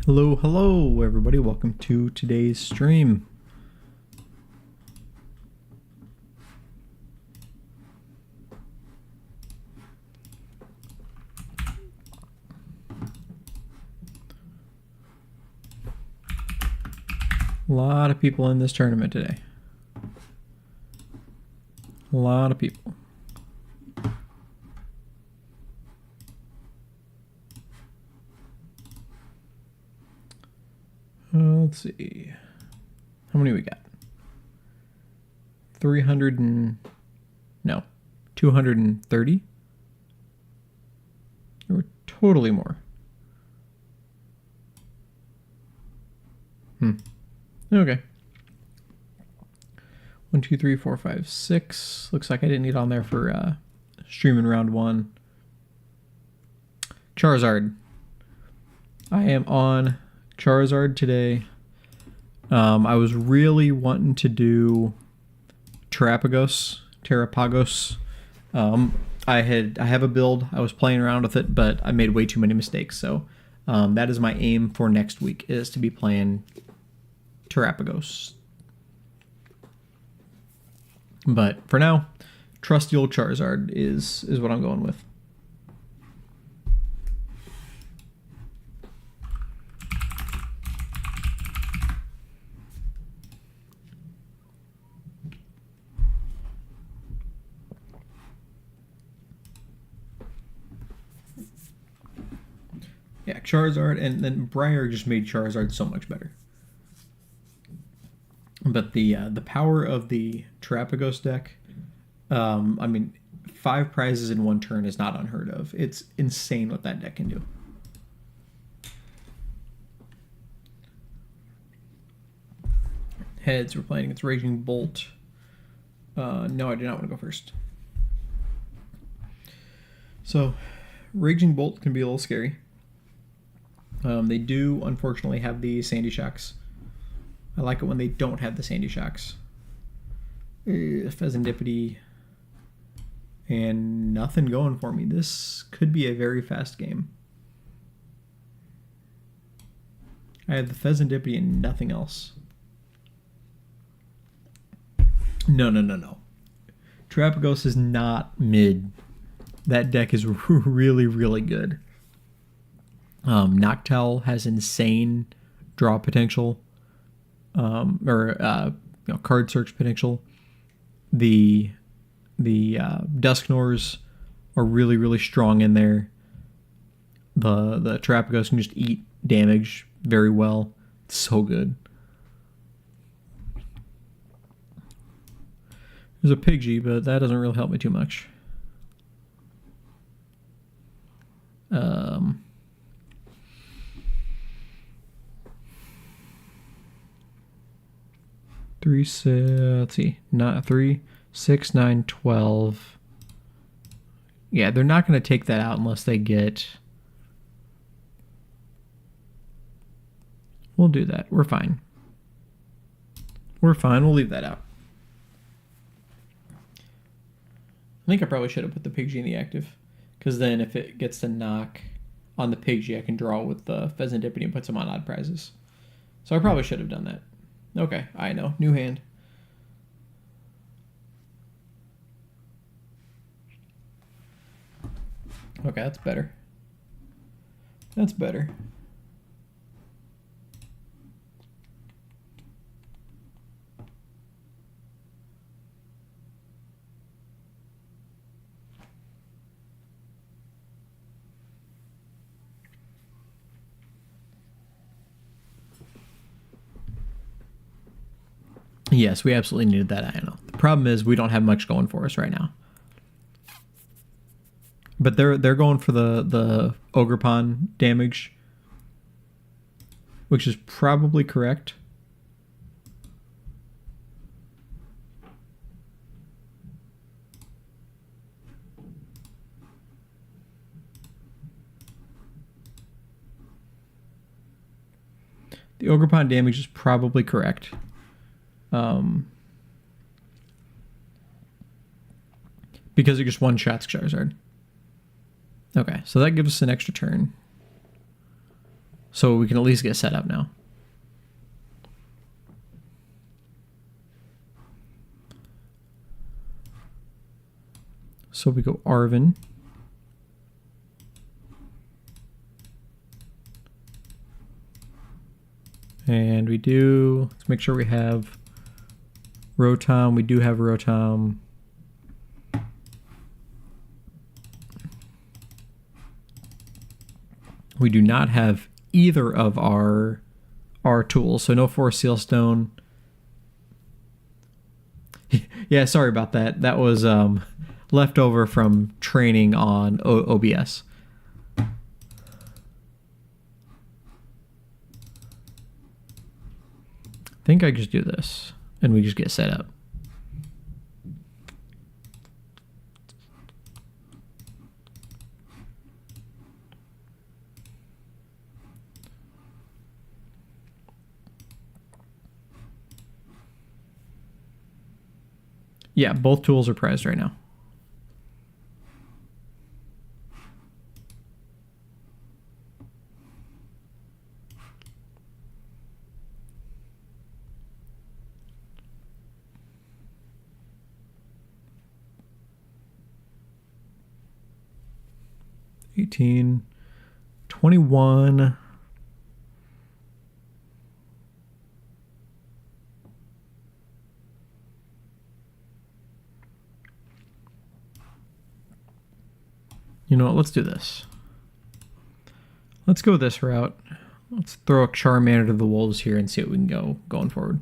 Hello everybody, welcome to today's stream. A lot of people in this tournament today. A lot of people. Let's see. How many we got? 230? There were totally more. Okay. 1, 2, 3, 4, 5, 6. Looks like I didn't get on there for streaming round 1. Charizard. I am on Charizard today. I was really wanting to do Terrapagos. I have a build. I was playing around with it, but I made way too many mistakes. So that is my aim for next week, is to be playing Terrapagos. But for now, trusty old Charizard is what I'm going with. Yeah, Charizard, and then Briar just made Charizard so much better. But the power of the Terrapagos deck, I mean, 5 prizes in 1 turn is not unheard of. It's insane what that deck can do. Heads, we're playing against Raging Bolt. No, I do not want to go first. So, Raging Bolt can be a little scary. They do, unfortunately, have the Sandy Shocks. I like it when they don't have the Sandy Shocks. Pheasantipity. And nothing going for me. This could be a very fast game. I have the Pheasantipity and nothing else. No. Terrapagos is not mid. That deck is really, really good. Noctowl has insane draw potential, card search potential. The Dusknors are really, really strong in there. The Terrapagos can just eat damage very well. It's so good. There's a Pidgey, but that doesn't really help me too much. 3, 6, 9, 12. Yeah, they're not going to take that out unless they get... We'll do that. We're fine. We'll leave that out. I think I probably should have put the Pidgey in the active, because then if it gets to knock on the Pidgey, I can draw with the Pheasantipity and put some on odd prizes. So I probably should have done that. Okay, I know. New hand. Okay, that's better. That's better. Yes, we absolutely needed that, I know. The problem is we don't have much going for us right now. But they're going for the Ogerpon damage, which is probably correct. The Ogerpon damage is probably correct. Because it just one-shots Charizard. Okay, so that gives us an extra turn. So we can at least get set up now. So we go Arvin. And we do, let's make sure we have Rotom. We do have Rotom. We do not have either of our tools, so no Force Seal Stone. Yeah, sorry about that. That was left over from training on OBS. I think I just do this, and we just get set up. Yeah, both tools are prized right now. $18, $21. You know what, let's do this. Let's go this route. Let's throw a Charmander to the Wolves here and see what we can go going forward.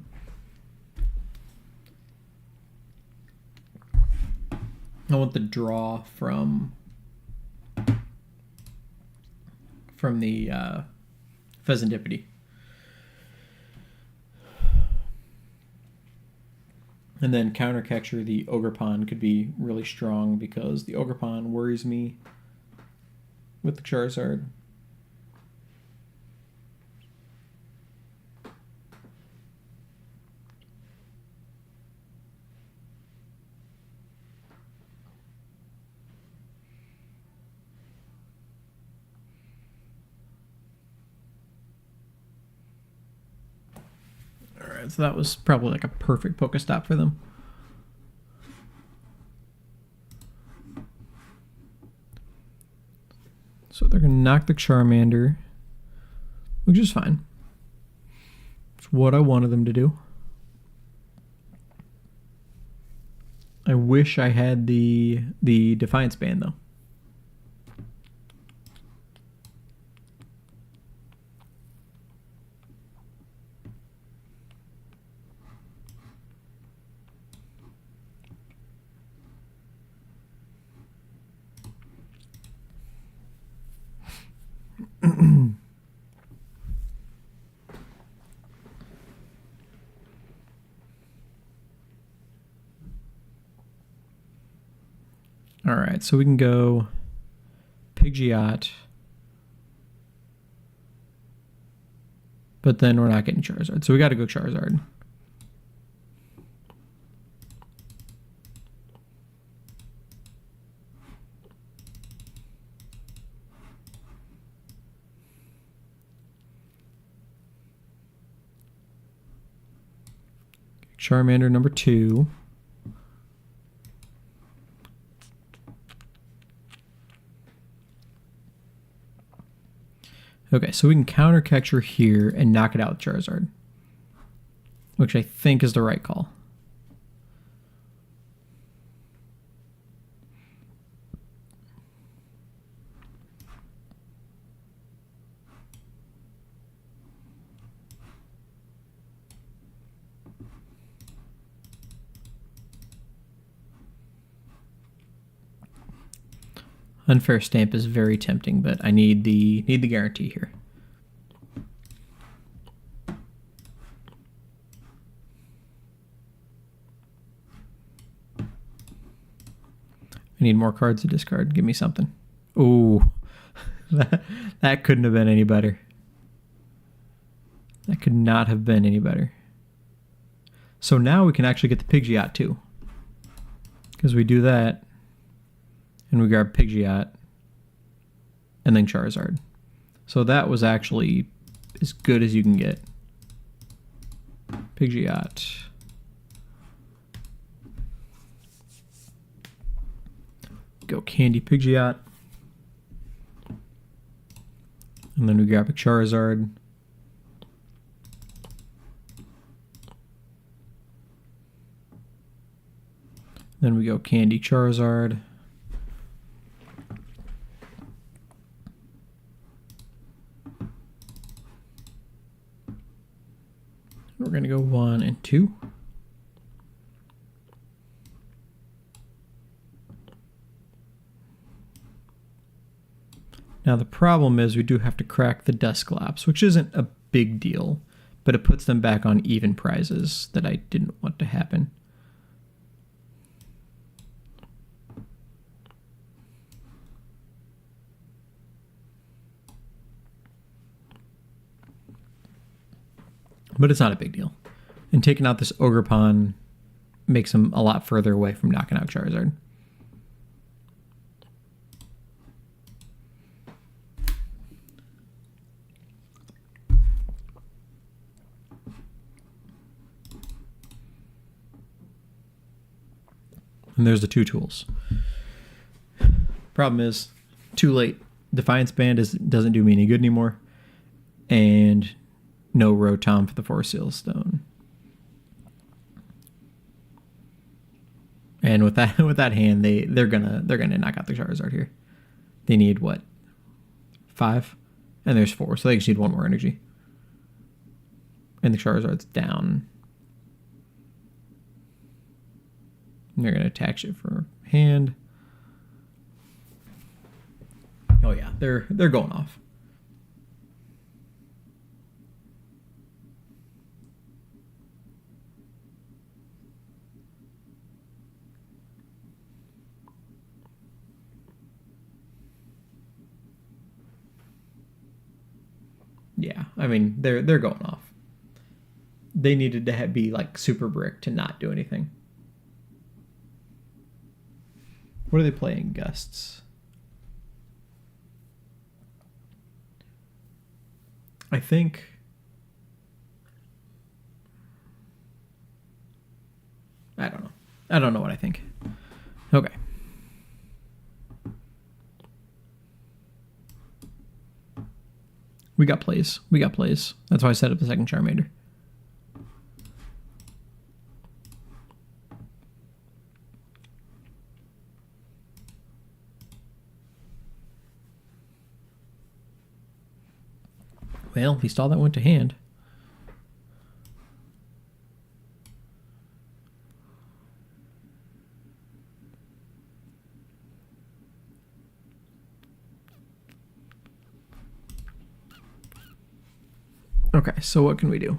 I want the draw from the Pheasantipity. And then counter capture the Ogerpon could be really strong because the Ogerpon worries me with the Charizard. Alright, so that was probably like a perfect Pokestop for them. So they're going to knock the Charmander, which is fine. It's what I wanted them to do. I wish I had the Defiance Band, though. All right, so we can go Pidgeot, but then we're not getting Charizard, so we got to go Charizard. Charmander number 2. Okay, so we can counter capture here and knock it out with Charizard, which I think is the right call. Unfair Stamp is very tempting, but I need the guarantee here. I need more cards to discard. Give me something. Ooh, that couldn't have been any better. That could not have been any better. So now we can actually get the Pidgeot too, because we do that. And we grab Pidgeot, and then Charizard. So that was actually as good as you can get. Pidgeot. Go Candy Pidgeot. And then we grab a Charizard. Then we go Candy Charizard. We're going to go 1 and 2. Now the problem is we do have to crack the Dusclops, which isn't a big deal, but it puts them back on even prizes that I didn't want to happen. But it's not a big deal. And taking out this Ogerpon makes him a lot further away from knocking out Charizard. And there's the 2 tools. Problem is, too late. Defiance Band doesn't do me any good anymore. And no Rotom for the Force Seal Stone. And with that hand, they're gonna knock out the Charizard here. They need what? 5? And there's 4, so they just need 1 more energy. And the Charizard's down. And they're gonna attach it for hand. Oh yeah, they're going off. Yeah, I mean they're going off. They needed to be like Super Brick to not do anything. What are they playing? Gusts. I think. I don't know. I don't know what I think. Okay. We got plays. We got plays. That's why I set up the second Charmander. Well, at least all that went to hand. Okay, so what can we do?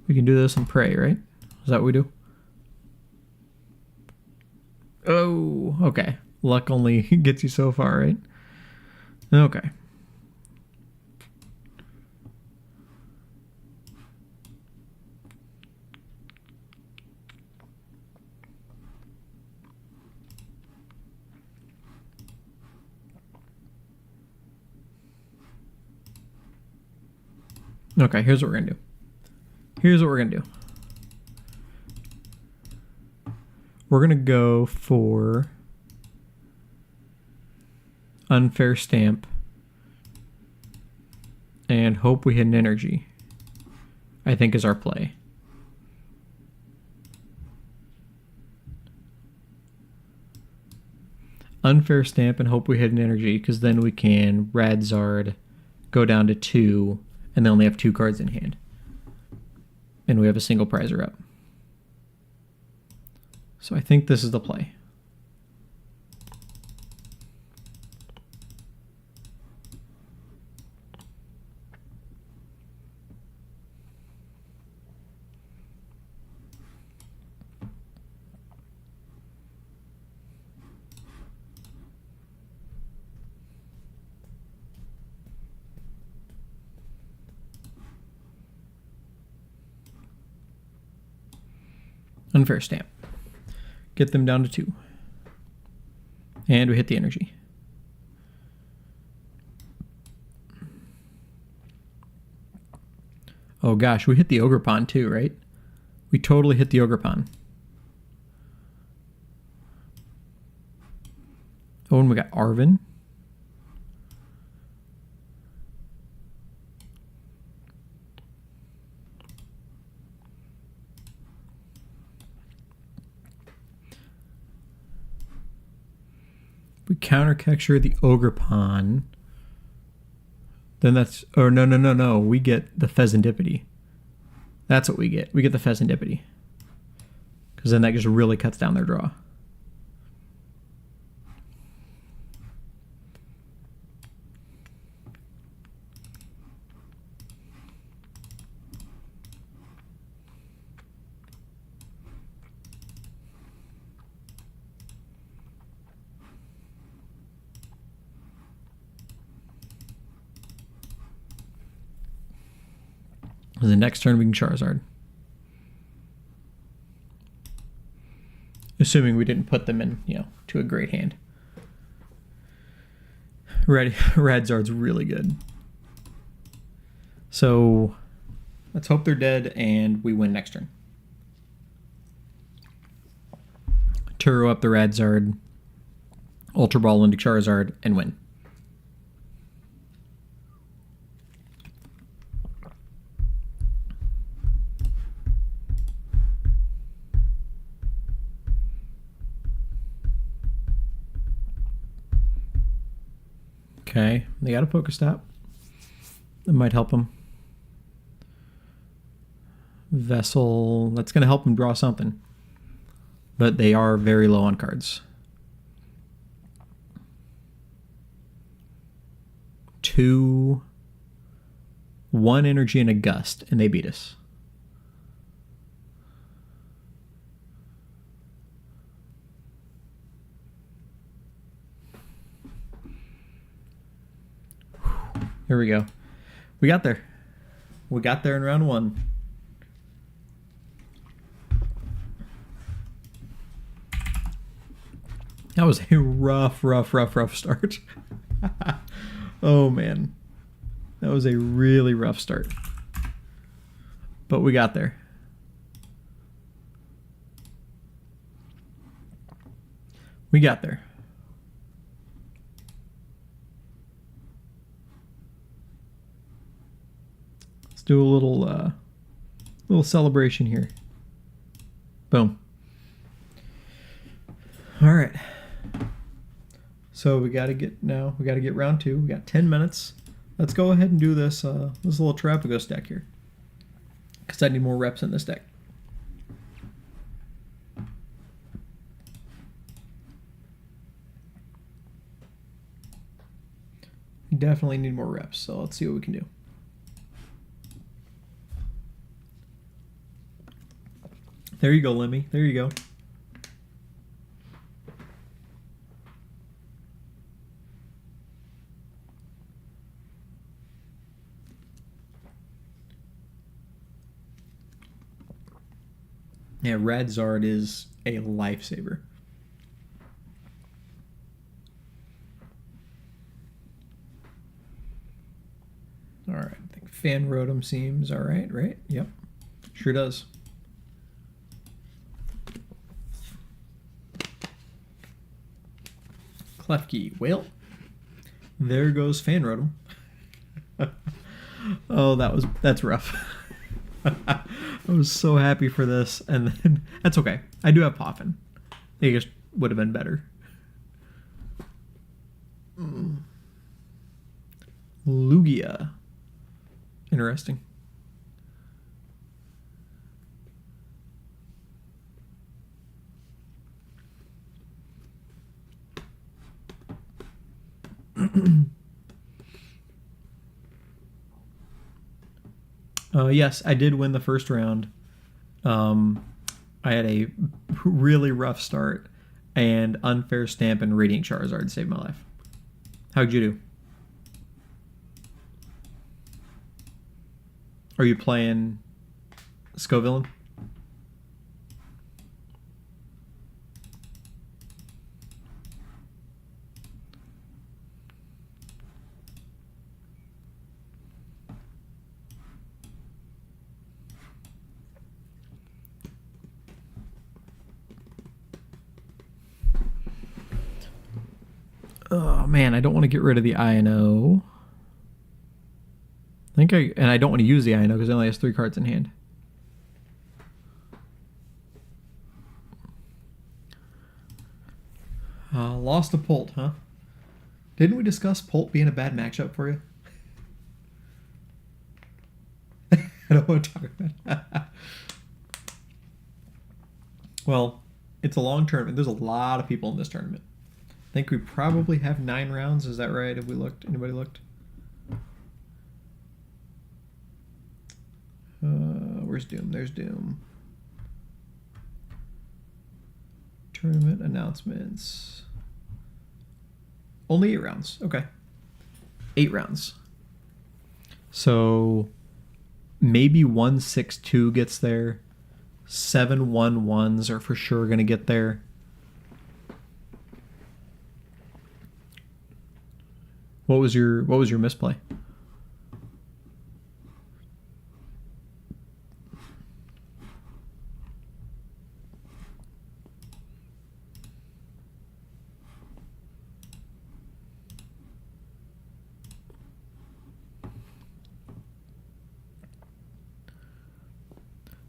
We can do this and pray, right? Is that what we do? Oh, okay. Luck only gets you so far, right? Okay. Okay, here's what we're going to do. Here's what we're going to do. We're going to go for Unfair Stamp and hope we hit an energy, I think is our play. Unfair Stamp and hope we hit an energy, because then we can Radzard, go down to 2, and they only have 2 cards in hand. And we have a single prizer up. So I think this is the play. Unfair Stamp. Get them down to 2. And we hit the energy. Oh gosh, we hit the Ogre Pond too, right? We totally hit the Ogre Pond. Oh, and we got Arvin. We counter-capture the Ogre Pond. Then that's... Oh, no. We get the Pheasantipity. That's what we get. We get the Pheasantipity. Because then that just really cuts down their draw. The next turn we can Charizard. Assuming we didn't put them in, to a great hand. Radzard's really good. So let's hope they're dead and we win next turn. Turo up the Radzard, Ultra Ball into Charizard, and win. Okay, they got a Pokestop. That might help them. Vessel, that's going to help them draw something. But they are very low on cards. 2, 1 energy and a gust, and they beat us. Here we go. We got there. We got there in round 1. That was a rough start. Oh, man. That was a really rough start. But we got there. We got there. Let's do a little celebration here. Boom. All right. So we got to get round 2. We got 10 minutes. Let's go ahead and do this this little Terapagos deck here, because I need more reps in this deck. Definitely need more reps, so let's see what we can do. There you go, Lemmy. There you go. Yeah, Radzard is a lifesaver. All right, I think Fan Rotom seems all right, right? Yep, sure does. Klefki, well, there goes Fan Rotom. Oh, that's rough. I was so happy for this, and then that's okay. I do have Poffin. It just would have been better. Lugia. Interesting. Yes, I did win the first round. I had a really rough start, and Unfair Stamp and Radiant Charizard saved my life. How'd you do? Are you playing Scovillain? Oh man, I don't want to get rid of the INO. And I don't want to use the INO because it only has 3 cards in hand. Lost to Pult, huh? Didn't we discuss Pult being a bad matchup for you? I don't want to talk about it. Well, it's a long tournament. There's a lot of people in this tournament. I think we probably have 9 rounds. Is that right? Have we looked? Anybody looked? Where's Doom? There's Doom. Tournament announcements. Only 8 rounds. Okay. 8 rounds. So maybe 1-6-2 gets there. 7-1-1s are for sure going to get there. What was your misplay?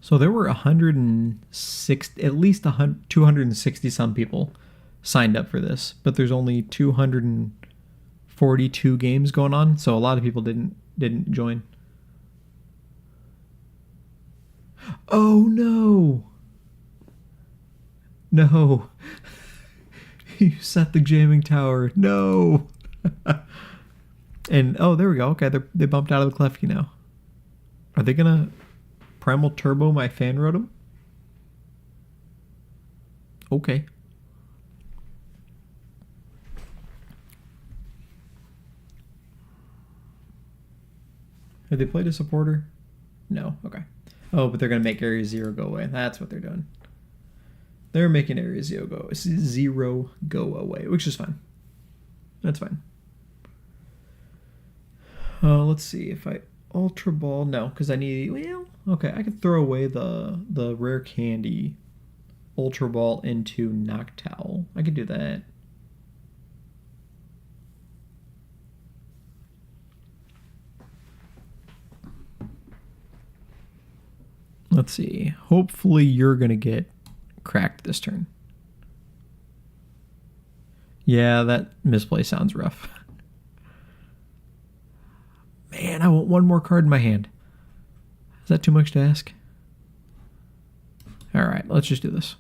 So there were 106, at least 260 some people signed up for this, but there's only 242 games going on, so a lot of people didn't join. Oh no! No! You set the jamming tower. No! And oh, there we go. Okay, they bumped out of the Klefki now. Are they gonna Primal Turbo my fan rotom? Okay. Have they played a supporter? No. Okay. Oh, but they're gonna make Area 0 go away. That's what they're doing. They're making Area 0 go away, which is fine. That's fine. Let's see if I Ultra Ball. No, because I need. Well, okay, I could throw away the rare candy Ultra Ball into Noctowl. I could do that. Let's see. Hopefully you're going to get cracked this turn. Yeah, that misplay sounds rough. Man, I want one more card in my hand. Is that too much to ask? All right, let's just do this.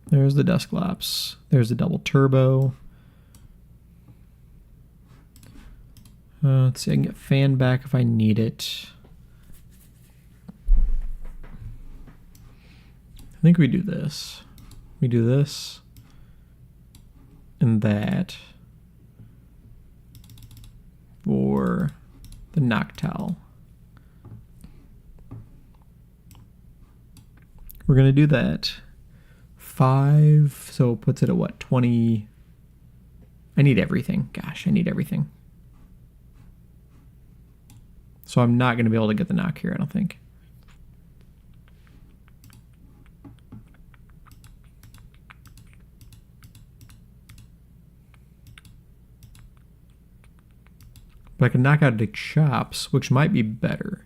There's the Dusclops. There's the double turbo. Let's see, I can get fan back if I need it. I think we do this. We do this. And that. For the Noctowl. We're going to do that. 5, so it puts it at what, 20? I need everything. Gosh, I need everything. So I'm not going to be able to get the knock here, I don't think. But I can knock out the chops, which might be better.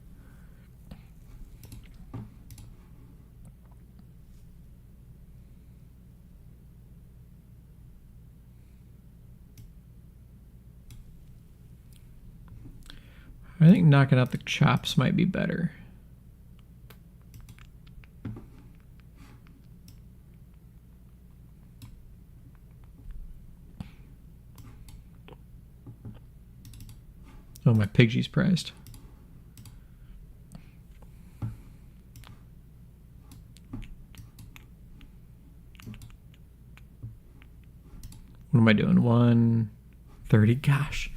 I think knocking out the chops might be better. Oh, my Pidgey's prized. What am I doing? 130. Gosh.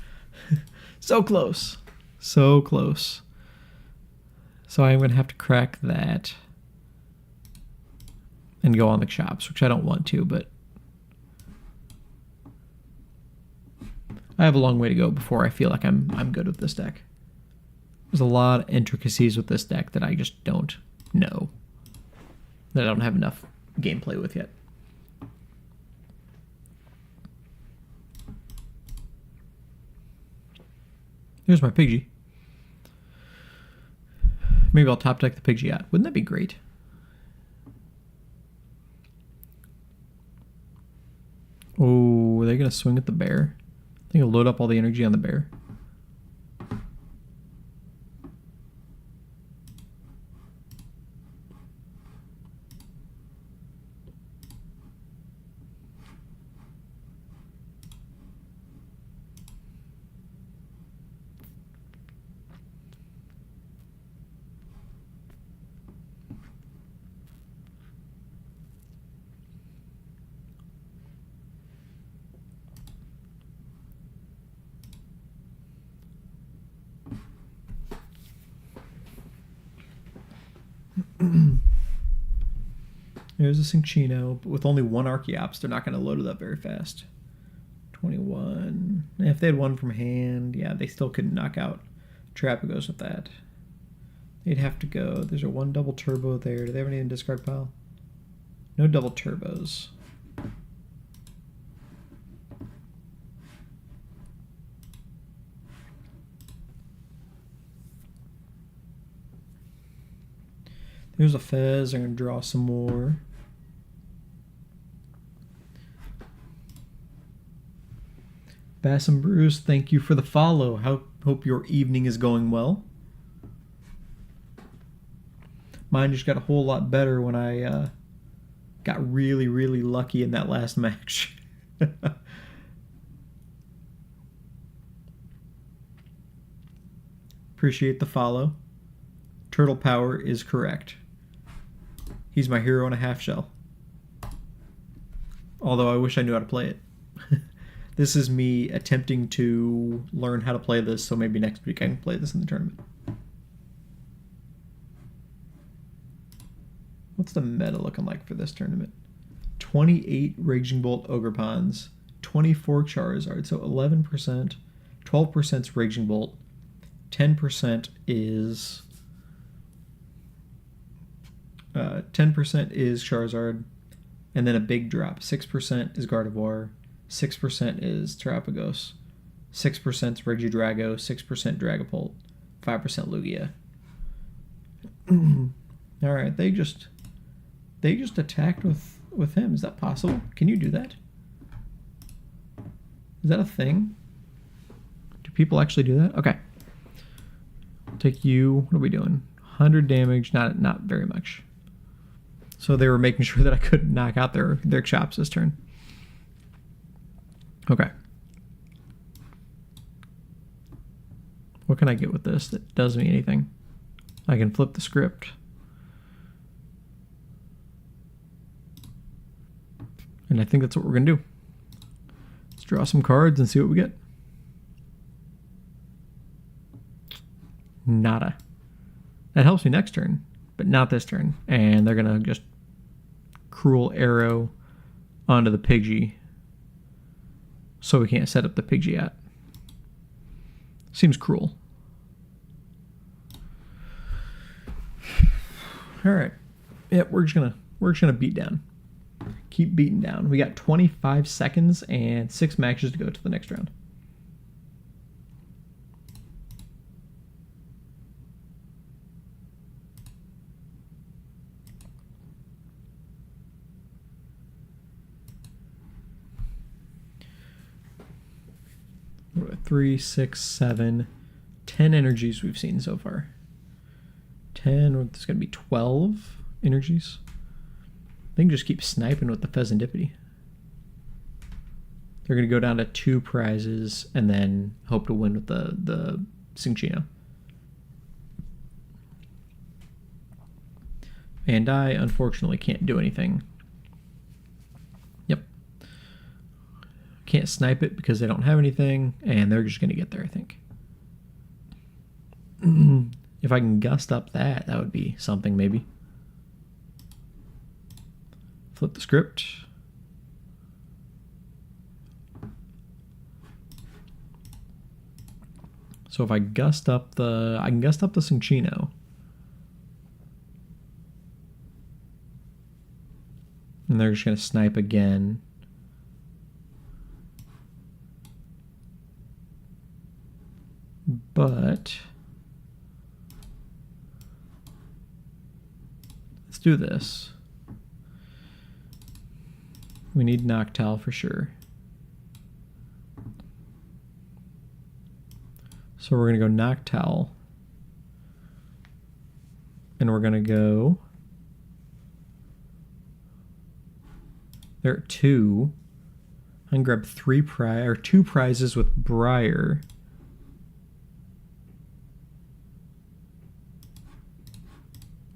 So close. So close. So I'm going to have to crack that and go on the chops, which I don't want to, but I have a long way to go before I feel like I'm good with this deck. There's a lot of intricacies with this deck that I just don't know. That I don't have enough gameplay with yet. Here's my Pidgey. Maybe I'll top deck the Pidgey out. Wouldn't that be great? Oh, are they going to swing at the bear? I think I'll load up all the energy on the bear. There's a Cinccino, but with only one Archeops, they're not going to load it up very fast. 21. If they had one from hand, yeah, they still couldn't knock out Terrapagos with that. They'd have to go. There's a one double turbo there. Do they have any in discard pile? No double turbos. There's a Fez. I'm going to draw some more. Bass and Bruce, thank you for the follow. Hope your evening is going well. Mine just got a whole lot better when I got really, really lucky in that last match. Appreciate the follow. Turtle Power is correct. He's my hero and a half shell. Although I wish I knew how to play it. This is me attempting to learn how to play this, so maybe next week I can play this in the tournament. What's the meta looking like for this tournament? 28 Raging Bolt Ogerpons, 24 Charizard, so 11%, 12% is Raging Bolt, 10% is 10% is Charizard, and then a big drop. 6% is Gardevoir, 6% is Terrapagos, 6% is Regidrago, 6% Dragapult, 5% Lugia. All right, they just attacked with him. Is that possible? Can you do that? Is that a thing? Do people actually do that? Okay. I'll take you. What are we doing? 100 damage, not very much. So they were making sure that I couldn't knock out their chops this turn. Okay. What can I get with this that does me anything? I can flip the script. And I think that's what we're going to do. Let's draw some cards and see what we get. Nada. That helps me next turn, but not this turn. And they're going to just cruel arrow onto the Pidgey so we can't set up the Pidgey at. Seems cruel. All right. Yep, we're just gonna beat down. Keep beating down. We got 25 seconds and 6 matches to go to the next round. We're at 3, 6, 7, 10 energies we've seen so far. 10, there's going to be 12 energies. They can just keep sniping with the Pheasantipity. They're going to go down to 2 prizes and then hope to win with the Cinccino. And I, unfortunately, can't do anything. Yep. Can't snipe it because they don't have anything, and they're just going to get there, I think. If I can gust up that would be something, maybe. Flip the script. So if I gust up I can gust up the Cinccino. and they're just going to snipe again. But let's do this. We need Noctowl for sure. So we're going to go Noctowl. And we're going to go... There are two. I can grab two prizes with Briar.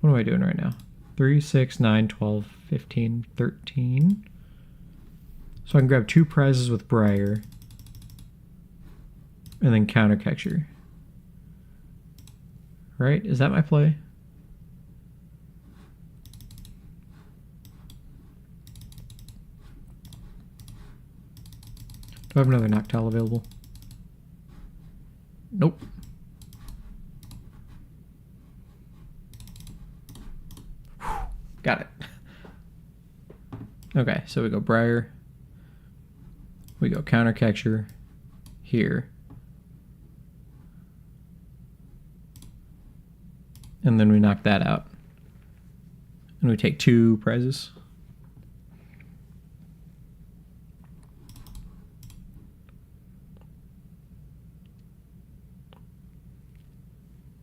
What am I doing right now? 3, 6, 9, 12, 15, 13. So I can grab two prizes with Briar. And then counter catcher. Right? Is that my play? Do I have another Noctowl available? Nope. Got it. Okay, so we go Briar. We go counter catcher here. And then we knock that out. And we take two prizes.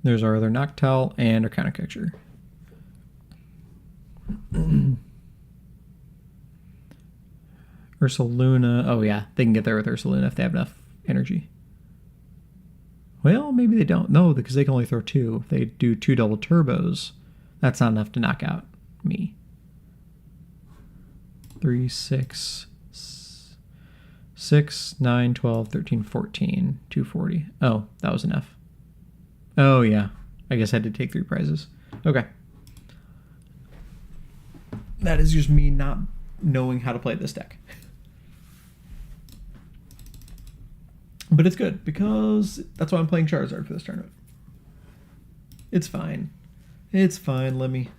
There's our other Noctowl and our counter catcher. Ursaluna. Oh yeah, they can get there with Ursaluna if they have enough energy. Well, maybe they don't. No, because they can only throw two. If they do two double turbos, that's not enough to knock out me. 3, 6, 6, 9, 12, 13, 14, 240. Oh, that was enough. Oh, yeah. I guess I had to take 3 prizes. Okay. That is just me not knowing how to play this deck. But it's good, because that's why I'm playing Charizard for this tournament. It's fine. It's fine, let me...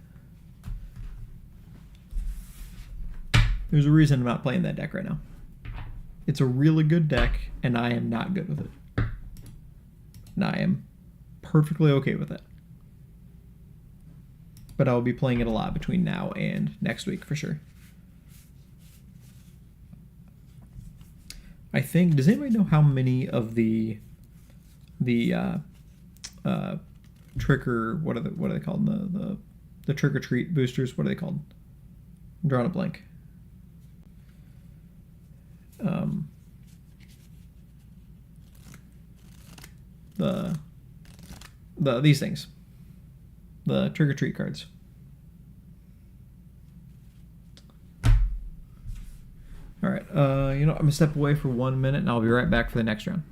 There's a reason I'm not playing that deck right now. It's a really good deck, and I am not good with it. And I am perfectly okay with it. But I'll be playing it a lot between now and next week for sure. I think, does anybody know how many of the trick or what are they called? The trick or treat boosters, what are they called? I'm drawing a blank. These things. The trick or treat cards. All right, I'm gonna step away for 1 minute and I'll be right back for the next round.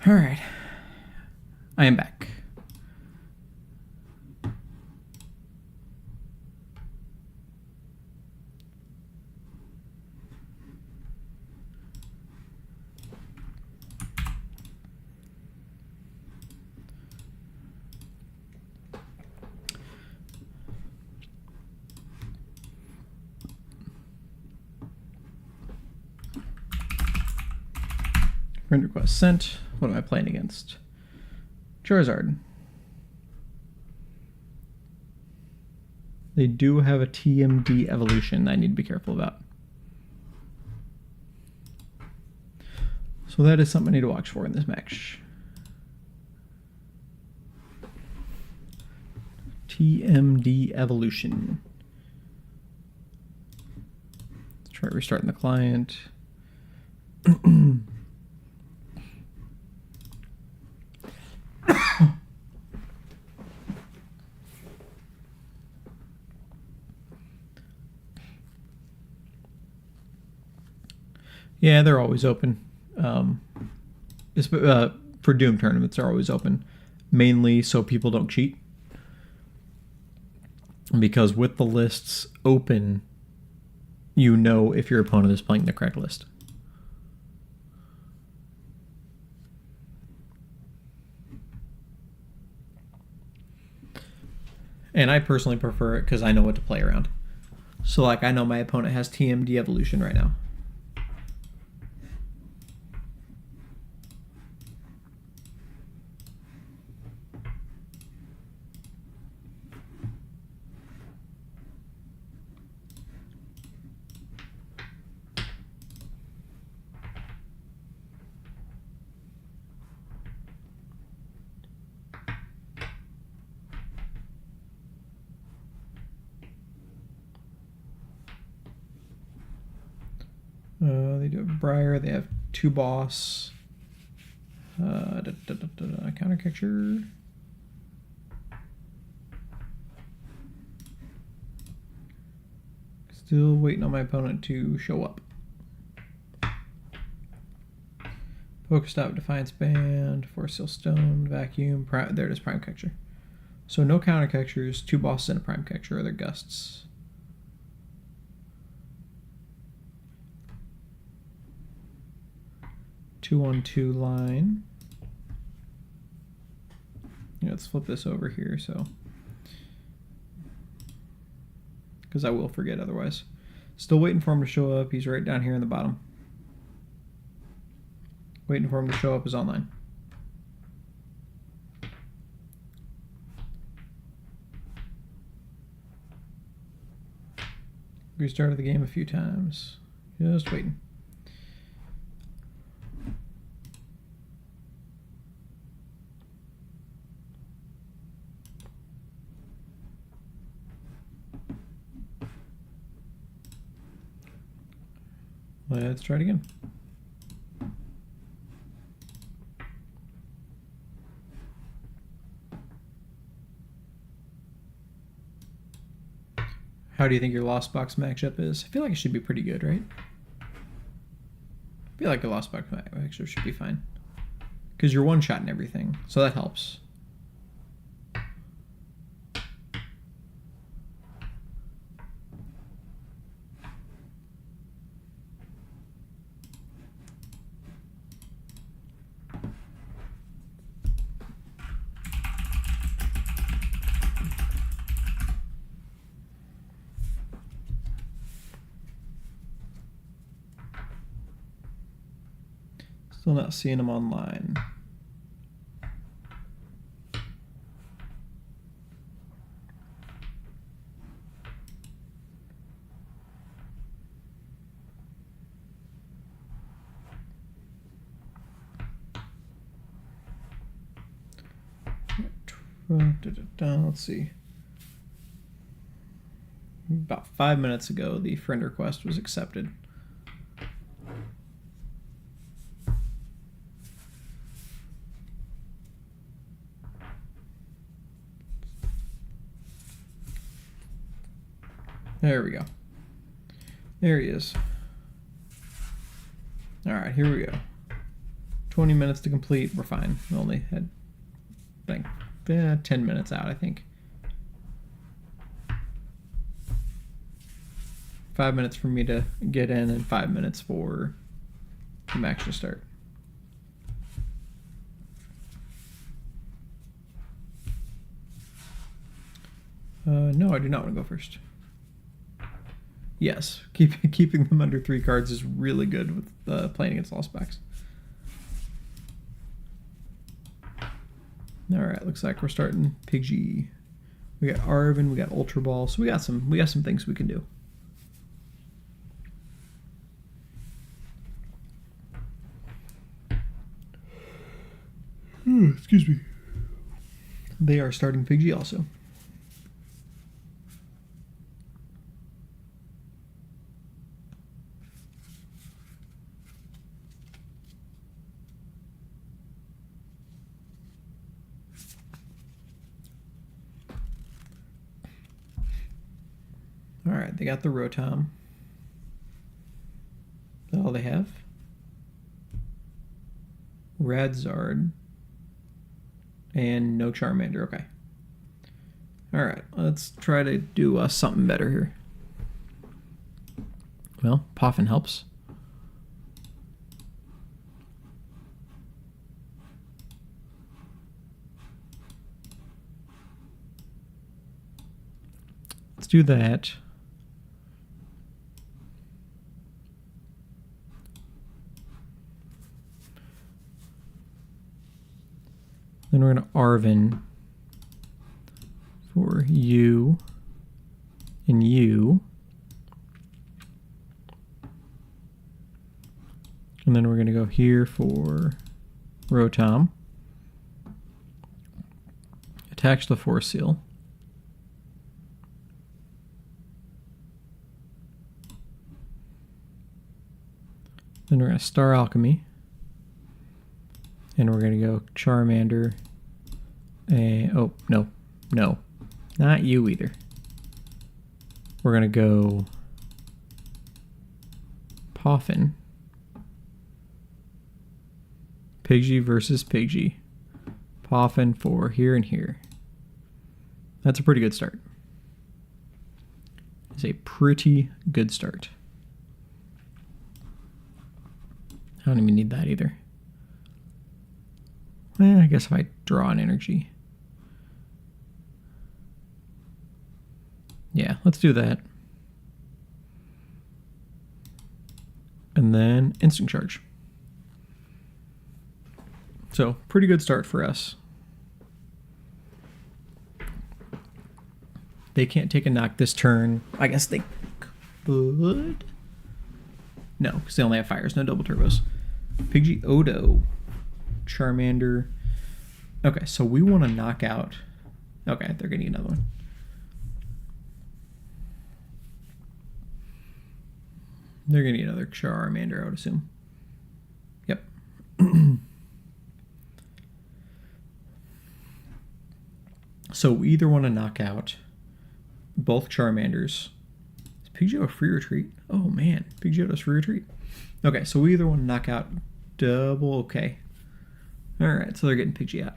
All right. I am back. Friend request sent. What am I playing against? Charizard. They do have a TMD evolution I need to be careful about. So that is something I need to watch for in this match. TMD evolution. Let's try restarting the client. Yeah, they're always open. For Doom tournaments, they're always open, mainly so people don't cheat. Because with the lists open, you know if your opponent is playing the correct list. And I personally prefer it because I know what to play around. So, like, I know my opponent has TMD evolution right now. They do have Briar. They have 2 boss. Counter catcher. Still waiting on my opponent to show up. Pokestop, Defiance Band, Force Seal Stone, Vacuum. There it is, Prime Catcher. So no counter catchers, 2 bosses and a Prime Catcher, other gusts. 2-1-2 line. Yeah, let's flip this over here, so because I will forget otherwise. Still waiting for him to show up. He's right down here in the bottom. Waiting for him to show up is online. We started the game a few times. Just waiting. Let's try it again. How do you think your Lost Box matchup is? I feel like it should be pretty good, right? I feel like a Lost Box matchup should be fine. Because you're one-shotting everything, so that helps. Still not seeing them online. Let's see. About 5 minutes ago, the friend request was accepted. There we go. There he is. All right, here we go. 20 minutes to complete. We're fine. We only had like 10 minutes out, I think. 5 minutes for me to get in and 5 minutes for the match to start. No, I do not want to go first. Yes, keeping them under 3 cards is really good with playing against Lost Box. All right, looks like we're starting Pidgey. We got Arvin, we got Ultra Ball, so we got some things we can do. Excuse me. They are starting Pidgey also. All right, they got the Rotom. Is that all they have? Radzard. And no Charmander, okay. All right, let's try to do something better here. Well, Poffin helps. Let's do that. Then we're going to Arvin for you and you. And then we're going to go here for Rotom. Attach the Force Seal. Then we're going to Star Alchemy. And we're going to go Charmander. And, oh, no. No. Not you either. We're going to go Poffin. Pidgey versus Pidgey. Poffin for here and here. That's a pretty good start. It's a pretty good start. I don't even need that either. I guess if I draw an energy. Yeah, let's do that. And then Instinct Charge. So, pretty good start for us. They can't take a knock this turn. I guess they could. No, because they only have fires, no double turbos. Pidgey Odo. Charmander. Okay, so we want to knock out. Okay, they're getting another one. They're going to get another Charmander, I would assume. Yep. So we either want to knock out both Charmanders. Is Pidgeotto free retreat? Oh man, Pidgeotto's free retreat. Okay, so we either want to knock out double. Okay. Alright, so they're getting Pidgey out.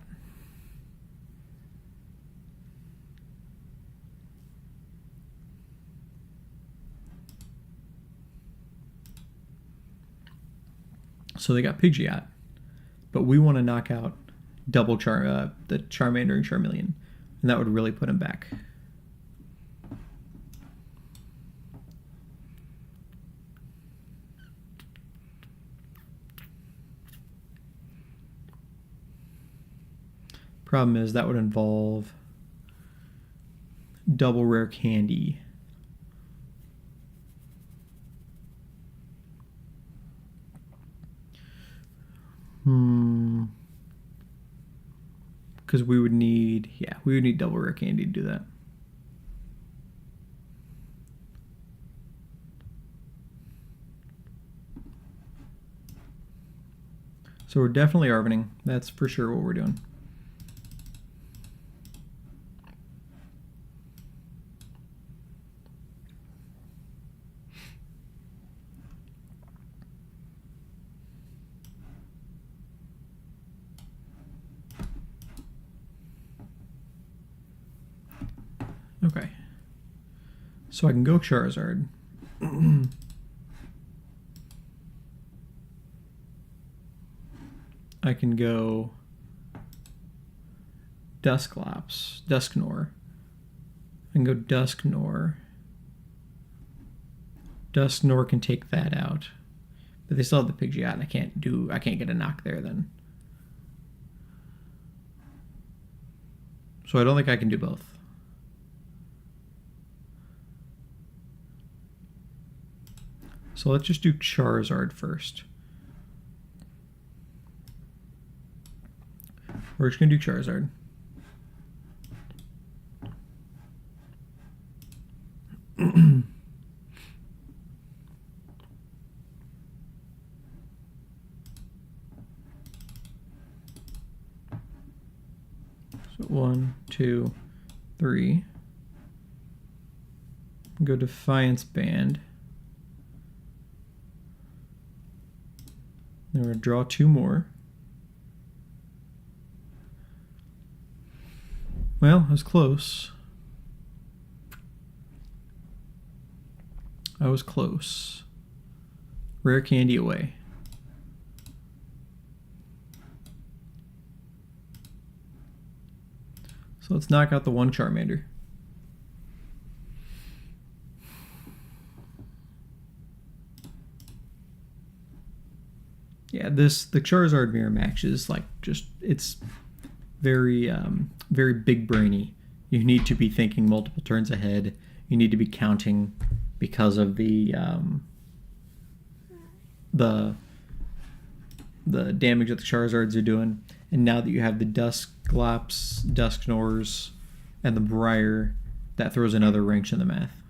So they got Pidgey out, but we want to knock out double the Charmander and Charmeleon, and that would really put him back. Problem is that would involve double rare candy. Because we would need, we would need double rare candy to do that. So we're definitely Arvining. That's for sure what we're doing. Okay. So I can go Charizard. I can go Dusknor. I can go Dusknor. Dusknor can take that out. But they still have the Pidgeot, and I can't get a knock there then. So I don't think I can do both. So let's just do Charizard first. We're just going to do Charizard. So 1, 2, 3. Go Defiance Band. Then we're going to draw 2 more. Well, I was close. I was close. Rare candy away. So let's knock out the one Charmander. Yeah, the Charizard mirror match is like it's very very big brainy. You need to be thinking multiple turns ahead. You need to be counting because of the damage that the Charizards are doing. And now that you have the Dusclops, Dusknors, and the Briar, that throws another wrench in the math.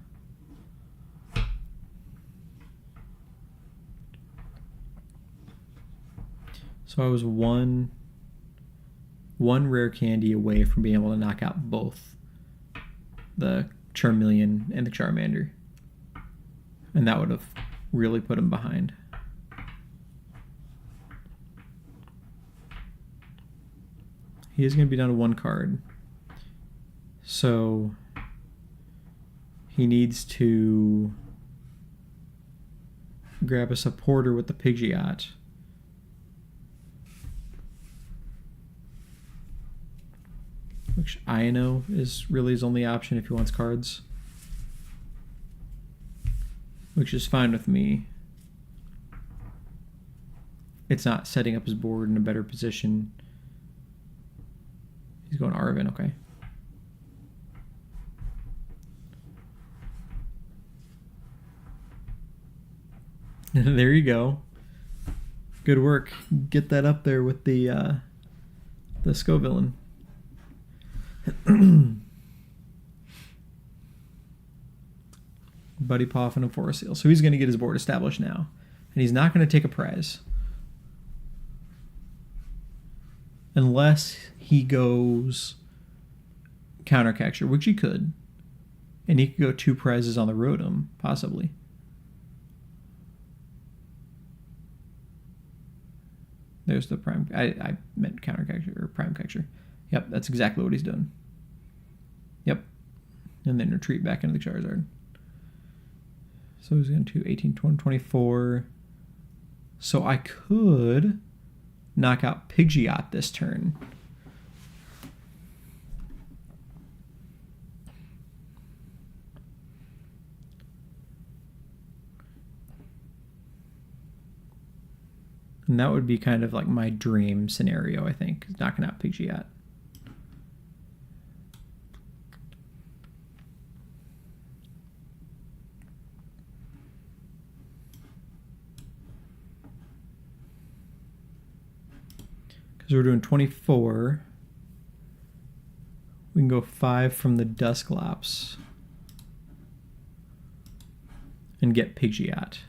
So I was one rare candy away from being able to knock out both the Charmeleon and the Charmander. And that would have really put him behind. He is going to be down to 1 card. So he needs to grab a supporter with the Pidgeot. Which I know is really his only option if he wants cards. Which is fine with me. It's not setting up his board in a better position. He's going Arvin, okay. There you go. Good work. Get that up there with the Scovillain. Buddy Poffin and Forest Seal. So he's going to get his board established now. And he's not going to take a prize. Unless he goes Counter Capture, which he could. And he could go 2 prizes on the Rotom, possibly. There's the Prime. I meant Counter Capture or Prime Capture. Yep, that's exactly what he's doing. Yep. And then retreat back into the Charizard. So he's going to 18, 20, 24. So I could knock out Pidgeot this turn. And that would be kind of like my dream scenario, I think, knocking out Pidgeot. Because we're doing 24. We can go 5 from the Dusclops and get Pidgeot.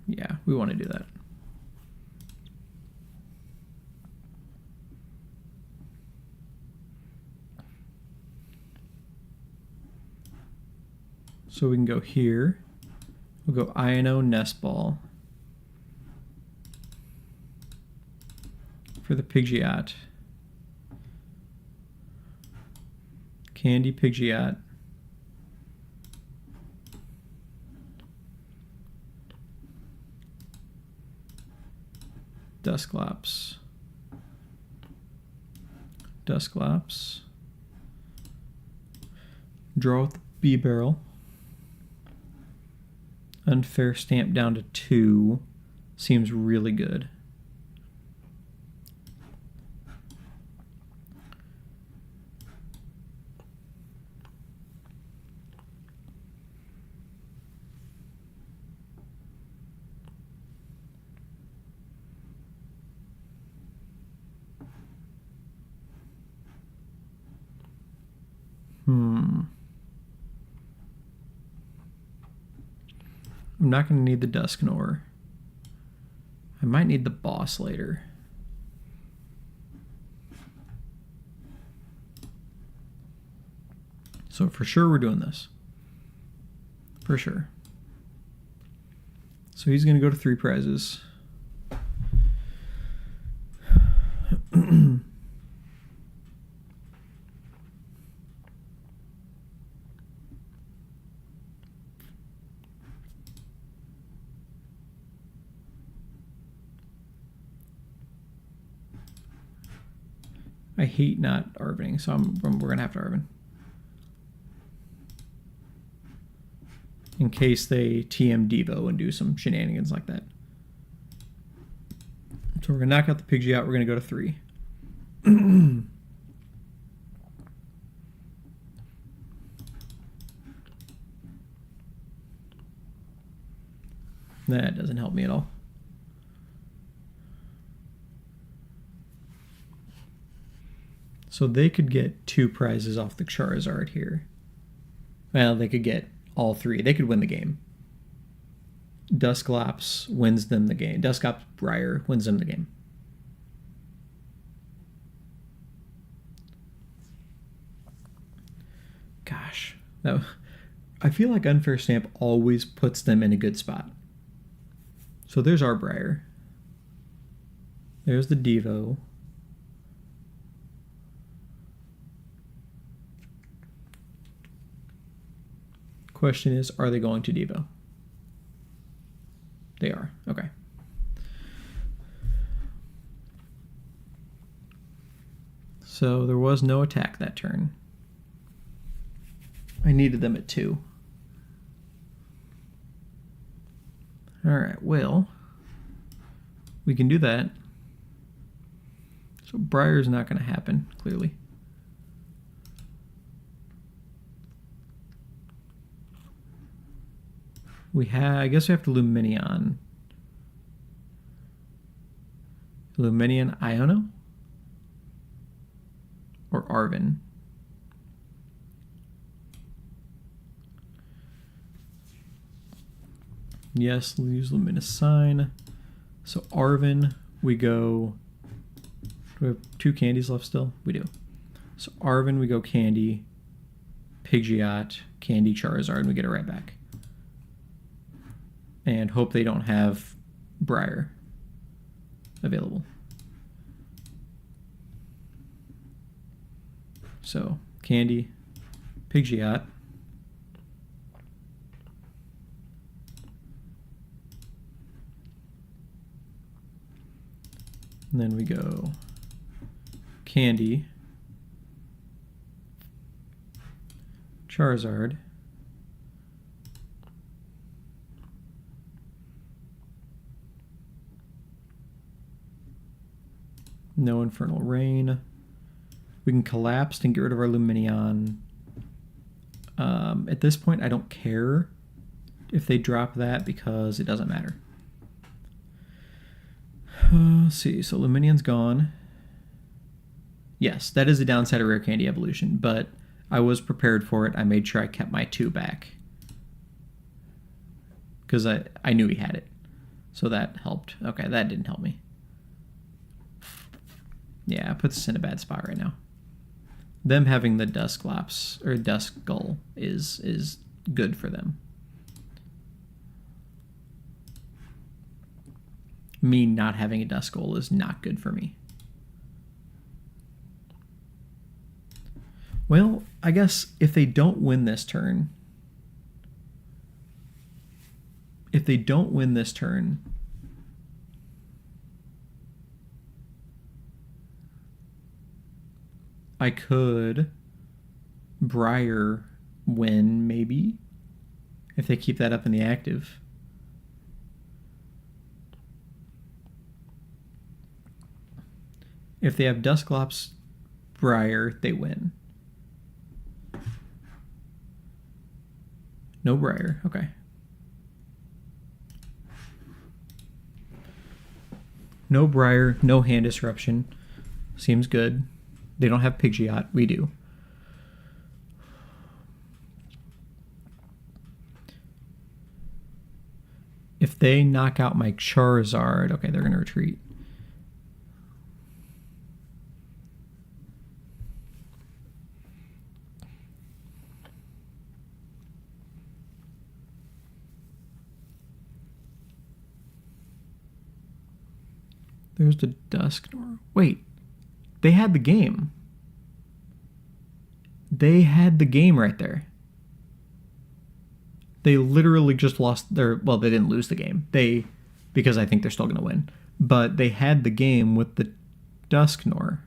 Yeah, we want to do that. So we can go here. We'll go INO Nest Ball for the Pidgeot. Candy Pidgeot. Dusclops. Dusclops. Draw with the B barrel. Unfair stamp down to 2 seems really good. I'm not going to need the Dusknoir. I might need the Boss later. So for sure we're doing this. For sure. So he's going to go to 3 prizes. I hate not Arvening, so we're going to have to Arven. In case they TM Devo and do some shenanigans like that. So we're going to knock out the Pidgeot. We're going to go to 3. That doesn't help me at all. So they could get 2 prizes off the Charizard here. Well, they could get all 3. They could win the game. Dusclops wins them the game. Dusclops Briar wins them the game. Gosh. I feel like Unfair Stamp always puts them in a good spot. So there's our Briar. There's the Devo. Question is, are they going to Devo? They are. Okay. So there was no attack that turn. I needed them at 2. All right, well, we can do that. So Briar's not going to happen, clearly. I guess we have to Luminion. Luminion Iono? Or Arven? Yes, use Luminous Sign. So Arven, we go... Do we have 2 candies left still? We do. So Arven, we go Candy, Pidgeot, Candy, Charizard, and we get it right back. And hope they don't have Briar available. So, Candy, Pidgeot. And then we go Candy, Charizard, no Infernal Rain. We can collapse and get rid of our Luminion. At this point, I don't care if they drop that because it doesn't matter. Let's see, so Luminion's gone. Yes, that is a downside of Rare Candy Evolution, but I was prepared for it. I made sure I kept my 2 back. Because I knew he had it. So that helped. Okay, that didn't help me. Yeah, it puts us in a bad spot right now. Them having the Dusclops or Duskull is good for them. Me not having a Duskull is not good for me. Well, I guess if they don't win this turn, I could Briar win, maybe, if they keep that up in the active. If they have Dusclops Briar, they win. No Briar, okay. No Briar, no hand disruption. Seems good. They don't have Pidgeot. We do. If they knock out my Charizard, okay, they're going to retreat. There's the Dusknoir. Wait, they had the game. They had the game right there. They literally just lost their... Well, they didn't lose the game. Because I think they're still going to win. But they had the game with the Dusknoir.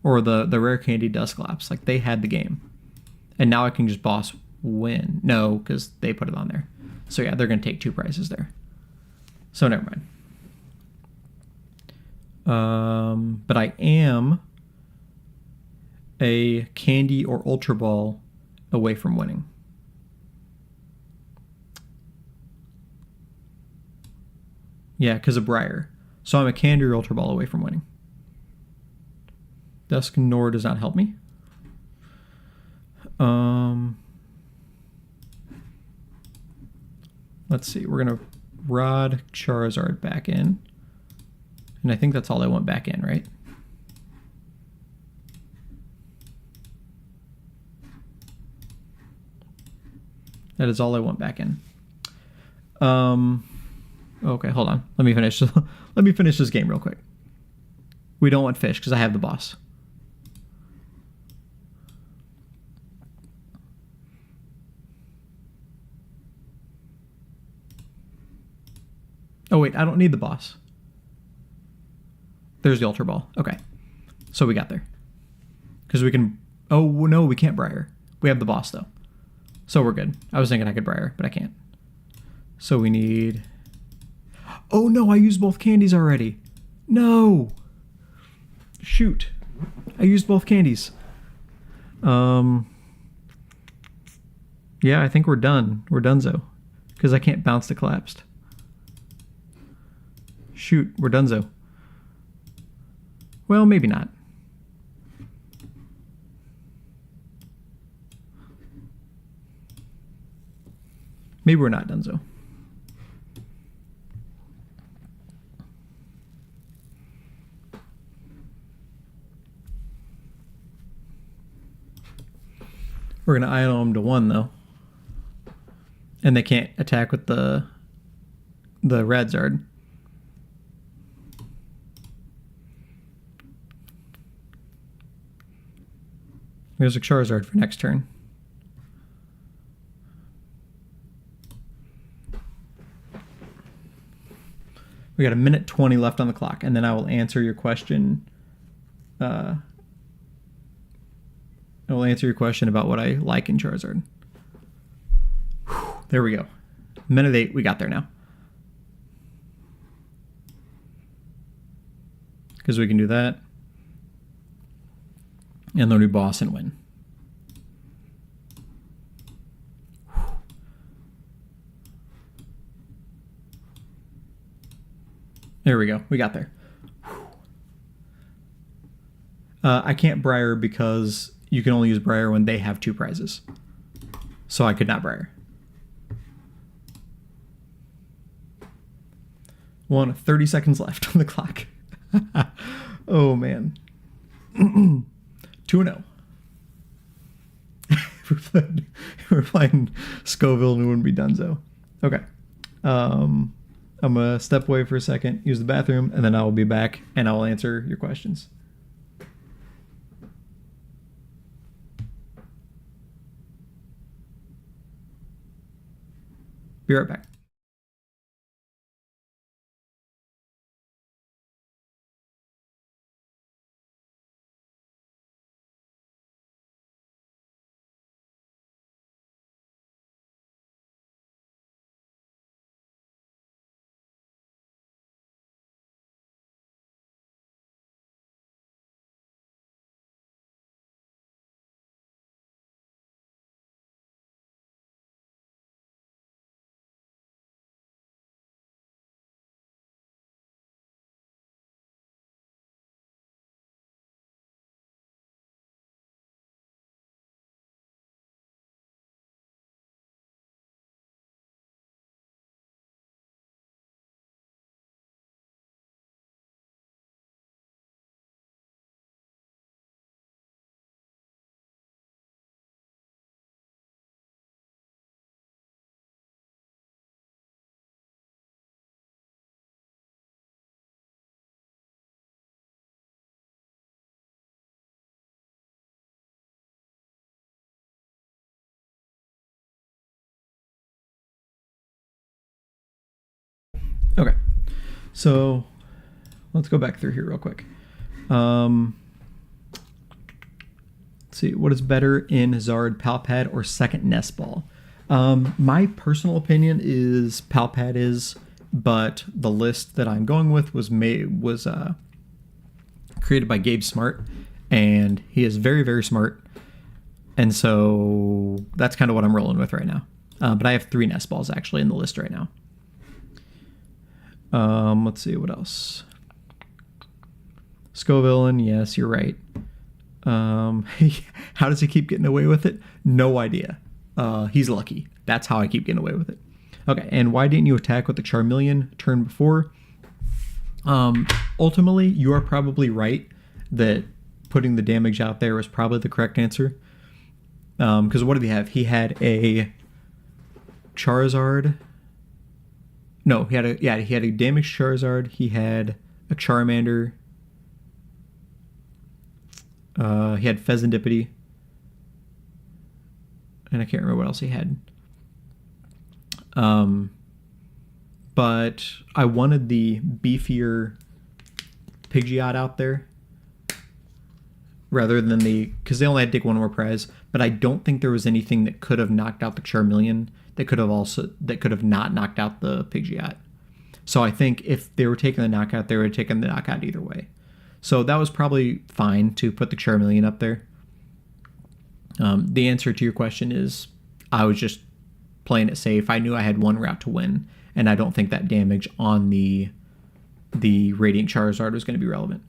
Or the Rare Candy Dusclops. Like, they had the game. And now I can just boss win. No, because they put it on there. So yeah, they're going to take 2 prizes there. So never mind. But I am a Candy or Ultra Ball away from winning. Yeah, because of Briar. So I'm a Candy or Ultra Ball away from winning. Dusknoir does not help me. Let's see. We're going to Rod Charizard back in. And I think that's all I want back in, right? That is all I want back in. Okay, hold on. Let me finish. Let me finish this game real quick. We don't want fish because I have the boss. Oh wait, I don't need the boss. There's the Ultra Ball. Okay. So we got there. Because we can... Oh, no, we can't Briar. We have the boss, though. So we're good. I was thinking I could Briar, but I can't. So we need... Oh, no, I used both candies already. No! Shoot. I used both candies. Yeah, I think we're done. We're donezo. Because I can't bounce the collapsed. Shoot, we're donezo. Well, maybe not. Maybe we're not donezo. We're going to idle them to 1, though. And they can't attack with the Radzard. There's a Charizard for next turn. We got 1:20 left on the clock, and then I will answer your question. I will answer your question about what I like in Charizard. Whew, there we go. 1:08, we got there now. Because we can do that. And then we boss and win. There we go. We got there. I can't Briar because you can only use Briar when they have 2 prizes. So I could not Briar. 30 seconds left on the clock. Oh, man. 2-0. we're playing Scoville and it wouldn't be Dunzo. Okay. I'm going to step away for a second, use the bathroom, and then I will be back and I'll answer your questions. Be right back. Okay, so let's go back through here real quick. Let's see, what is better in Zard, Palpad, or second Nest Ball? My personal opinion is Palpad is, but the list that I'm going with was created by Gabe Smart, and he is very, very smart, and so that's kind of what I'm rolling with right now. But I have 3 Nest Balls actually in the list right now. Let's see, what else? Scovillain, yes, you're right. How does he keep getting away with it? No idea. He's lucky. That's how I keep getting away with it. Okay, and why didn't you attack with the Charmeleon turn before? Ultimately, you are probably right that putting the damage out there was probably the correct answer. Because what did he have? He had a Charizard. No, he had a damaged Charizard. He had a Charmander. He had Pheasantipity. And I can't remember what else he had. But I wanted the beefier Pidgeot out there rather than because they only had to take one more prize. But I don't think there was anything that could have knocked out the Charmeleon that could have not knocked out the Pidgeot. So I think if they were taking the knockout, they would have taken the knockout either way. So that was probably fine to put the Charmeleon up there. The answer to your question is I was just playing it safe. I knew I had one route to win, and I don't think that damage on the Radiant Charizard was going to be relevant.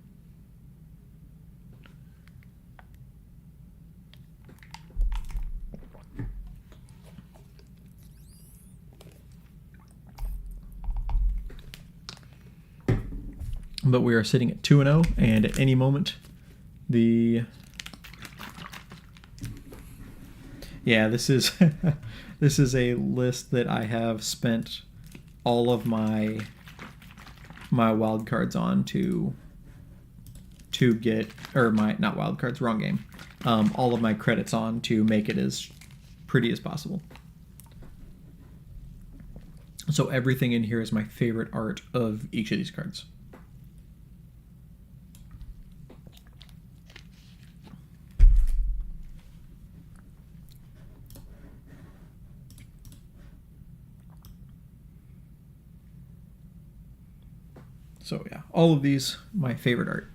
But we are sitting at 2-0, and at any moment, this is this is a list that I have spent all of my wild cards on to get, or my, not wild cards, wrong game. All of my credits on to make it as pretty as possible. So everything in here is my favorite art of each of these cards. So yeah, all of these, my favorite art.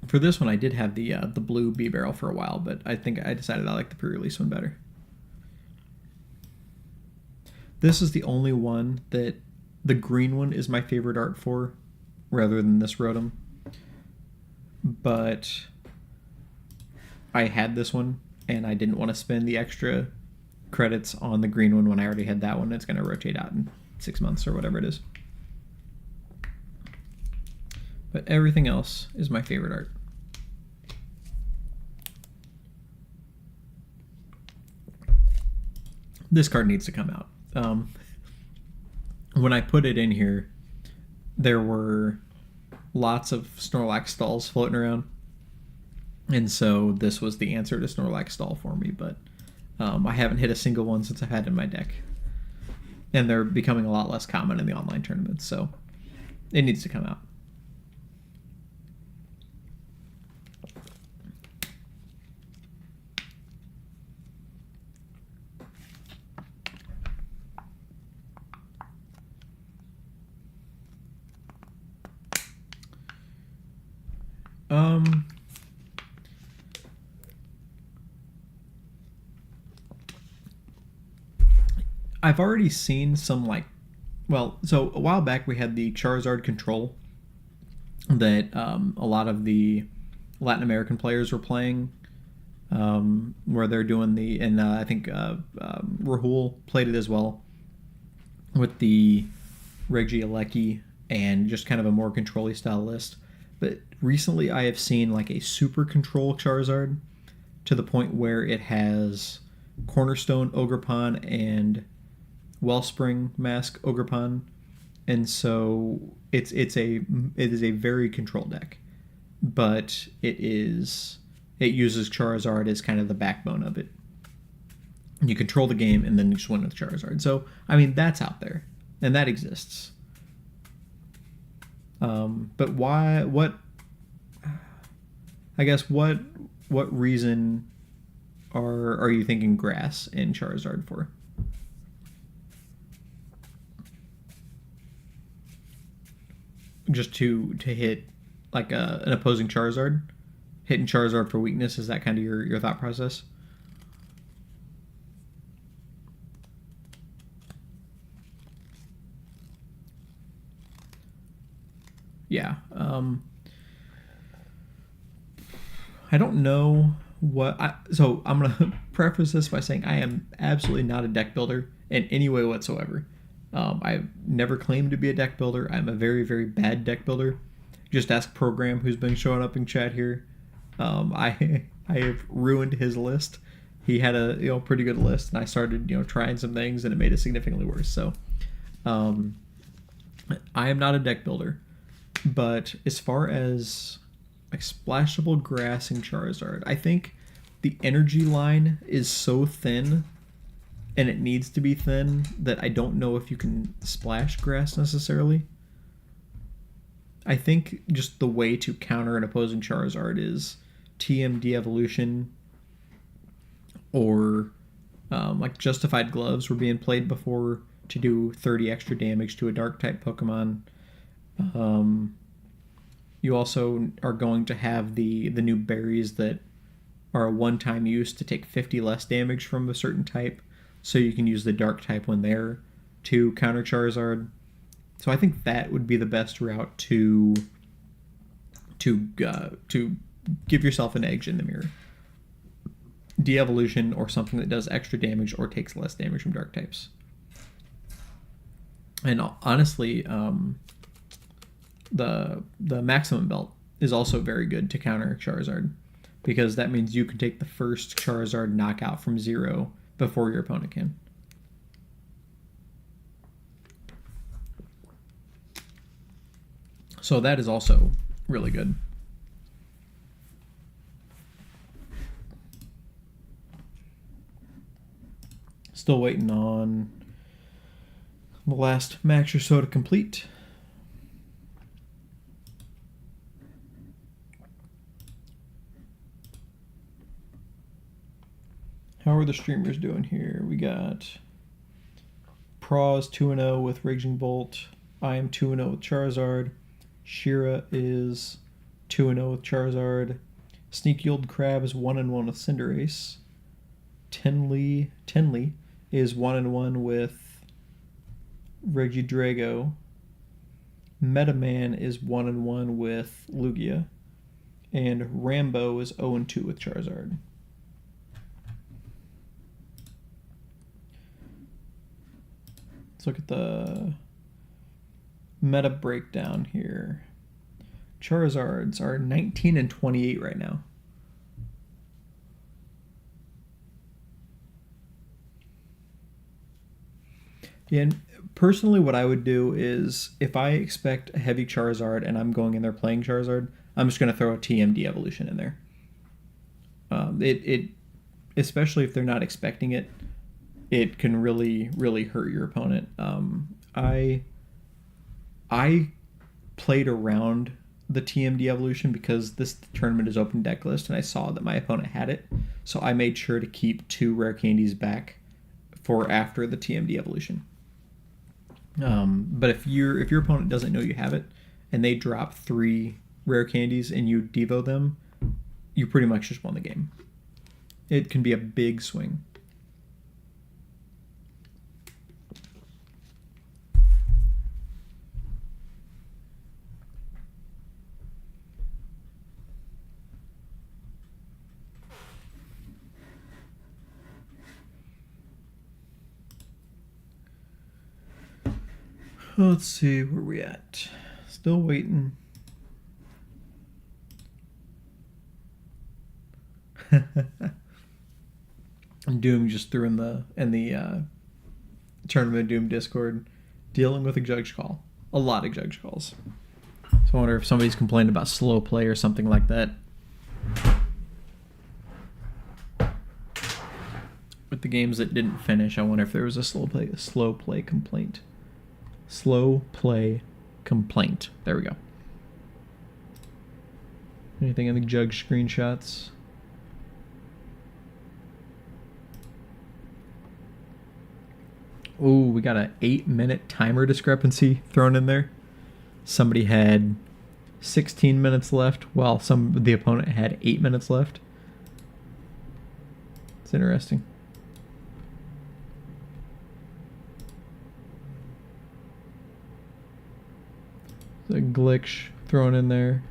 For this one, I did have the blue bee barrel for a while, but I think I decided I like the pre-release one better. This is the only one that the green one is my favorite art for, rather than this Rotom. But I had this one, and I didn't want to spend the extra credits on the green one when I already had that one. It's going to rotate out in 6 months or whatever it is. But everything else is my favorite art. This card needs to come out. When I put it in here, there were lots of Snorlax stalls floating around, and so this was the answer to Snorlax stall for me, but I haven't hit a single one since I've had it in my deck. And they're becoming a lot less common in the online tournaments, so it needs to come out. I've already seen some so a while back we had the Charizard control that a lot of the Latin American players were playing, where they're doing I think Rahul played it as well with the Regieleki and just kind of a more control-y style list. But recently I have seen like a super control Charizard to the point where it has Cornerstone Ogerpon and Wellspring Mask Ogerpon, and so it is a very controlled deck, but it uses Charizard as kind of the backbone of it. You control the game and then you just win with Charizard. So I mean that's out there and that exists. But why? What? I guess what reason are you thinking grass in Charizard for? Just to hit like an opposing Charizard, hitting Charizard for weakness, is that kind of your thought process? Yeah. I don't know so I'm gonna preface this by saying I am absolutely not a deck builder in any way whatsoever. I've never claimed to be a deck builder. I'm a very, very bad deck builder. Just ask Program, who's been showing up in chat here. I have ruined his list. He had a pretty good list, and I started trying some things, and it made it significantly worse. So, I am not a deck builder. But as far as like splashable grass in Charizard, I think the energy line is so thin, and it needs to be thin, that I don't know if you can splash grass necessarily. I think just the way to counter an opposing Charizard is TM de-evolution, or like Justified Gloves were being played before to do 30 extra damage to a Dark-type Pokemon. You also are going to have the new berries that are a one-time use to take 50 less damage from a certain type, so you can use the Dark type when there to counter Charizard. So I think that would be the best route to give yourself an edge in the mirror. De-evolution, or something that does extra damage or takes less damage from Dark types. And honestly, the Maximum Belt is also very good to counter Charizard, because that means you can take the first Charizard knockout from 0 before your opponent can. So that is also really good. Still waiting on the last max or so to complete. How are the streamers doing here? We got Pros 2-0 with Raging Bolt. I am 2-0 with Charizard. Shira is 2-0 with Charizard. Sneaky Old Crab is 1-1 with Cinderace. Tenley is 1-1 with Regidrago. Metaman is 1-1 with Lugia. And Rambo is 0-2 with Charizard. Let's look at the meta breakdown here. Charizards are 19 and 28 right now. Yeah, and personally, what I would do is if I expect a heavy Charizard and I'm going in there playing Charizard, I'm just going to throw a TMD evolution in there. It especially if they're not expecting it, it can really hurt your opponent. I played around the TMD evolution because this tournament is open deck list, and I saw that my opponent had it, so I made sure to keep 2 rare candies back for after the TMD evolution. But if your opponent doesn't know you have it, and they drop 3 rare candies and you devo them, you pretty much just won the game. It can be a big swing. Let's see where we at. Still waiting. Doom just threw in the Tournament Doom Discord, dealing with a judge call. A lot of judge calls. So I wonder if somebody's complained about slow play or something like that. With the games that didn't finish, I wonder if there was a slow play complaint. Slow play complaint. There we go. Anything in the judge screenshots? Ooh, we got an 8-minute timer discrepancy thrown in there. Somebody had 16 minutes left, while the opponent had 8 minutes left. It's interesting. The glitch thrown in there.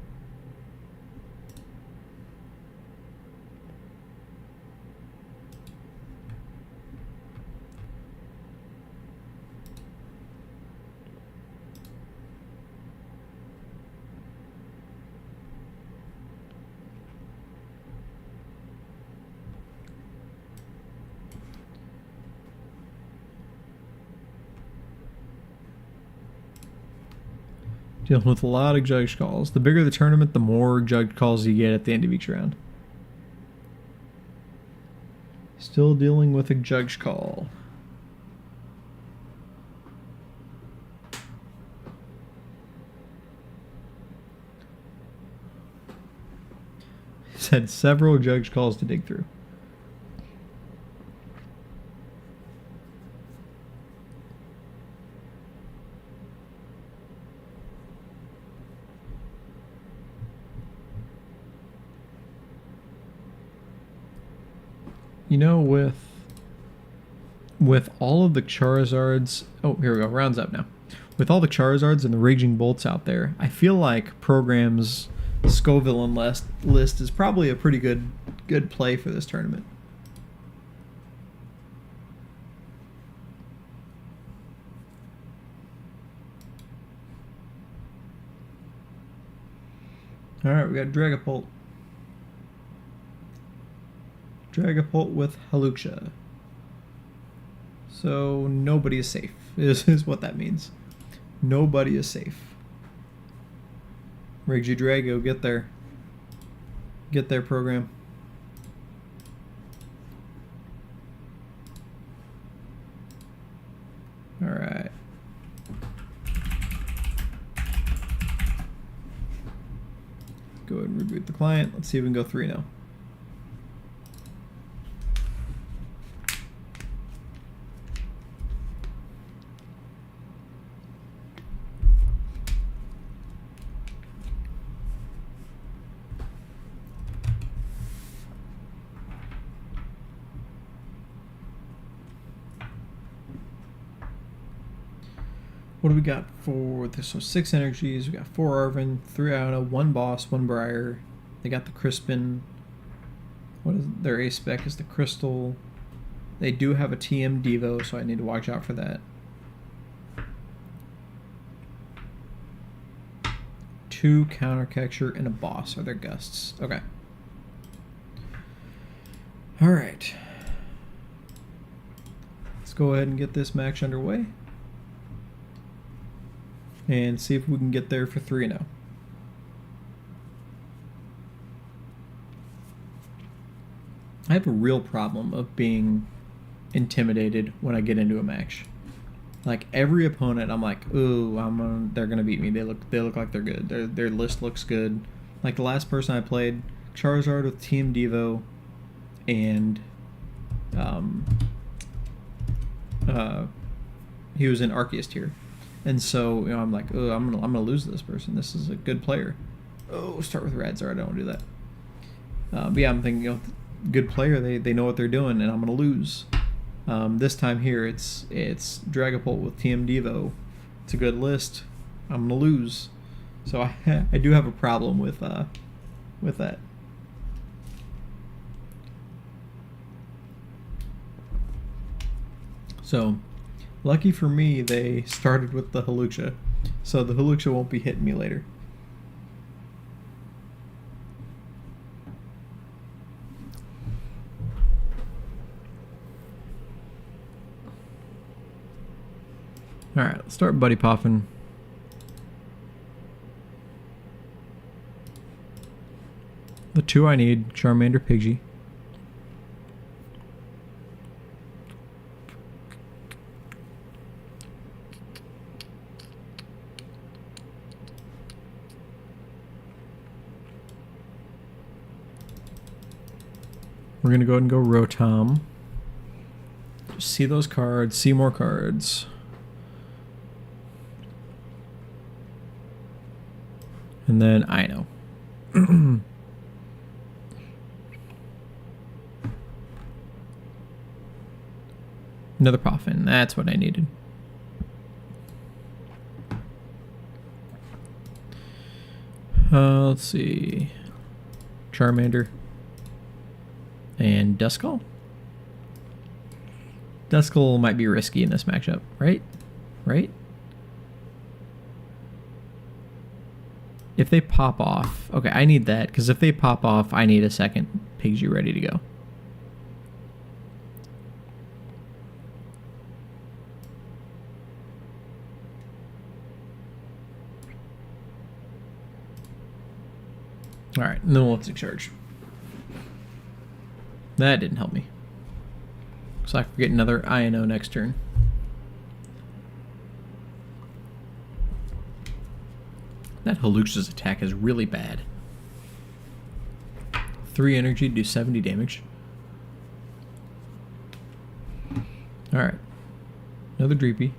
Dealing with a lot of judge calls. The bigger the tournament, the more judge calls you get at the end of each round. Still dealing with a judge call. He's had several judge calls to dig through. You know, with all of the Charizards... Oh, here we go. Round's up now. With all the Charizards and the Raging Bolts out there, I feel like Program's Scovillain list is probably a pretty good play for this tournament. Alright, we got Dragapult. Dragapult with Halucha. So nobody is safe, is what that means. Nobody is safe. Regidrago, get there. Get there, Program. Alright. Go ahead and reboot the client. Let's see if we can go 3 now. What do we got for this? So 6 energies. We got 4 Arven, 3 Iona, 1 Boss, 1 Briar. They got the Crispin. What is their A spec is the Crystal. They do have a TM Devo, so I need to watch out for that. 2 Counter Catcher and a Boss are their gusts. Okay. Alright. Let's go ahead and get this match underway. and see if we can get there for 3-0. I have a real problem of being intimidated when I get into a match. Like every opponent, I'm like, ooh, they're gonna beat me. They look like they're good. Their list looks good. Like the last person I played, Charizard with Team Devo, and he was in Arceus tier, and so I'm like, oh, I'm gonna lose this person. This is a good player. Oh, start with Radzard. I don't do that. But yeah, I'm thinking, good player. They know what they're doing, and I'm gonna lose. This time here, it's Dragapult with Team Devo. It's a good list. I'm gonna lose, so I do have a problem with that. So, lucky for me, they started with the Halucha, so the Halucha won't be hitting me later. Alright, let's start Buddy Poffin. The two I need, Charmander, Pidgey. We're going to go ahead and go Rotom. Just see those cards, see more cards. And then I know. Another Poffin. That's what I needed. Let's see. Charmander. And Duskull. Duskull might be risky in this matchup, right? Right? If they pop off... Okay, I need that, because if they pop off, I need a second Pidgey ready to go. Alright, and then we'll have to charge. That didn't help me. Looks like we're getting another INO next turn. That Halucha's attack is really bad. 3 energy to do 70 damage. Alright. Another Dreepy.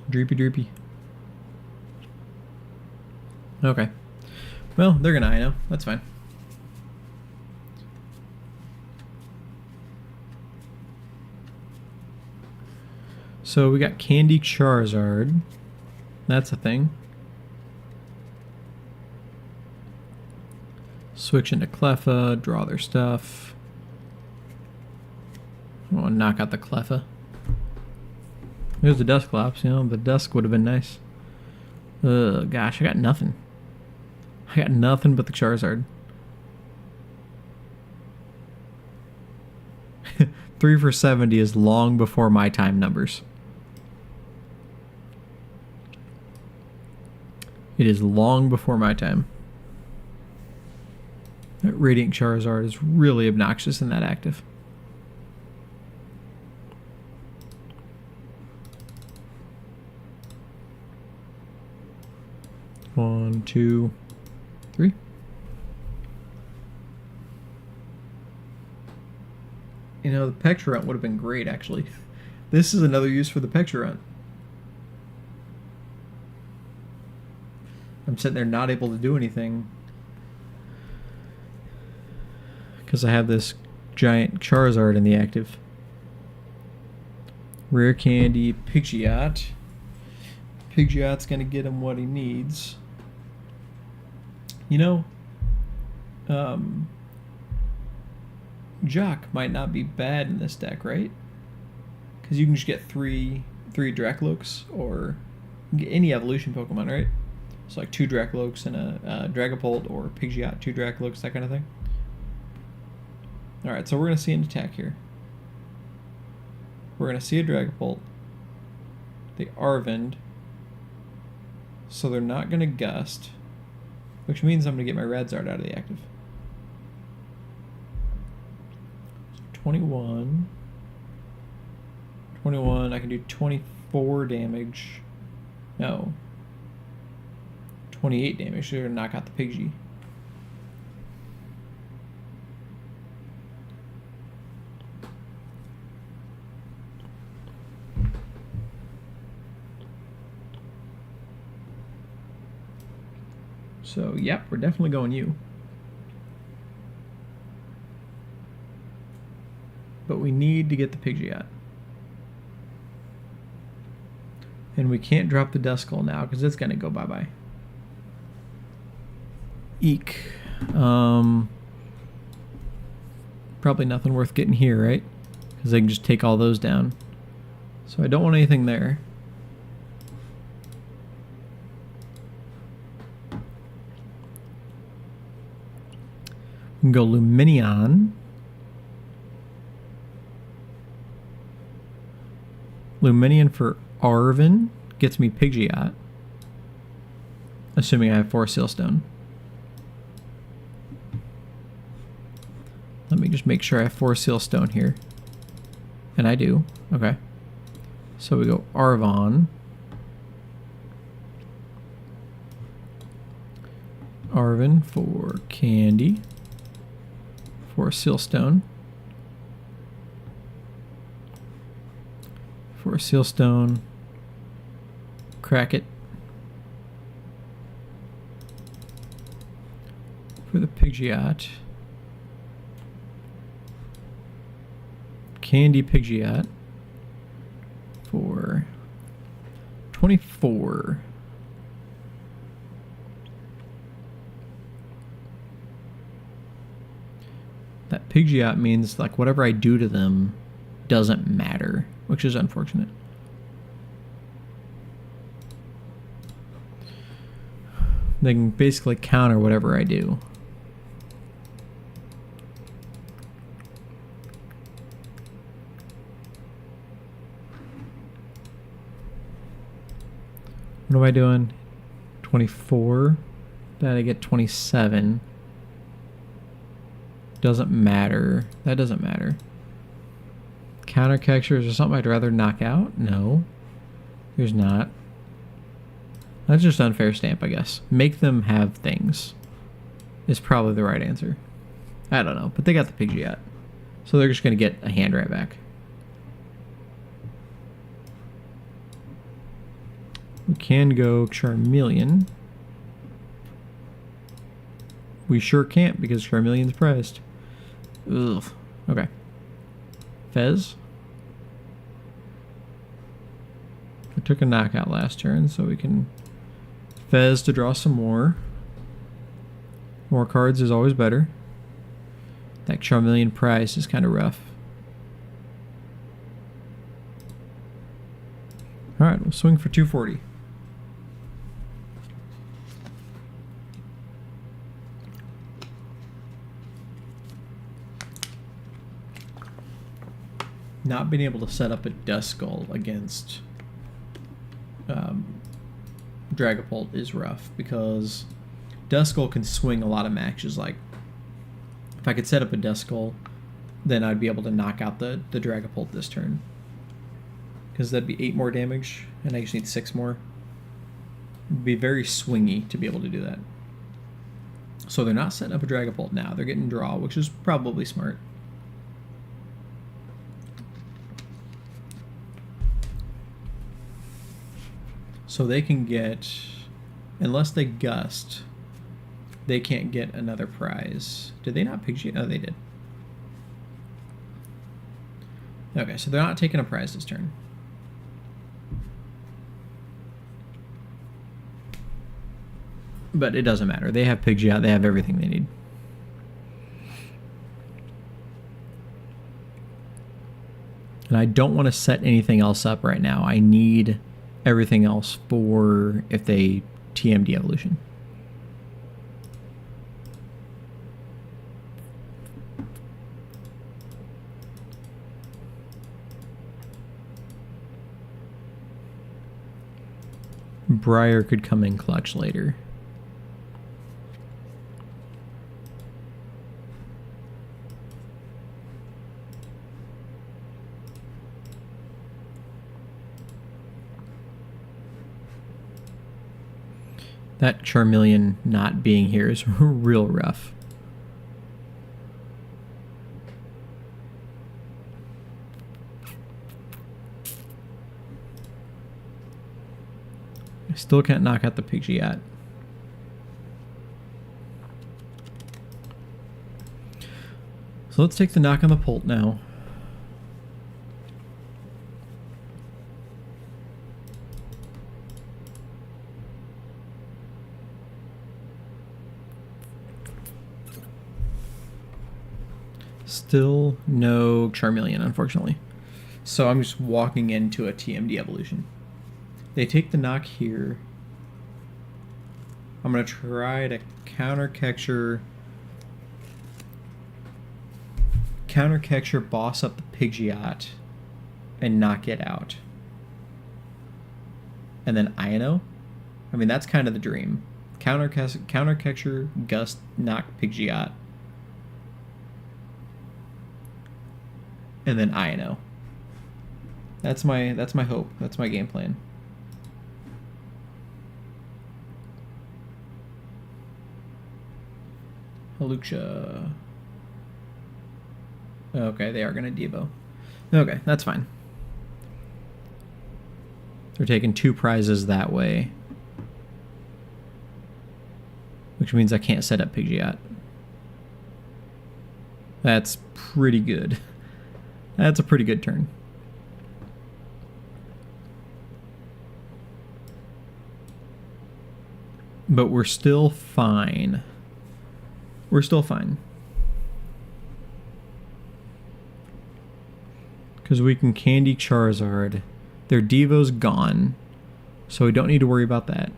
Dreepy. Okay. Well, they're gonna INO. That's fine. So we got Candy Charizard. That's a thing. Switch into Cleffa, draw their stuff. I want to knock out the Cleffa. There's the Dusclops, you know, the Dusk would have been nice. Gosh, I got nothing. I got nothing but the Charizard. 3 for 70 is long before my time numbers. It is long before my time. That Radiant Charizard is really obnoxious in that active. One, two, three. You know, the Peckrunt would have been great, actually. This is another use for the Peckrunt. I'm sitting there not able to do anything because I have this giant Charizard in the active. Rare Candy, Pidgeot. Pidgeot's going to get him what he needs. You know, Jock might not be bad in this deck, right? Because you can just get three Dracloaks, or you can get any evolution Pokemon, right? So like 2 Dracloaks and a Dragapult, or Pidgeot, 2 Dracloaks, that kind of thing. Alright, so we're going to see an attack here. We're going to see a Dragapult, the Arvand, So they're not going to gust, which means I'm going to get my red Zard out of the active. So 21. 21, I can do 24 damage. No. 28 damage to knock out the Pidgey. So, yep, we're definitely going you. But we need to get the Pidgey out. And we can't drop the Duskull now because it's going to go bye-bye. Eek. Probably nothing worth getting here, right? Because I can just take all those down. So I don't want anything there. We can go Lumineon. Lumineon for Arven gets me Pidgeot. Assuming I have 4 Sealstone. Let me just make sure I have 4 Sealstone here. And I do. Okay. So we go Arvon. Arven for Candy. For Sealstone. For Sealstone. Crack it. For the Pidgeot. Candy Pidgeot. For 24. That Pidgeot means like whatever I do to them doesn't matter, which is unfortunate. They can basically counter whatever I do. What am I doing? 24. Then I get 27. Doesn't matter. That doesn't matter. Counter catchers or something I'd rather knock out? No. There's not. That's just unfair stamp, I guess. Make them have things is probably the right answer. I don't know, but they got the Pidgeot. So they're just going to get a hand right back. We can go Charmeleon. We sure can't because Charmeleon's priced. Ugh. Okay. Fez. We took a knockout last turn, so we can Fez to draw some more. More cards is always better. That Charmeleon price is kind of rough. Alright, we'll swing for 240. Not being able to set up a Duskull against Dragapult is rough because Duskull can swing a lot of matches. Like, if I could set up a Duskull, then I'd be able to knock out the Dragapult this turn. Because that'd be 8 more damage, and I just need 6 more. It'd be very swingy to be able to do that. So they're not setting up a Dragapult now. They're getting draw, which is probably smart. So they can get, unless they gust, they can't get another prize. Did they not Pidgey? Oh, they did. Okay, so they're not taking a prize this turn. But it doesn't matter. They have Pidgeot. They have everything they need. And I don't want to set anything else up right now. I need everything else for if they TM de-evolution. Briar could come in clutch later. That Charmeleon not being here is real rough. I still can't knock out the Pidgeot. So let's take the knock on the Pult now. Still no Charmeleon, unfortunately. So I'm just walking into a TMD evolution. They take the knock here. I'm going to try to counter-catcher, boss up the Pidgeot, and knock it out. And then Ino? I mean, that's kind of the dream. Counter-catcher, Gust, knock Pidgeot. And then Ino. That's my hope. That's my game plan. Haluksha. Okay, they are going to Devo. Okay, that's fine. They're taking 2 prizes that way. Which means I can't set up Pidgeot. That's pretty good. That's a pretty good turn. But we're still fine. We're still fine. Because we can Candy Charizard. Their Devo's gone. So we don't need to worry about that.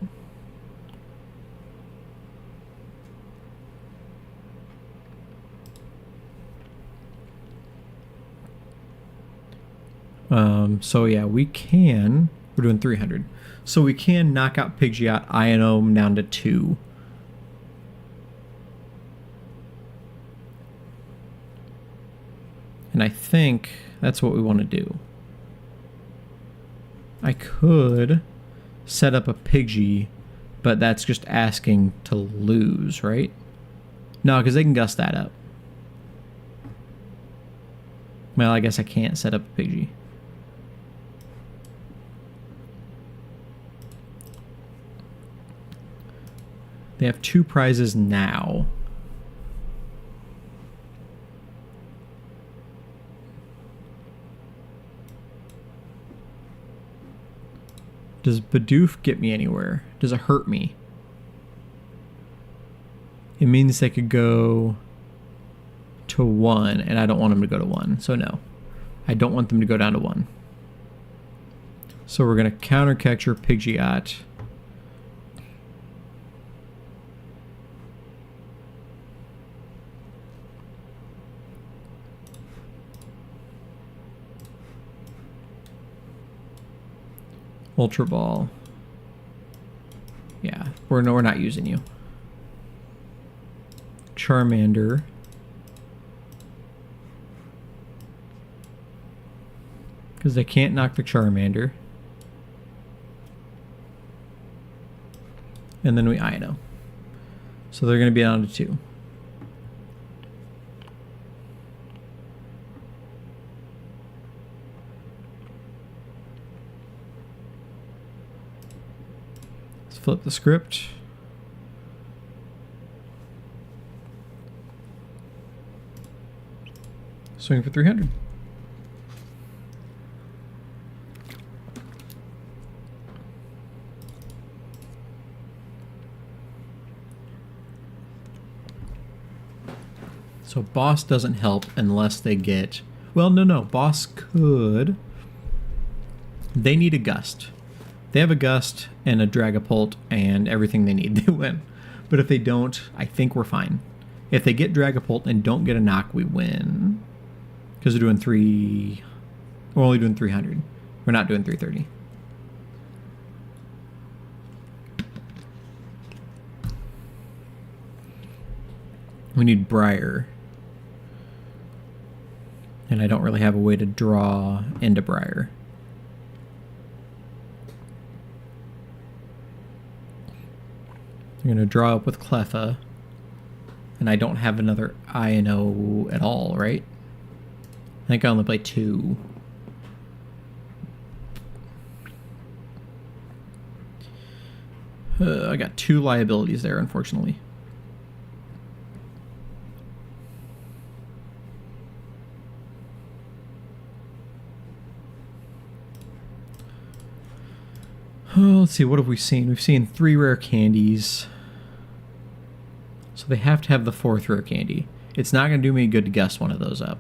So yeah, we can... We're doing 300. So we can knock out Pidgeot, Ino down to 2. And I think that's what we want to do. I could set up a Pidgey, but that's just asking to lose, right? No, because they can gust that up. Well, I guess I can't set up a Pidgey. They have 2 prizes now. Does Bidoof get me anywhere? Does it hurt me? It means they could go to 1, and I don't want them to go to 1, so no. I don't want them to go down to 1. So we're going to counter-catcher Pidgeot. Ultra Ball. Yeah, we're not using you. Charmander. Because they can't knock the Charmander. And then we Ino. So they're going to be down to 2. Flip the script. Swing for 300. So boss doesn't help unless they get... Well, no. Boss could. They need a gust. They have a Gust and a Dragapult and everything they need, they win. But if they don't, I think we're fine. If they get Dragapult and don't get a knock, we win. Because we're doing we're only doing 300. We're not doing 330. We need Briar. And I don't really have a way to draw into Briar. I'm going to draw up with Cleffa. And I don't have another I&O at all, right? I think I only play 2. I got 2 liabilities there, unfortunately. Let's see, what have we seen? We've seen 3 rare candies. So they have to have the 4th rare candy. It's not going to do me good to guess one of those up.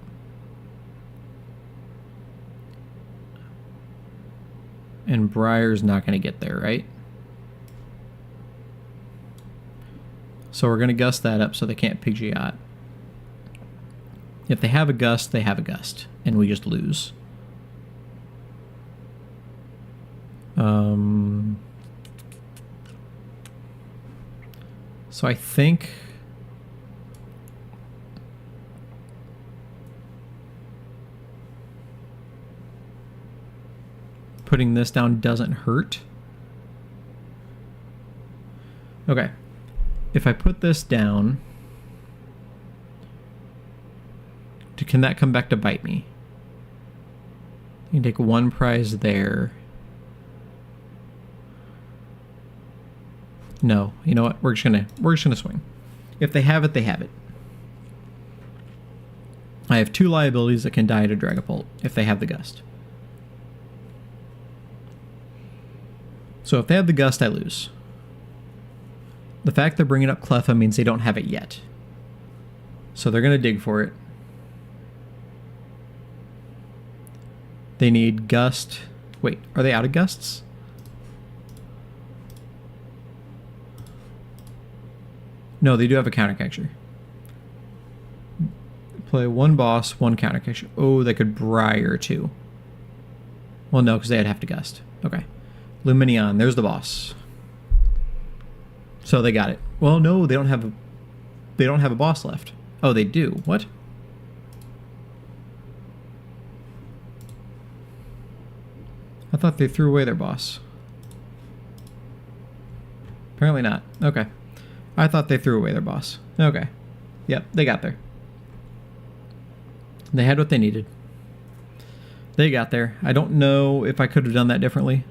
And Briar's not going to get there, right? So we're going to gust that up so they can't Pidgeot. If they have a gust, they have a gust. And we just lose. So I think... putting this down doesn't hurt. Okay. If I put this down, can that come back to bite me? You can take 1 prize there. No, you know what? We're just gonna swing. If they have it, they have it. I have 2 liabilities that can die to Dragapult if they have the gust. So if they have the gust, I lose. The fact they're bringing up Cleffa means they don't have it yet. So they're going to dig for it. They need gust. Wait, are they out of gusts? No, they do have a counter catcher. Play 1 boss, 1 counter catcher. Oh, they could Briar too. Well, no, because they'd have to gust. Okay. Lumineon, there's the boss. So they got it. Well, no, they don't have a boss left. Oh, they do. What? I thought they threw away their boss. Apparently not. Okay. I thought they threw away their boss. Okay. Yep, they got there. They had what they needed. They got there. I don't know if I could have done that differently.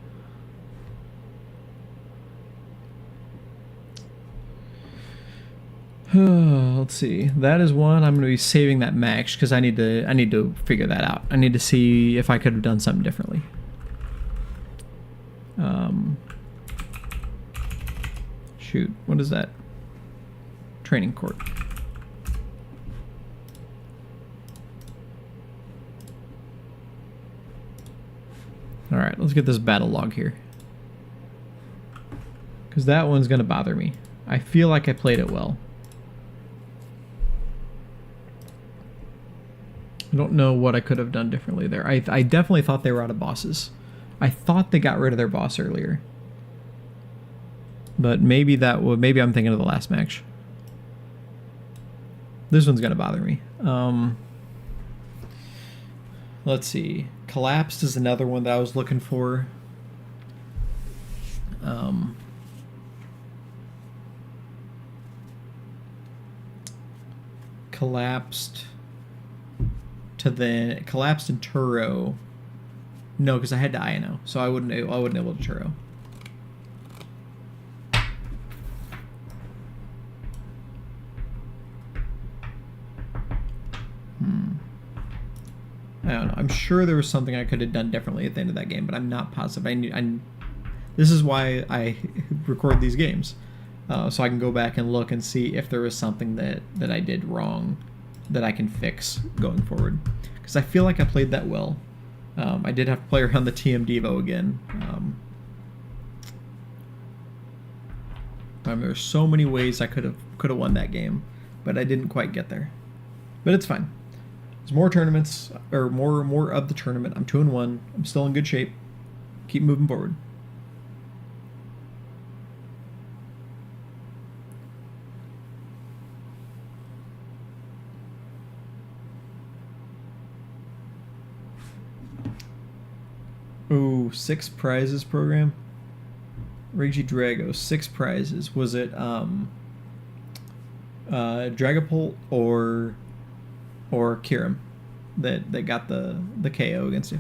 Let's see. That is one. I'm going to be saving that max because I need to figure that out. I need to see if I could have done something differently. Shoot. What is that? Training court. All right. Let's get this battle log here. Because that one's going to bother me. I feel like I played it well. I don't know what I could have done differently there. I definitely thought they were out of bosses. I thought they got rid of their boss earlier. But maybe maybe I'm thinking of the last match. This one's gonna bother me. Let's see. Collapsed is another one that I was looking for. Collapsed to collapsed in Turo. No, because I had to I&O, so I wouldn't able to Turo. I don't know. I'm sure there was something I could have done differently at the end of that game, but I'm not positive. This is why I record these games, so I can go back and look and see if there was something that I did wrong that I can fix going forward. Because I feel like I played that well. I did have to play around the TM Devo again. There's so many ways I could have won that game, but I didn't quite get there. But it's fine. There's more tournaments, or more of the tournament. I'm 2-1. I'm still in good shape. Keep moving forward. Ooh, 6 prizes program. Regi Drago, 6 prizes. Was it Dragapult or Kirim that got the KO against you?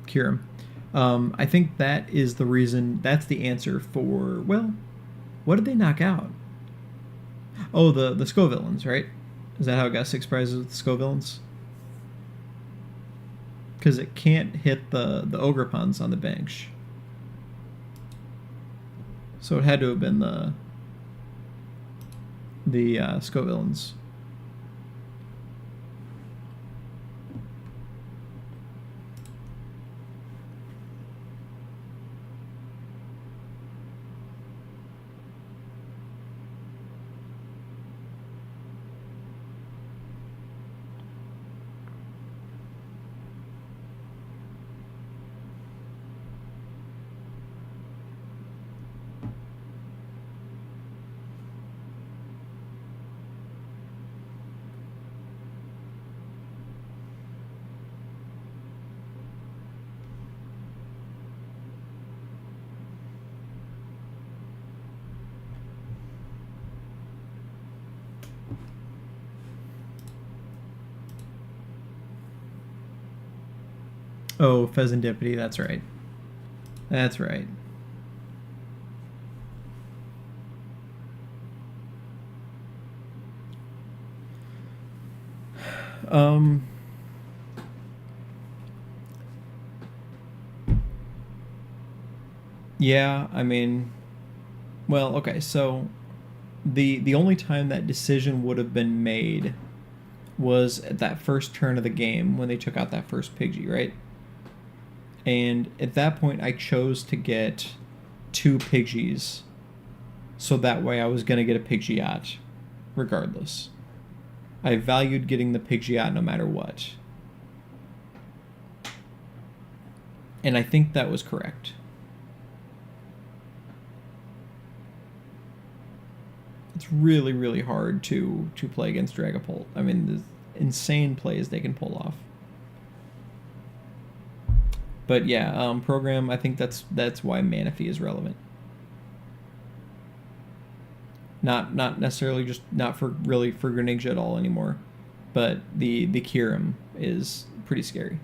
Kirim. I think that is the reason. That's the answer for. Well, what did they knock out? Oh, the Scovillains, right? Is that how it got 6 prizes with the Scovillains? Because it can't hit the Ogrepons on the bench. So it had to have been the Scovillains. Oh, Pheasantipity, that's right. That's right. Um, yeah, I mean, well, okay, so the only time that decision would have been made was at that first turn of the game when they took out that first Pidgey, right? And at that point, I chose to get 2 Pidgeys, so that way I was going to get a Pidgeot regardless. I valued getting the Pidgeot no matter what. And I think that was correct. It's really, really hard to play against Dragapult. I mean, the insane plays they can pull off. But yeah, program, I think that's why Manaphy is relevant. Not necessarily just not for Greninja at all anymore, but the Kyurem is pretty scary.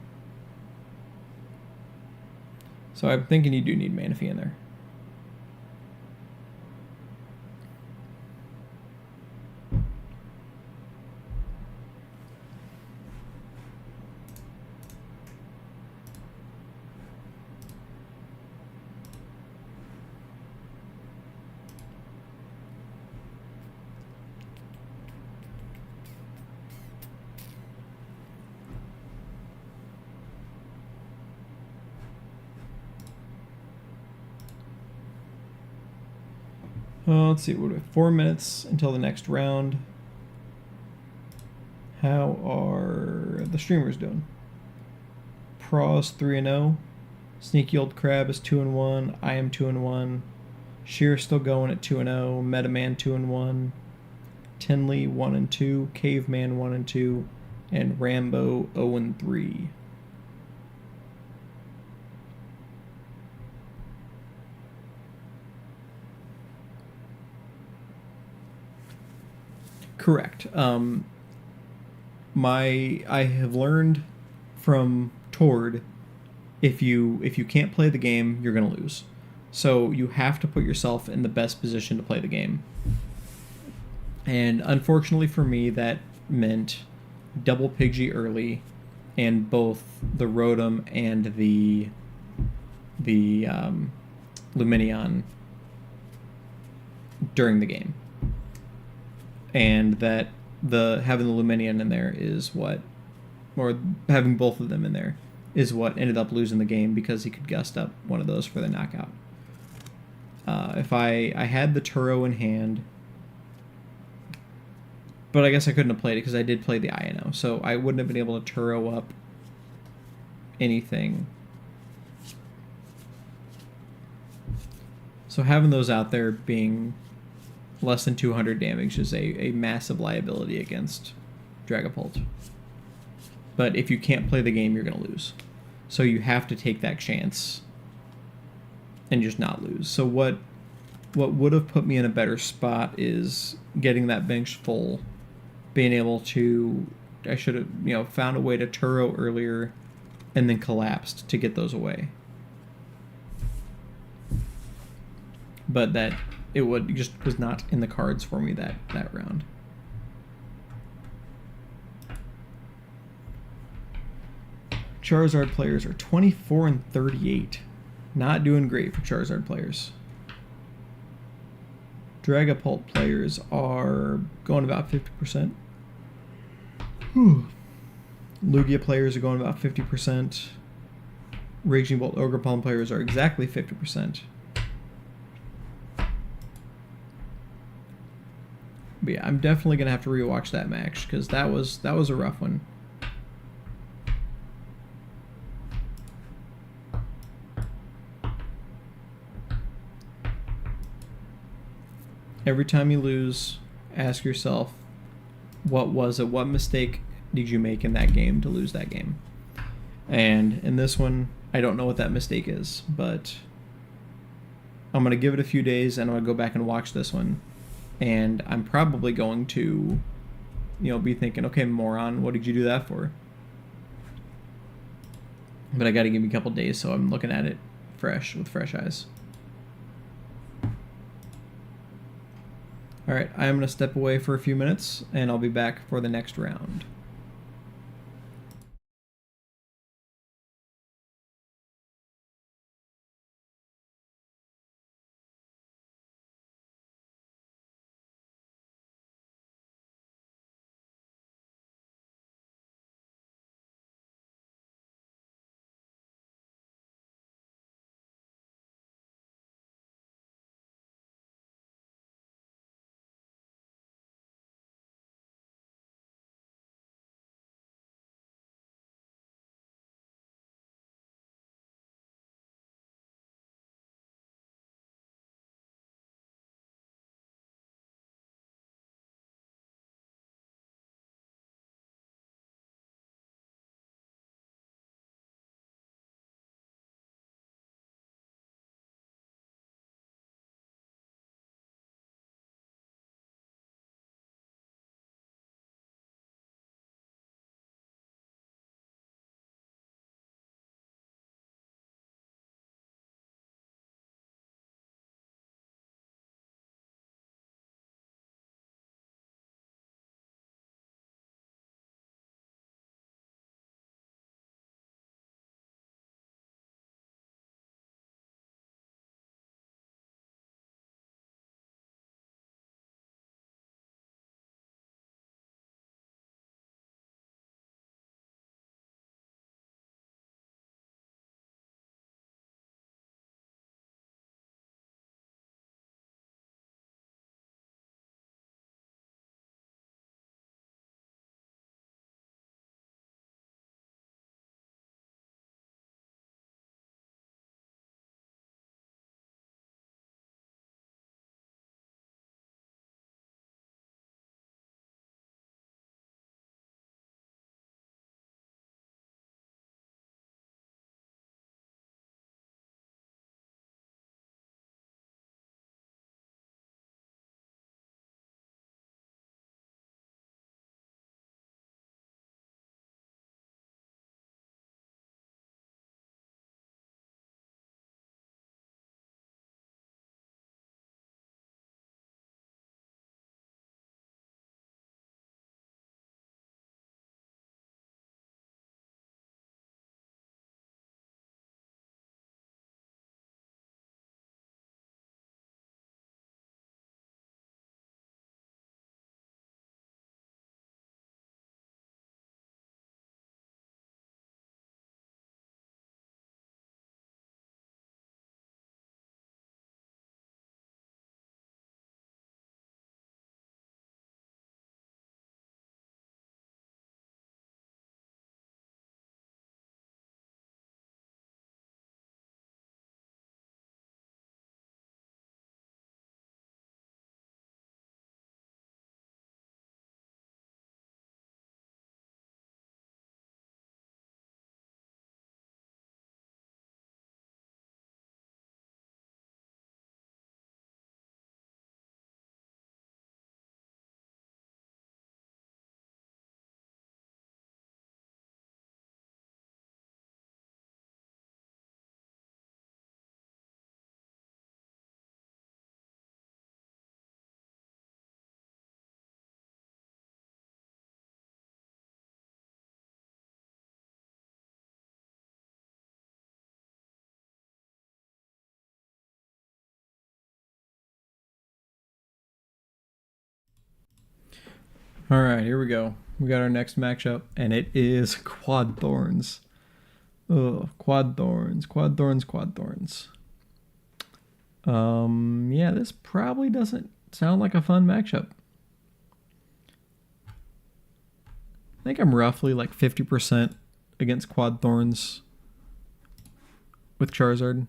So I'm thinking you do need Manaphy in there. Let's see, what do we have? 4 minutes until the next round. How are the streamers doing? Pros 3-0. Sneaky Old Crab is 2-1. I am 2-1. Sheer still going at 2-0. Metaman 2-1. Tinley 1-2. Caveman 1-2. And Rambo 0-3. Correct. I have learned from Tord, if you can't play the game, you're gonna lose. So you have to put yourself in the best position to play the game. And unfortunately for me, that meant double Pidgey early, and both the Rotom and the Lumineon during the game. And that having the Lumineon in there is what, or having both of them in there, is what ended up losing the game, because he could gust up one of those for the knockout. If I had the Turo in hand, but I guess I couldn't have played it because I did play the INO, so I wouldn't have been able to Turo up anything. So having those out there being less than 200 damage is a massive liability against Dragapult. But if you can't play the game, you're going to lose. So you have to take that chance and just not lose. So what would have put me in a better spot is getting that bench full, being able to... I should have, found a way to Turo earlier and then collapsed to get those away. But that just was not in the cards for me that round. Charizard players are 24 and 38. Not doing great for Charizard players. Dragapult players are going about 50%. Lugia players are going about 50%. Raging Bolt Ogerpalm players are exactly 50%. But yeah, I'm definitely gonna have to rewatch that match because that was a rough one. Every time you lose, ask yourself, what was it? What mistake did you make in that game to lose that game? And in this one, I don't know what that mistake is, but I'm gonna give it a few days and I'm gonna go back and watch this one. And I'm probably going to, be thinking, okay, moron, what did you do that for? But I got to give me a couple days, so I'm looking at it with fresh eyes. All right, I'm going to step away for a few minutes, and I'll be back for the next round. All right, here we go. We got our next matchup, and it is Quad Thorns. Oh, Quad Thorns, Quad Thorns, Quad Thorns. Yeah, this probably doesn't sound like a fun matchup. I think I'm roughly like 50% against Quad Thorns with Charizard.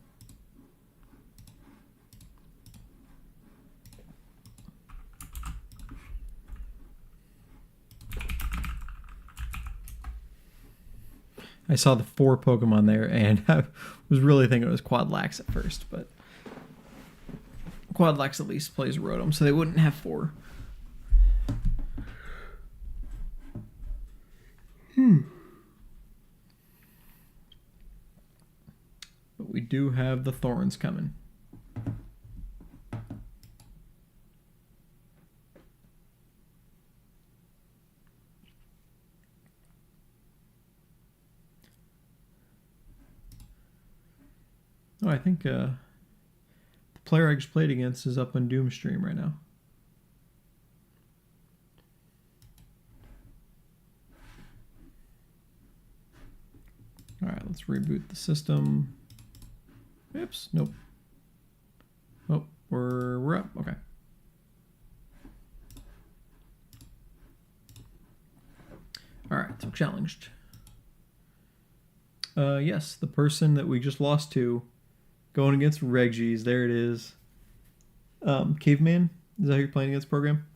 I saw the 4 Pokemon there, and I was really thinking it was Quadlax at first, but Quadlax at least plays Rotom, so they wouldn't have 4. But we do have the Thorns coming. Oh, I think the player I just played against is up on Doomstream right now. All right, let's reboot the system. Oops, nope. Oh, we're up. Okay. All right, so challenged. Yes, the person that we just lost to, going against Reggies. There it is. Caveman. Is that who you're playing against, program?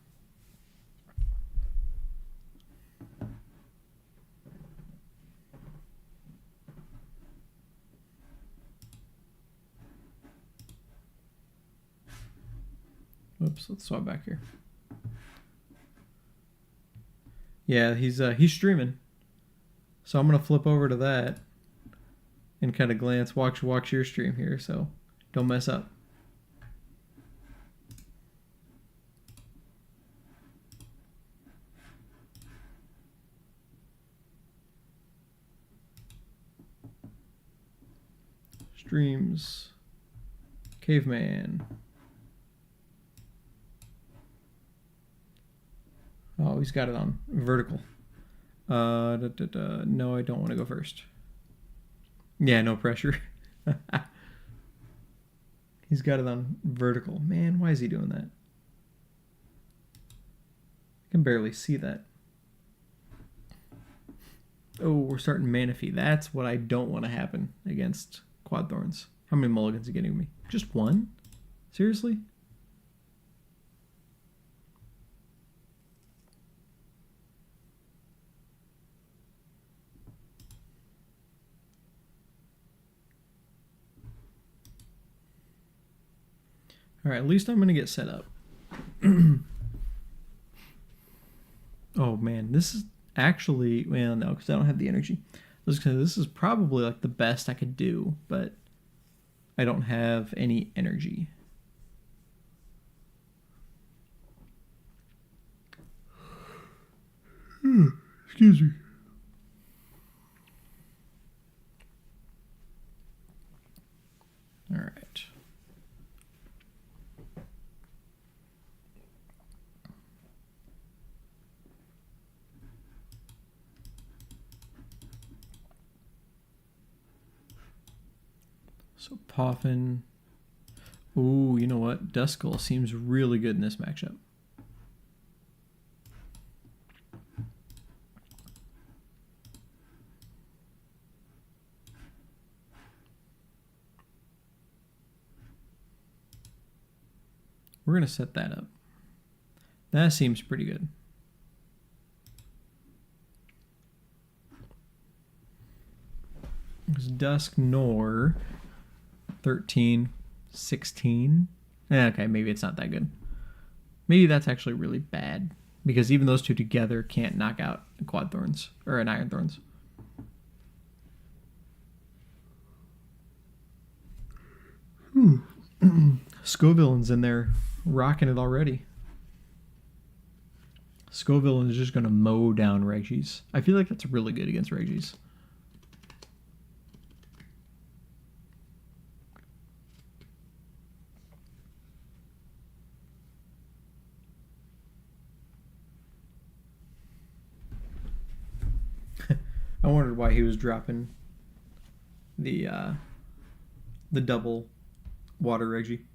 Oops, let's swap back here. Yeah, he's streaming. So I'm gonna flip over to that and kind of glance, watch your stream here, so don't mess up. Streams, Caveman. Oh, he's got it on vertical. No, I don't want to go first. Yeah, no pressure. He's got it on vertical. Man, why is he doing that? I can barely see that. Oh, we're starting Manaphy. That's what I don't want to happen against Quad Thorns. How many mulligans are you getting me? Just one? Seriously? All right, at least I'm going to get set up. Oh, man. This is actually... Well, no, because I don't have the energy. This is probably like the best I could do, but I don't have any energy. Excuse me. All right. So Poffin. Ooh, you know what? Duskull seems really good in this matchup. We're going to set that up. That seems pretty good. It's Dusk Nor 13, 16. Okay, maybe it's not that good. Maybe that's actually really bad because even those two together can't knock out a Quad Thorns or an Iron Thorns. Scovillain's in there rocking it already. Scovillain is just going to mow down Reggies. I feel like that's really good against Reggies. wondered why he was dropping the double water Reggie.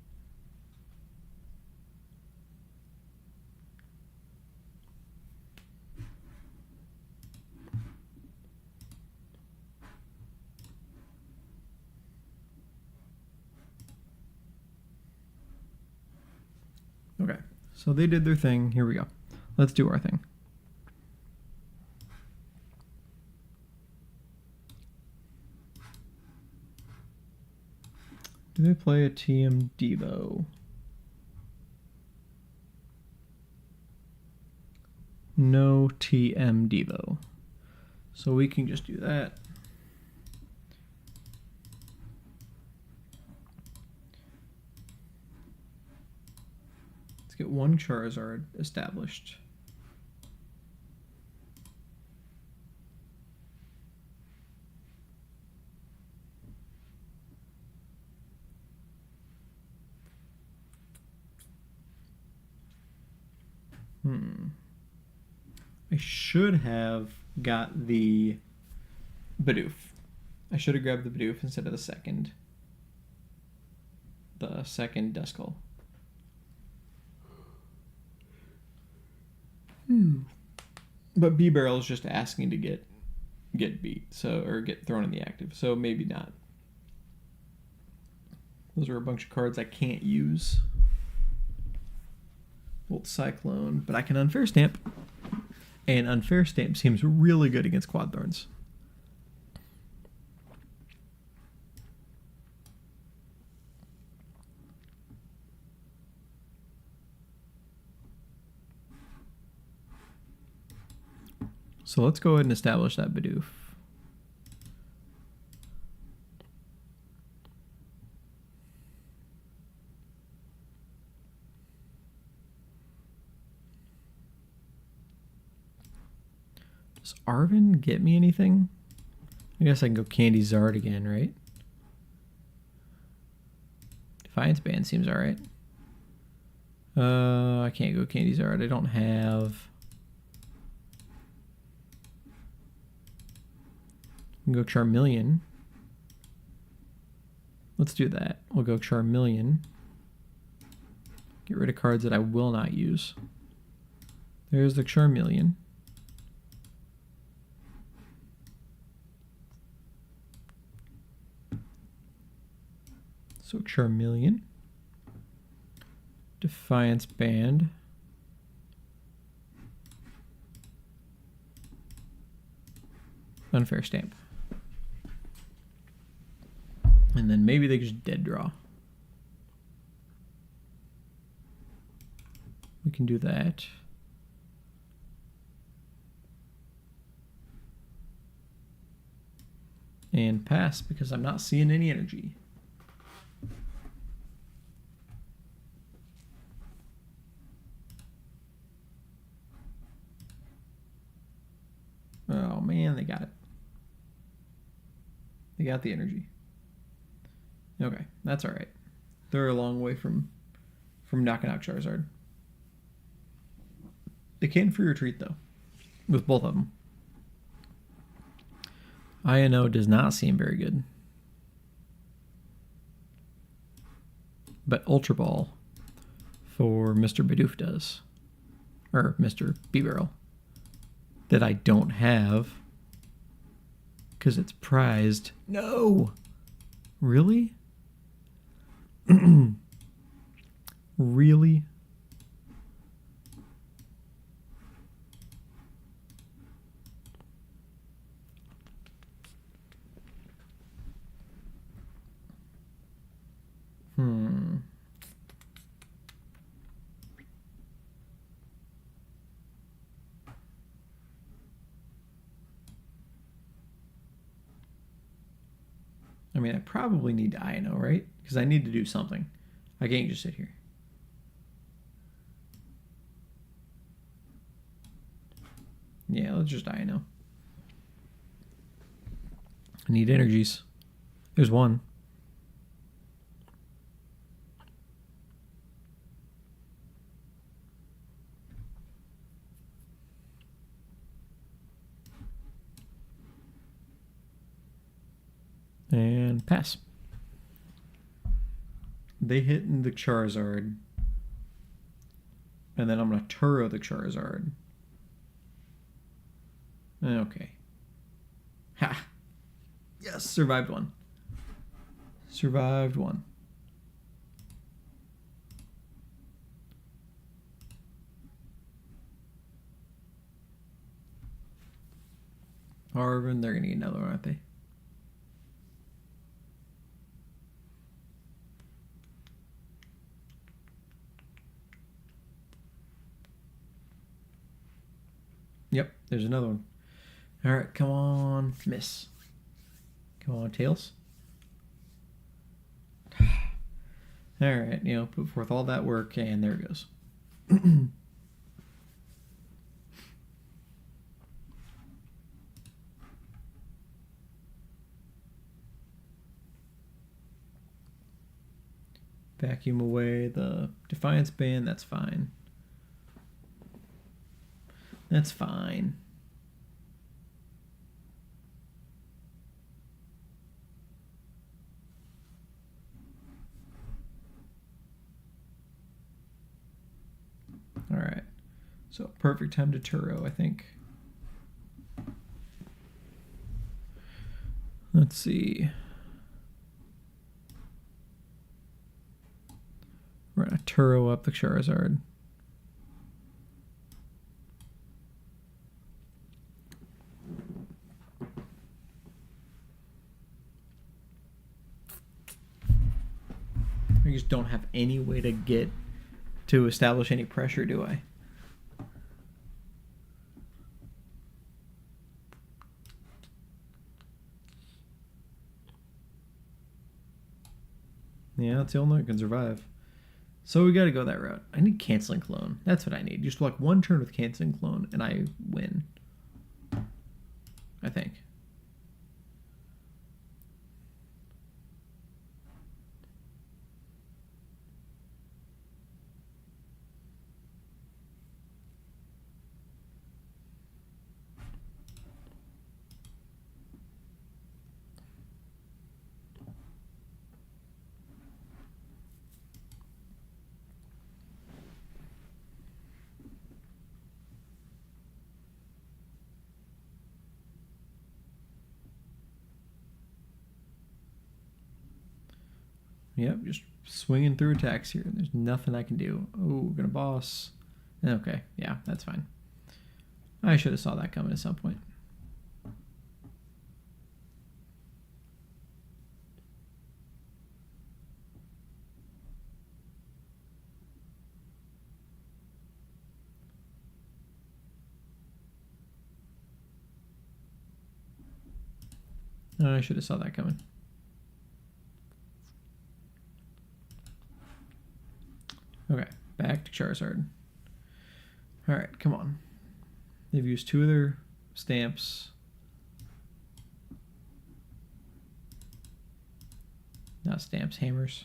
Okay, so they did their thing. Here we go. Let's do our thing. Do they play a TM Devo? No TM Devo. So we can just do that. Let's get one Charizard established. I should have got the Bidoof. I should have grabbed the Bidoof instead of the second Duskull. But B-Barrel is just asking to get beat, or get thrown in the active, so maybe not. Those are a bunch of cards I can't use. Volt Cyclone, but I can Unfair Stamp. And Unfair Stamp seems really good against Quad Thorns. So let's go ahead and establish that Bidoof. Does Arvin get me anything? I guess I can go Candy Zard again, right? Defiance Band seems alright. I can't go Candy Zard. I don't have... I can go Charmeleon. Let's do that. We'll go Charmeleon. Get rid of cards that I will not use. There's the Charmeleon. So Charmeleon. Defiance Band. Unfair Stamp. And then maybe they just dead draw. We can do that. And pass because I'm not seeing any energy. Oh man, they got it. They got the energy. Okay, that's all right. They're a long way from knocking out Charizard. They can free retreat though, with both of them. INO does not seem very good, but Ultra Ball for Mr. Bidoof does, or Mr. B-Barrel, that I don't have because it's prized. No, really? Really? I mean, I probably need to INO, right? Because I need to do something. I can't just sit here. Yeah, let's just INO. I need energies. There's one. And pass. They hit the Charizard. And then I'm going to Turo the Charizard. Okay. Ha! Yes, survived one. Survived one. Arvin, they're going to get another one, aren't they? Yep, there's another one. All right, come on, miss. Come on, Tails. All right, put forth all that work, and there it goes. Vacuum away the Defiance Band, that's fine. That's fine. All right. So perfect time to Turo, I think. Let's see. We're going to Turo up the Charizard. I just don't have any way to establish any pressure, do I? Yeah, that's the only one that can survive. So we got to go that route. I need Canceling Clone. That's what I need. Just like one turn with Canceling Clone, and I win. I think. Yep, just swinging through attacks here. There's nothing I can do. Oh, we're going to boss. Okay, yeah, that's fine. I should have saw that coming at some point. I should have saw that coming. Okay, back to Charizard. All right, come on. They've used two of their stamps. Not stamps, hammers.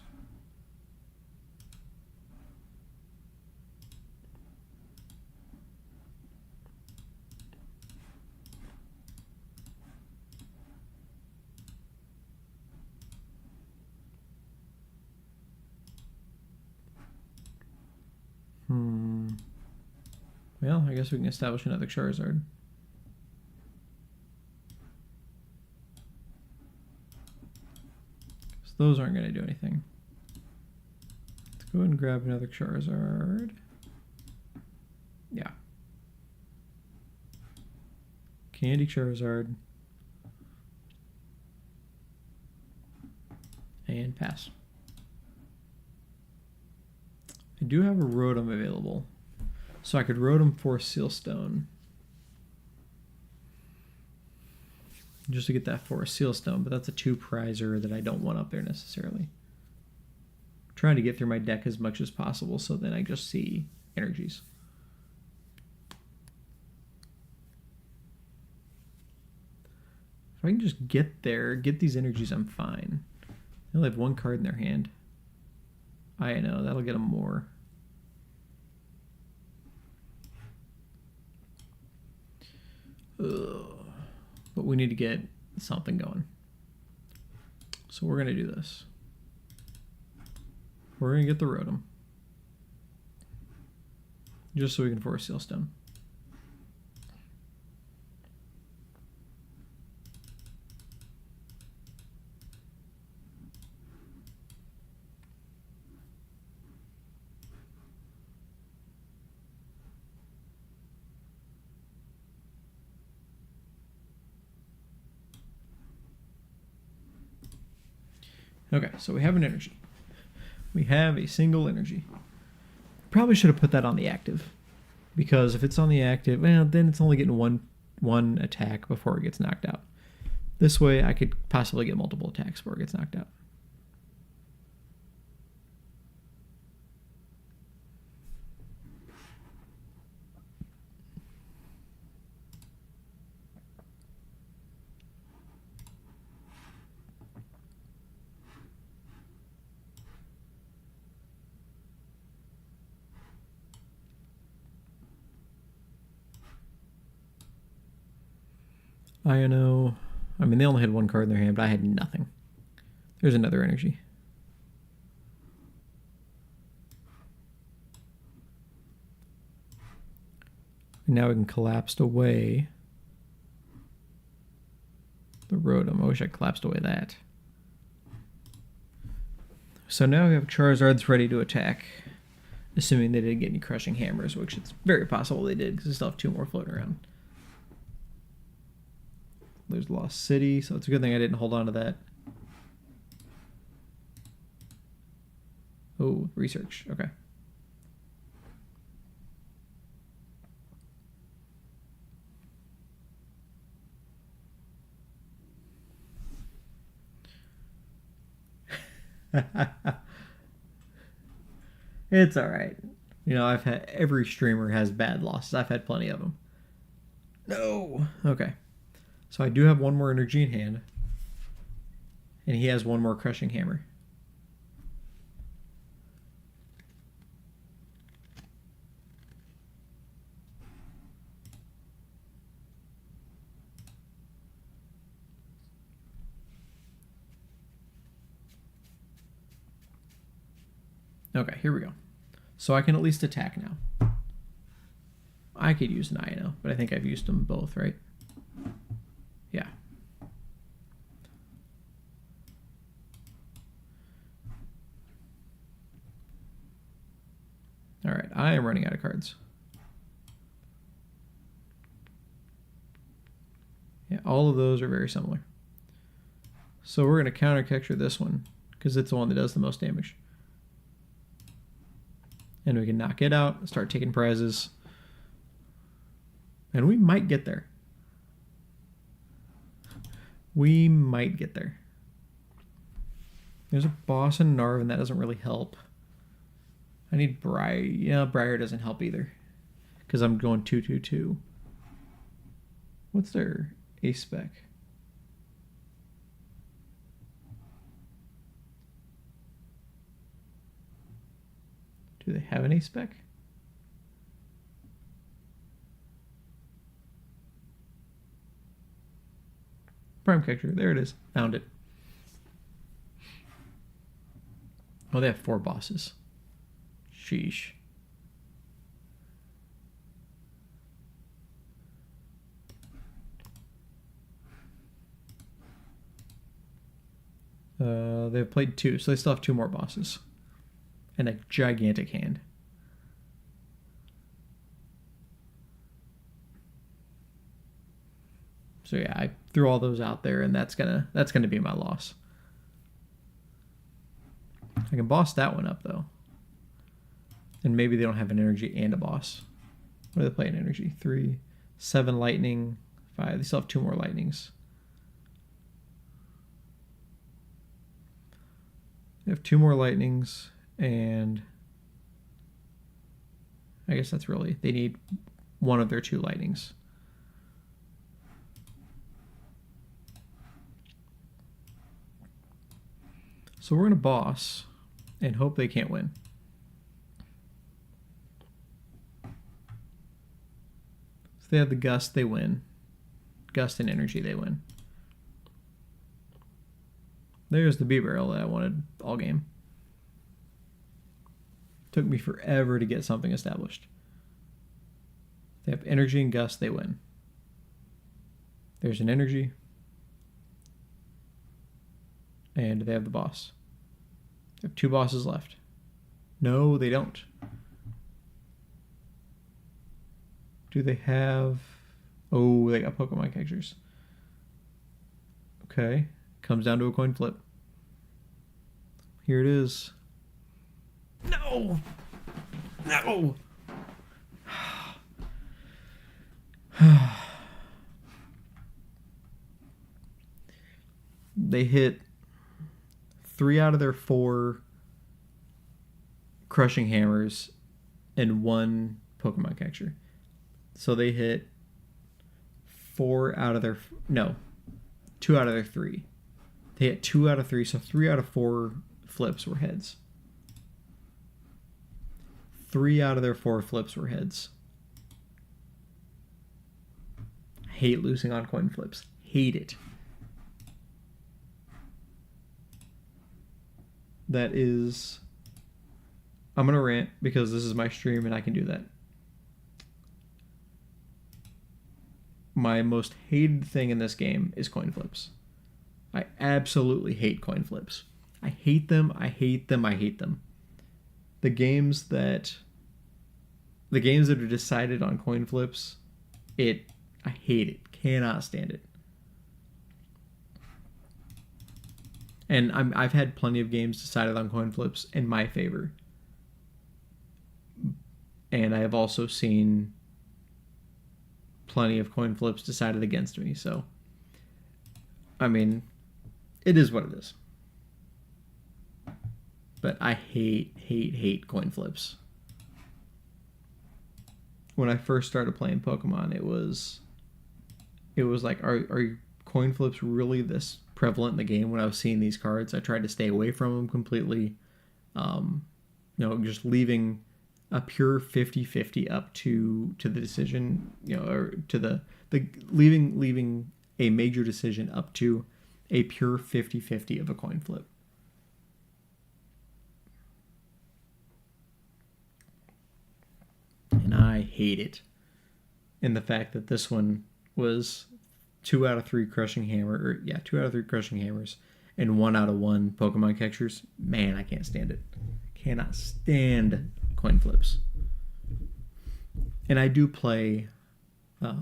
Well, I guess we can establish another Charizard. So those aren't going to do anything. Let's go ahead and grab another Charizard. Yeah. Candy Charizard. And pass. I do have a Rotom available. So I could Rotom for Sealstone. Just to get that for a Sealstone, but that's a 2-prizer that I don't want up there necessarily. I'm trying to get through my deck as much as possible so then I just see energies. If I can just get there, get these energies, I'm fine. They only have one card in their hand. I know, that'll get them more. But we need to get something going. So we're going to do this. We're going to get the Rotom. Just so we can force Seal Stone. Okay, so we have an energy. We have a single energy. Probably should have put that on the active. Because if it's on the active, well, then it's only getting one attack before it gets knocked out. This way, I could possibly get multiple attacks before it gets knocked out. Iono. I mean, they only had one card in their hand, but I had nothing. There's another energy. And now we can collapse away the Rotom. I wish I collapsed away that. So now we have Charizard's ready to attack. Assuming they didn't get any Crushing Hammers, which it's very possible they did, because they still have 2 more floating around. There's Lost City, so it's a good thing I didn't hold on to that. Oh, research. Okay. It's all right. You know, I've had every streamer has bad losses. I've had plenty of them. No. Okay. So I do have one more energy in hand. And he has one more Crushing Hammer. Okay, here we go. So I can at least attack now. I could use an Iono, but I think I've used them both, right? Yeah. All right, I am running out of cards. Yeah, all of those are very similar. So we're going to counter-capture this one, because it's the one that does the most damage. And we can knock it out, start taking prizes. And we might get there. We might get there. There's a boss in Narv, and that doesn't really help. I need Briar. Yeah, Briar doesn't help either. Because I'm going 2/2/2. What's their ace spec? Do they have an ace spec? Prime Catcher. There it is. Found it. Oh, they have 4 bosses. Sheesh. They've played 2, so they still have 2 more bosses. And a gigantic hand. So yeah, I threw all those out there, and that's gonna be my loss. I can boss that one up though. And maybe they don't have an energy and a boss. What do they play in energy? 3, 7 lightning, 5. They still have 2 more lightnings. They have 2 more lightnings, and I guess that's really, they need one of their 2 lightnings. So we're going to boss and hope they can't win. If they have the Gust, they win. Gust and Energy, they win. There's the B-Barrel that I wanted all game. Took me forever to get something established. They have energy and gust, they win. There's an energy. And they have the boss. They have 2 bosses left. No, they don't. Do they have... Oh, they got Pokemon catchers. Okay. Comes down to a coin flip. Here it is. No! No! They hit 3 out of their 4 crushing hammers and 1 Pokemon catcher. So they hit 4 out of their... No. 2 out of their 3. They hit 2 out of 3, so 3 out of 4 flips were heads. 3 out of their 4 flips were heads. I hate losing on coin flips. Hate it. That is... I'm going to rant because this is my stream and I can do that. My most hated thing in this game is coin flips. I absolutely hate coin flips. I hate them, I hate them, I hate them. The games that are decided on coin flips, I hate it. Cannot stand it. And I've had plenty of games decided on coin flips in my favor. And I have also seen plenty of coin flips decided against me. So, I mean, it is what it is. But I hate coin flips. When I first started playing Pokemon, it was like, are coin flips really this prevalent in the game? When I was seeing these cards, I tried to stay away from them completely. Just leaving a pure 50-50 up to the decision, or to the leaving a major decision up to a pure 50-50 of a coin flip. And I hate it. And the fact that this one was 2 out of 3 crushing hammer, 2 out of 3 crushing hammers and 1 out of 1 Pokemon catchers. Man, I can't stand it. Cannot stand coin flips. And I do play 4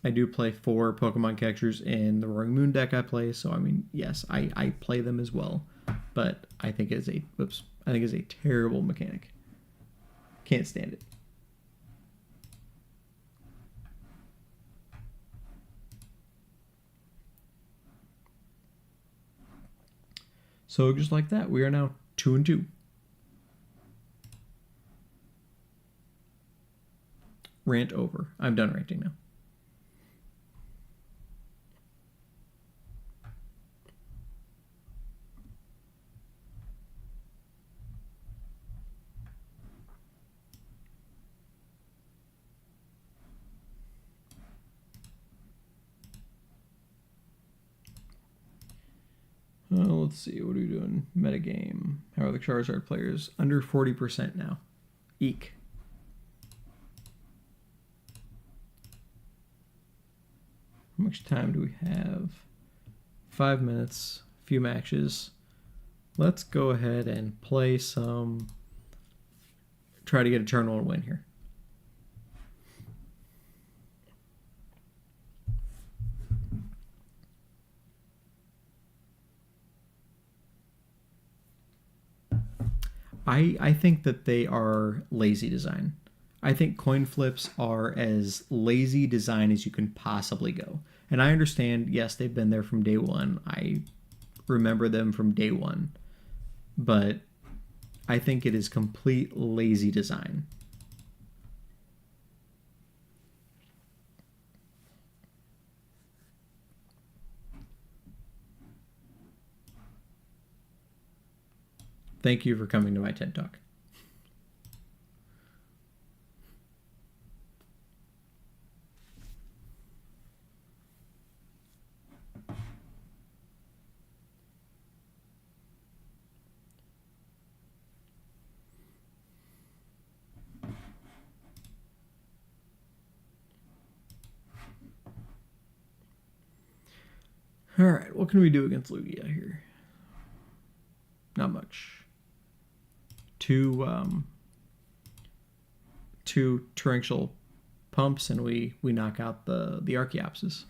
Pokemon catchers in the Roaring Moon deck I play, so I mean, yes, I play them as well. But I think it's a terrible mechanic. Can't stand it. So just like that, we are now 2-2. Rant over. I'm done ranting now. Let's see, what are we doing? Metagame. How are the Charizard players? Under 40% now. Eek. How much time do we have? 5 minutes, a few matches. Let's go ahead and play some... Try to get a turn 1 win here. I think that they are lazy design. I think coin flips are as lazy design as you can possibly go. And I understand, yes, they've been there from day one. I remember them from day one. But I think it is complete lazy design. Thank you for coming to my TED Talk. All right, what can we do against Lugia here? Not much. Two torrential pumps, and we knock out the Archaeopsis.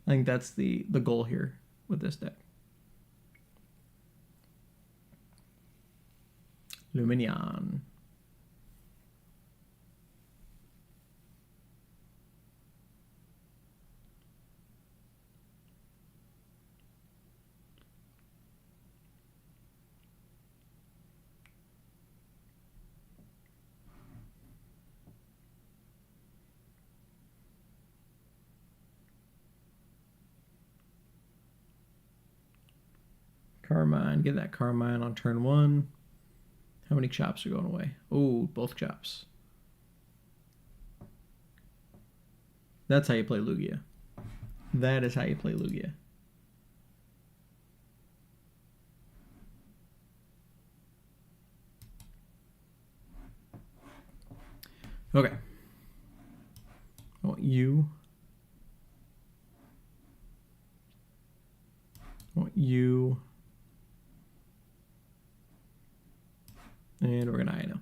I think that's the goal here with this deck. Luminion. Carmine, get that Carmine on turn 1. How many chops are going away? Oh, both chops. That's how you play Lugia. That is how you play Lugia. Okay. I want you. I want you. And we're going to Ino.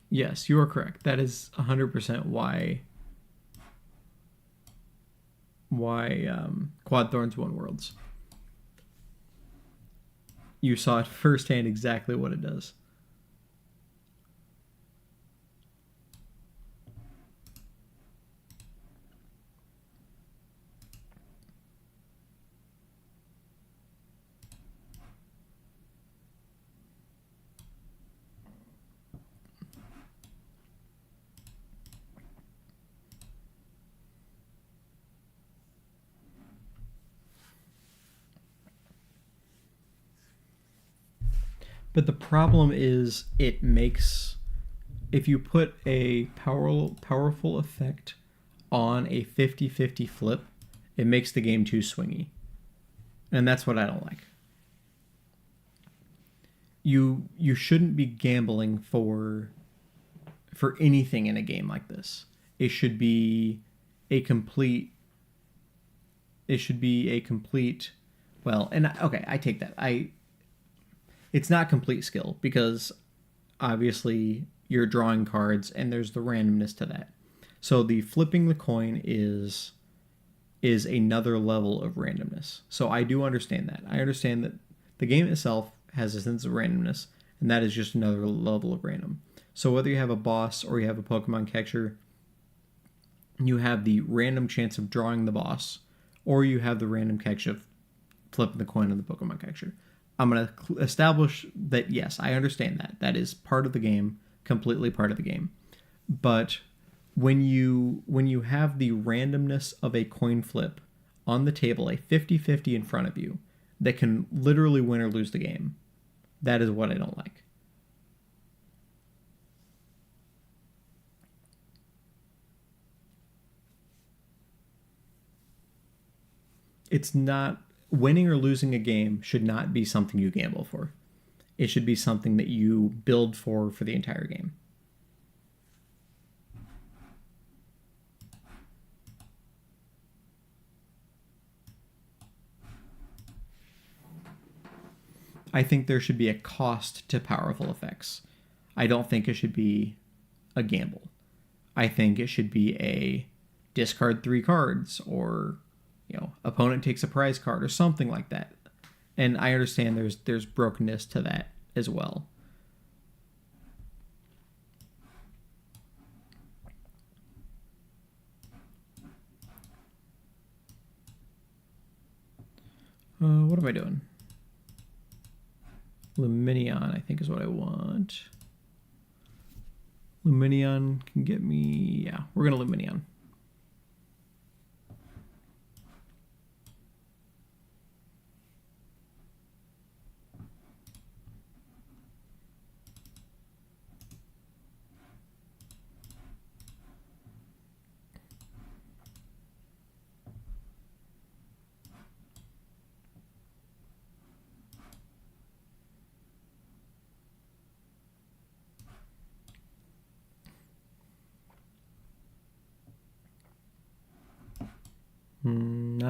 Yes, you are correct. That is 100% why Quad Thorns won Worlds. You saw it firsthand exactly what it does. But the problem is it makes, if you put a powerful effect on a 50-50 flip, it makes the game too swingy. And that's what I don't like. You shouldn't be gambling for anything in a game like this. It should be a complete well, and okay, I take that. It's not complete skill because obviously you're drawing cards and there's the randomness to that. So the flipping the coin is another level of randomness. So I do understand that. I understand that the game itself has a sense of randomness, and that is just another level of random. So whether you have a boss or you have a Pokemon catcher, you have the random chance of drawing the boss, or you have the random catch of flipping the coin on the Pokemon catcher. I'm going to establish that, yes, I understand that. That is part of the game, completely part of the game. But when you have the randomness of a coin flip on the table, a 50-50 in front of you, that can literally win or lose the game, that is what I don't like. It's not... Winning or losing a game should not be something you gamble for. It should be something that you build for the entire game. I think there should be a cost to powerful effects. I don't think it should be a gamble. I think it should be a discard 3 cards, or opponent takes a prize card or something like that. And I understand there's brokenness to that as well. What am I doing? Luminion, I think, is what I want. Luminion can get me... Yeah, we're going to Luminion.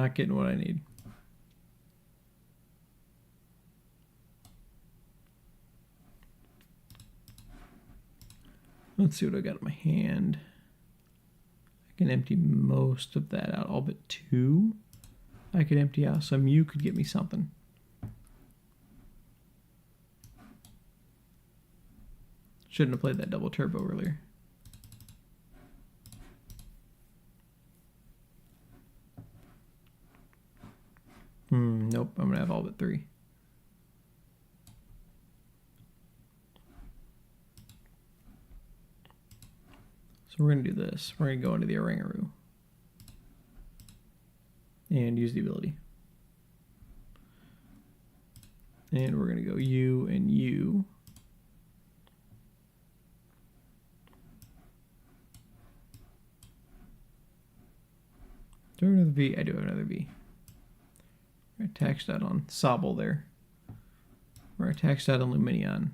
not getting what I need. Let's see what I got in my hand. I can empty most of that out, all but 2. I could empty out, so Mew could get me something. Shouldn't have played that double turbo earlier. Nope, I'm gonna have all but 3. So we're gonna do this. We're gonna go into the Orangaroo and use the ability. And we're gonna go U and U. Do I have another V? I do have another V. We're going to attach that on Sobble there. We're going to attach that on Lumineon. And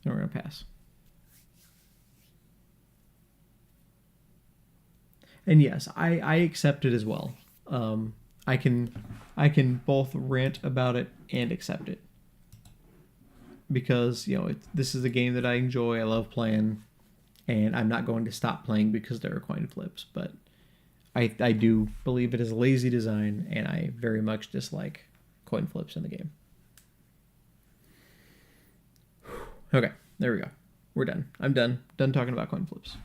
we're going to pass. And yes, I accept it as well. I can both rant about it and accept it. Because, you know, this is a game that I enjoy, I love playing, and I'm not going to stop playing because there are coin flips, but I do believe it is a lazy design, and I very much dislike coin flips in the game. Okay, there we go. We're done. I'm done. Done talking about coin flips.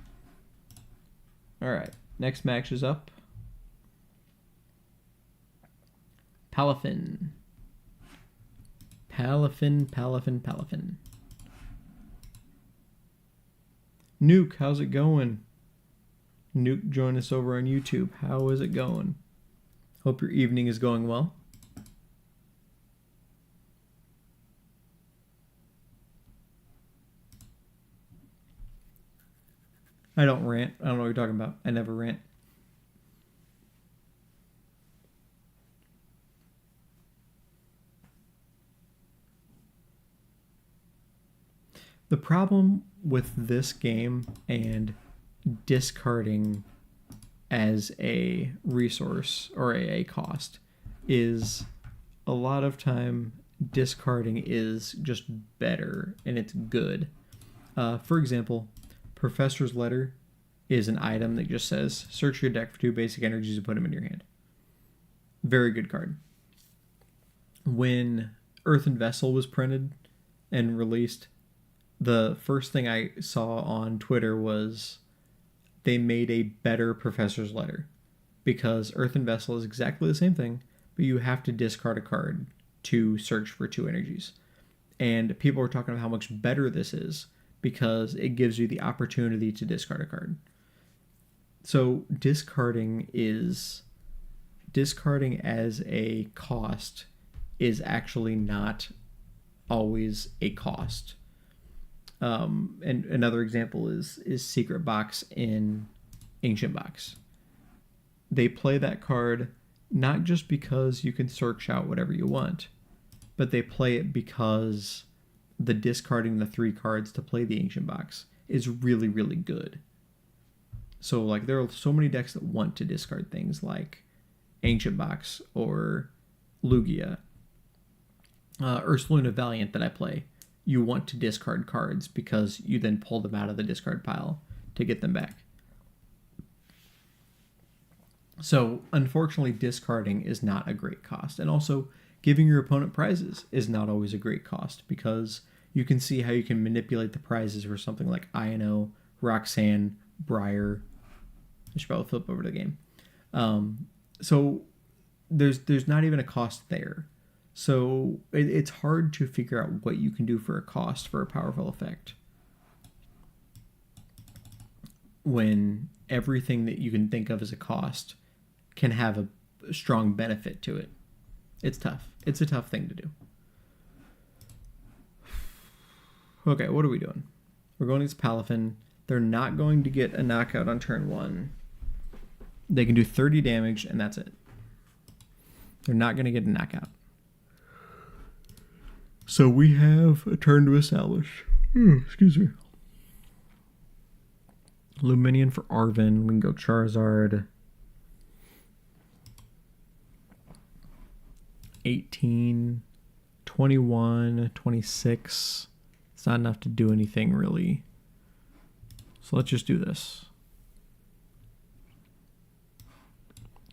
Alright, next match is up. Palafin. Palafin. Nuke, how's it going? Nuke, join us over on YouTube. How is it going? Hope your evening is going well. I don't rant. I don't know what you're talking about. I never rant. The problem with this game and discarding as a resource or a cost is a lot of time discarding is just better and it's good. For example, Professor's Letter is an item that just says search your deck for 2 basic energies and put them in your hand. Very good card. When Earthen Vessel was printed and released, the first thing I saw on Twitter was they made a better Professor's Letter, because Earthen Vessel is exactly the same thing, but you have to discard a card to search for 2 energies. And people are talking about how much better this is because it gives you the opportunity to discard a card. So discarding as a cost is actually not always a cost. And another example is Secret Box in Ancient Box. They play that card not just because you can search out whatever you want, but they play it because the discarding the 3 cards to play the Ancient Box is really, really good. So, like, there are so many decks that want to discard things like Ancient Box or Lugia, Ursaluna Valiant that I play. You want to discard cards because you then pull them out of the discard pile to get them back. So, unfortunately, discarding is not a great cost. And also, giving your opponent prizes is not always a great cost, because you can see how you can manipulate the prizes for something like Ino, Roxanne, Briar. I should probably flip over to the game. So, there's not even a cost there. So it's hard to figure out what you can do for a cost for a powerful effect when everything that you can think of as a cost can have a strong benefit to it. It's tough. It's a tough thing to do. Okay, what are we doing? We're going against Palafin. They're not going to get a knockout on turn 1. They can do 30 damage, and that's it. They're not going to get a knockout. So we have a turn to establish. Excuse me. Luminion for Arven. We can go Charizard. 18, 21, 26. It's not enough to do anything really. So let's just do this.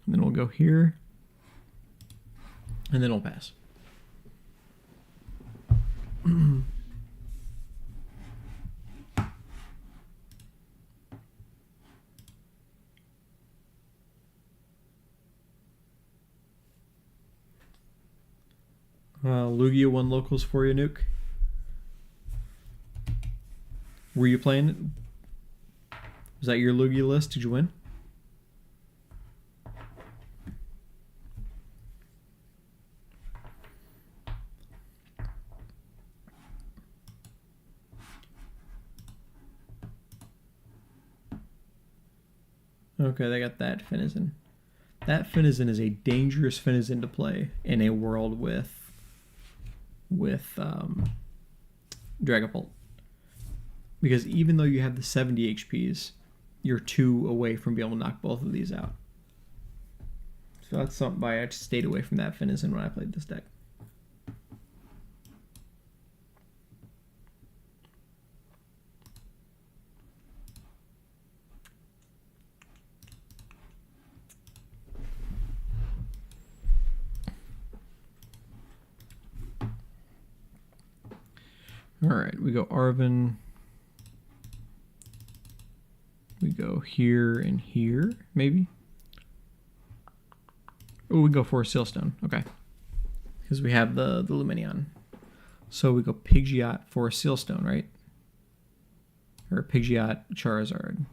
And then we'll go here. And then we'll pass. Lugia won locals for you, Nuke. Were you playing? Was that your Lugia list? Did you win? Okay, they got that Finizen. That Finizen is a dangerous Finizen to play in a world with Dragapult. Because even though you have the 70 HPs, you're 2 away from being able to knock both of these out. So that's something why I just stayed away from that Finizen when I played this deck. All right, we go Arven. We go here and here, maybe. Oh, we go for a Sealstone. Okay, because we have the Luminion. So we go Pidgeot for a Sealstone, right? Or Pidgeot Charizard.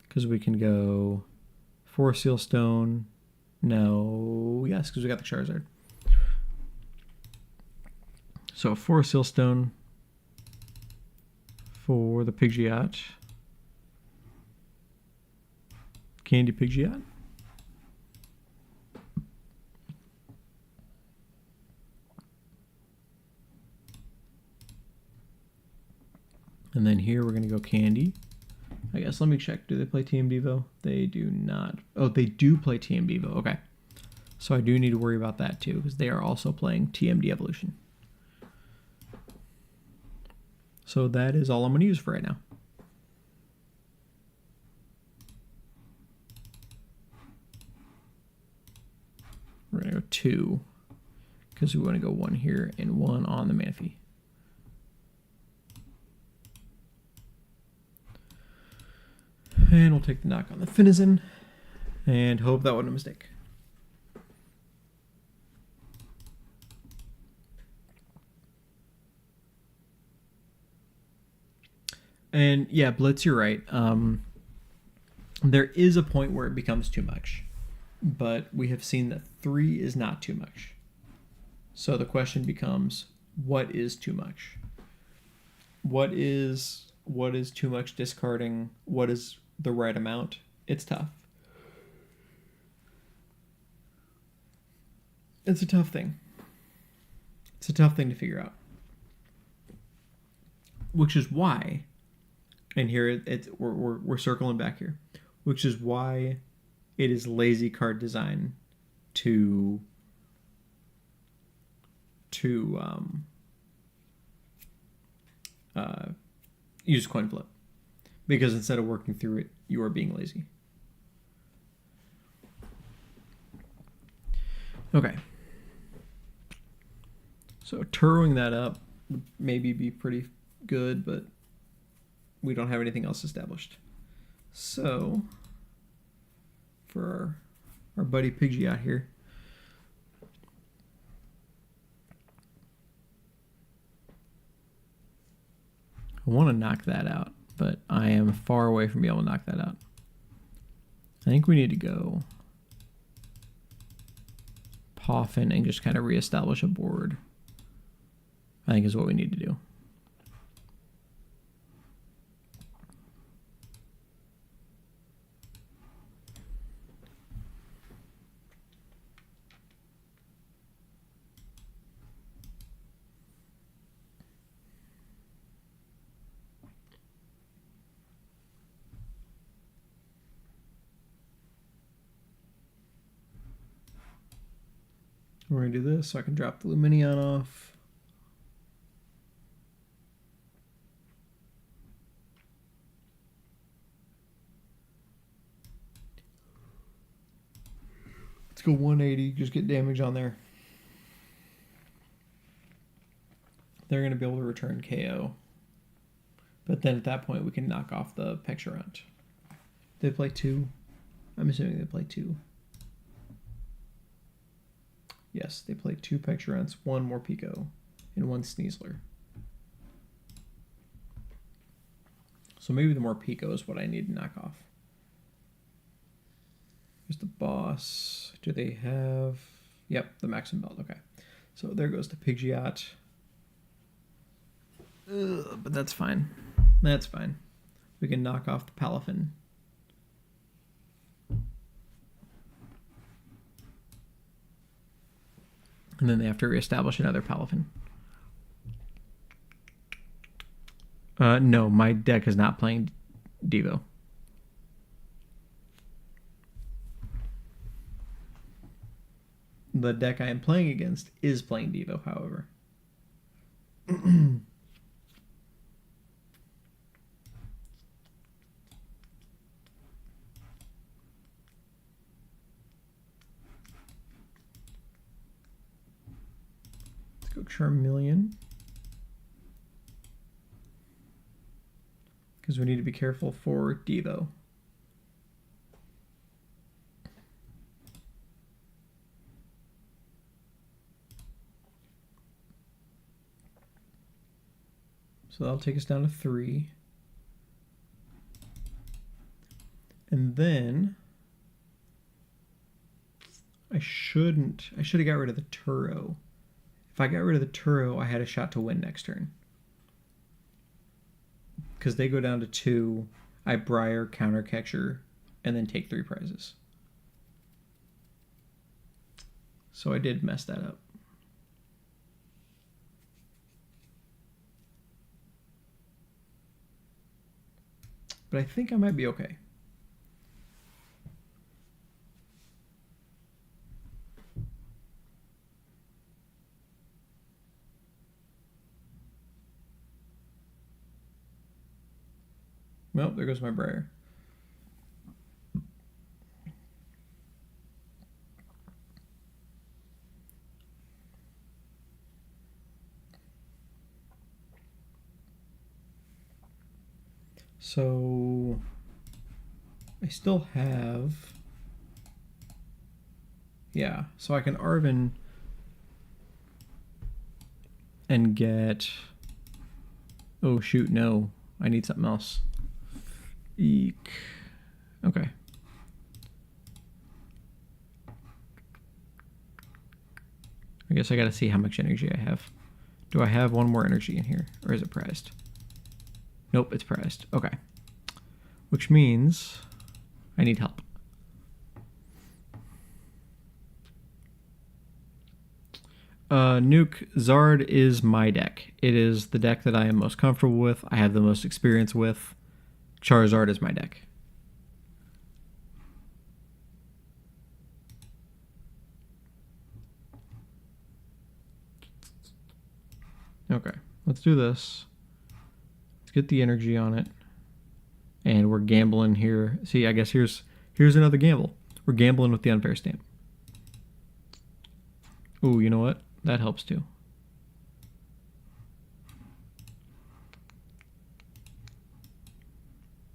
Because we can go for a Sealstone. No, yes, because we got the Charizard. So for a Sealstone for the Pidgeot. Candy Pidgeot. And then here we're going to go Candy. I guess let me check. Do they play TM Devo? They do not. Oh, they do play TM Devo. Okay. So I do need to worry about that too because they are also playing TMD Evolution. So that is all I'm going to use for right now. We're going to go 2 because we want to go 1 here and 1 on the Manaphy. And we'll take the knock on the Finizen and hope that wasn't a mistake. And yeah, Blitz, you're right. There is a point where it becomes too much, but we have seen that 3 is not too much. So the question becomes, what is too much? What is too much discarding? What is the right amount? It's tough. It's a tough thing. It's a tough thing to figure out. Which is why, and here we're circling back here, which is why it is lazy card design to use coin flip, because instead of working through it, you are being lazy. Okay. So turrowing that up would maybe be pretty good, but we don't have anything else established. So for our buddy Pidgeot here, I want to knock that out, but I am far away from being able to knock that out. I think we need to go Poffin and just kind of reestablish a board, I think is what we need to do. We're going to do this so I can drop the Luminion off. Let's go 180, just get damage on there. They're going to be able to return KO. But then at that point, we can knock off the Pectorant. They play 2. I'm assuming they play 2. Yes, they play 2 Pectorants, 1 Morpeko, and 1 Sneasler. So maybe the Morpeko is what I need to knock off. Here's the boss. Do they have... Yep, the Maxim Belt. Okay. So there goes the Pidgeot. But that's fine. That's fine. We can knock off the Palafin. And then they have to reestablish another Palafin. No, my deck is not playing Devo. The deck I am playing against is playing Devo, however. Let's go Charmeleon. Because we need to be careful for Devo. So that'll take us down to 3. And then I should have got rid of the Turo. If I got rid of the Turo, I had a shot to win next turn. Because they go down to 2, I Briar, counter catcher, and then take 3 prizes. So I did mess that up. But I think I might be okay. Well, there goes my Briar. So I still have, yeah, so I can Arven and get, oh shoot, no, I need something else. Eek. Okay. I guess I gotta see how much energy I have. Do I have 1 more energy in here, or is it prized? Nope, it's prized. Okay. Which means I need help. Nuke, Zard is my deck. It is the deck that I am most comfortable with. I have the most experience with. Charizard is my deck. Okay, let's do this. Let's get the energy on it. And we're gambling here. See, I guess here's another gamble. We're gambling with the unfair stamp. Ooh, you know what? That helps too.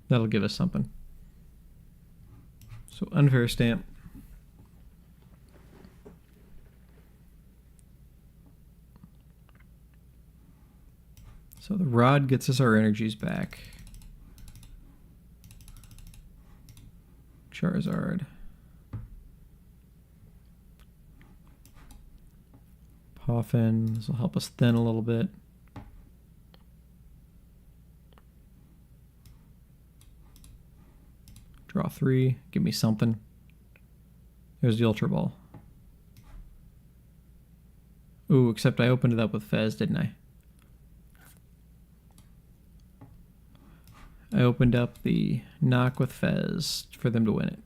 That'll give us something. So unfair stamp. So the rod gets us our energies back. Charizard. Poffin. This will help us thin a little bit. Draw 3. Give me something. There's the Ultra Ball. Ooh, except I opened it up with Fez, didn't I? I opened up the knock with Fez for them to win it.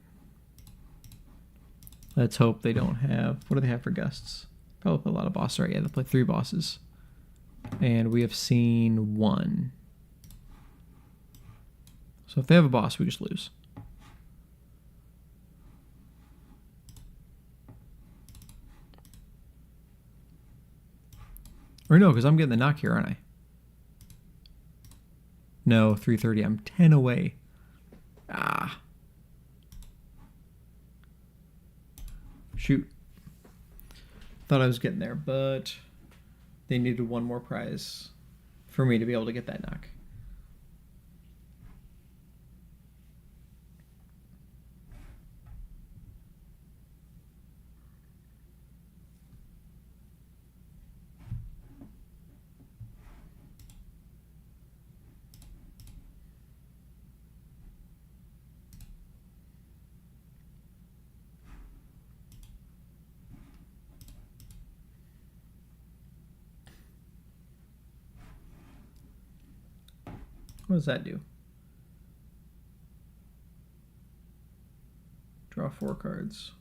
Let's hope they don't have... What do they have for gusts? Probably play a lot of bosses. Right, yeah, they play 3 bosses. And we have seen 1. So if they have a boss, we just lose. Or no, because I'm getting the knock here, aren't I? No, 330. I'm 10 away. Ah. Shoot. Thought I was getting there, but they needed 1 more prize for me to be able to get that knock. What does that do? Draw 4 cards.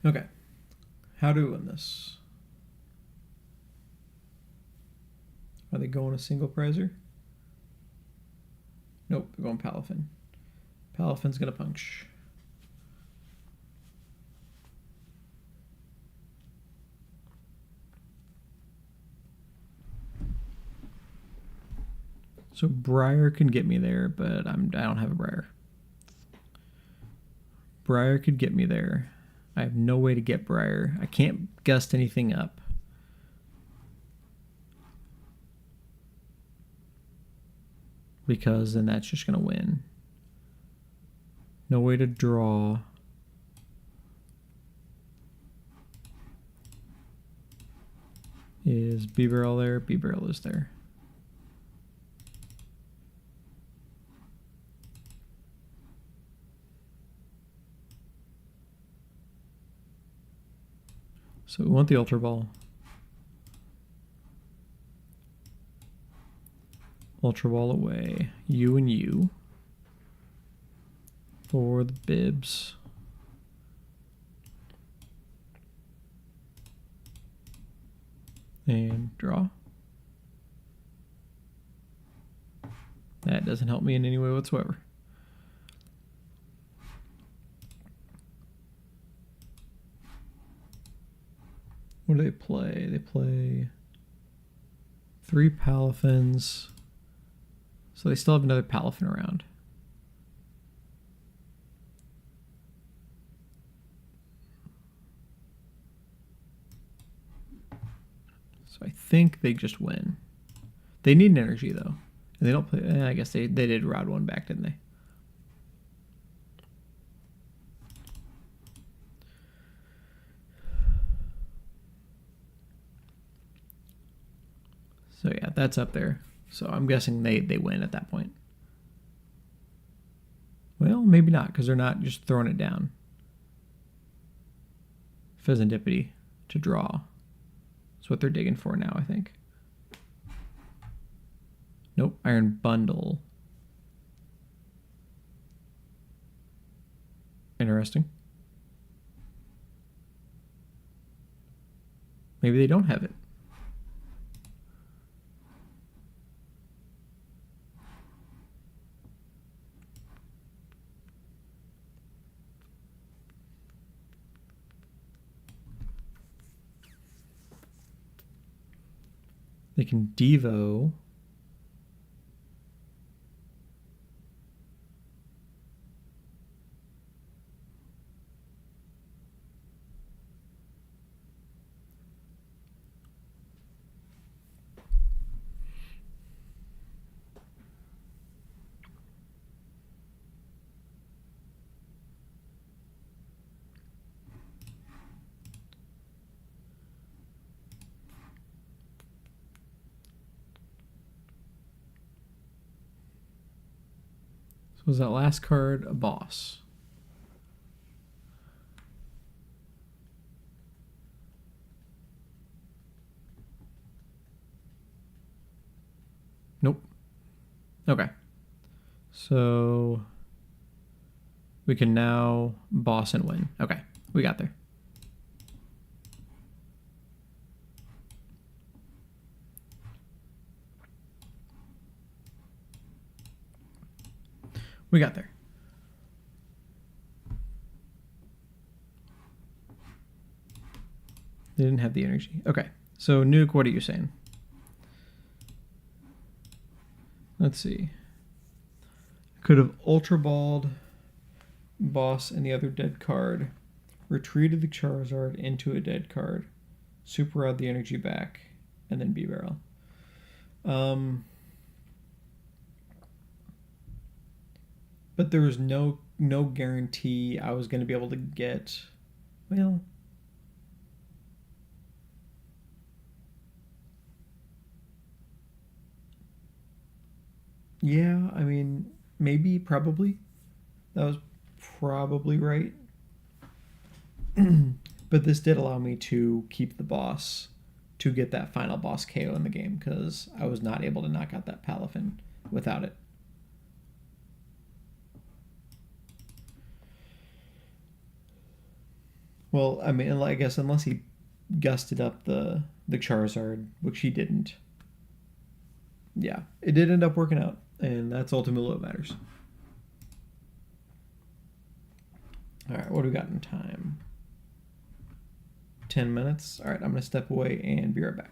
Okay. How do we win this? Are they going a single prizer? Nope, they're going Palafin. Palafin's gonna punch. So Briar can get me there, but I don't have a Briar. Briar could get me there. I have no way to get Briar. I can't gust anything up. Because then that's just going to win. No way to draw. Is B-Barrel there? B-Barrel is there. So we want the Ultra Ball. Ultra Ball away. You and you. For the bibs. And draw. That doesn't help me in any way whatsoever. What do they play? They play 3 Palafins. So they still have another Palafin around. So I think they just win. They need an energy though. And they don't play. I guess they did Rod 1 back, didn't they? So yeah, that's up there. So I'm guessing they win at that point. Well, maybe not, because they're not just throwing it down. Pheasantipity to draw. That's what they're digging for now, I think. Nope, Iron Bundle. Interesting. Maybe they don't have it. They can Devo. So was that last card a boss? Nope. Okay. So We can now boss and win. Okay, we got there. We got there. They didn't have the energy. Okay, so Nuke, what are you saying? Let's see. Could have Ultra Balled boss and the other dead card, retreated the Charizard into a dead card, Super Rod the energy back, and then B-Barrel. But there was no guarantee I was going to be able to get, well, yeah, I mean, maybe, probably. That was probably right. But this did allow me to keep the boss to get that final boss KO in the game because I was not able to knock out that Palafin without it. Well, I mean, I guess unless he gusted up the Charizard, which he didn't. Yeah, it did end up working out, and that's ultimately what matters. All right, what do we got in time? 10 minutes. All right, I'm going to step away and be right back.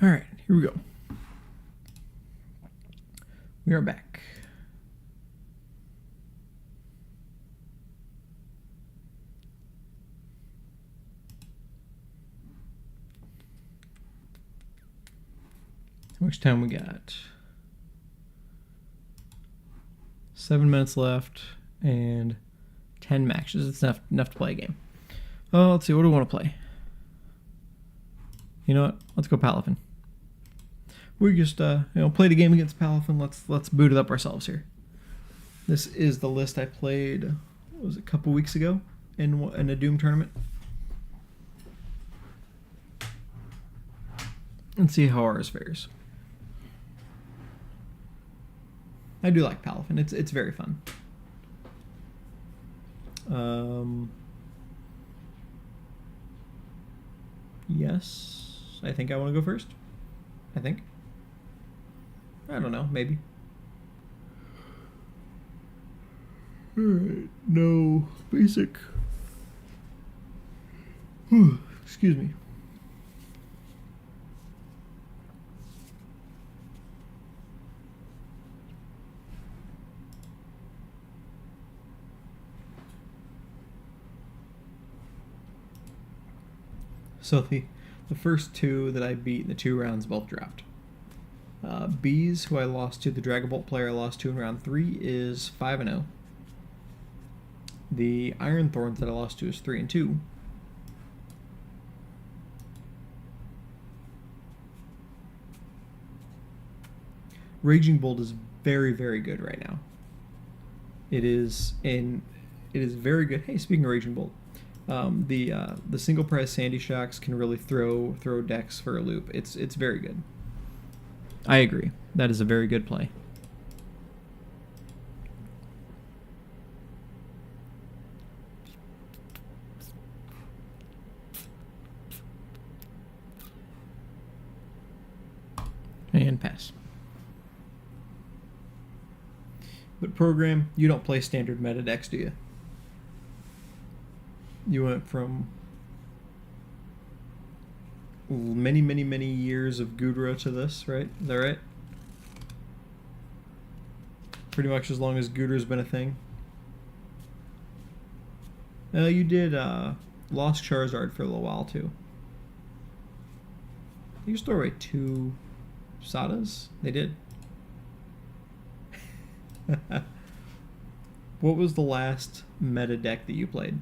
All right, here we go. We are back. much time we got? 7 minutes left and 10 matches. It's enough to play a game. Oh, let's see. What do we want to play? You know what? Let's go Palafin. We just played a game against Palafin. Let's boot it up ourselves here. This is the list I played. What was it, a couple weeks ago in a Doom tournament. And see how ours fares. I do like Palafin. It's very fun. Yes, I think I want to go first. I think. I don't know. Maybe. All right. No basic. Excuse me. So the first two that I beat in the 2 rounds both dropped. Bees, who I lost to, the Dragon Bolt player I lost to in round 3, is 5-0. The Iron Thorns that I lost to is 3-2. Raging Bolt is very, very good right now. It is very good. Hey, speaking of Raging Bolt, the single prize Sandy Shocks can really throw decks for a loop. It's very good. I agree. That is a very good play. And pass. But program, you don't play standard meta decks, do you? You went from many, many, many years of Gudra to this, right? Is that right? Pretty much as long as Gudra's been a thing. You did Lost Charizard for a little while, too. You just throw away 2 Sadas? They did. What was the last meta deck that you played?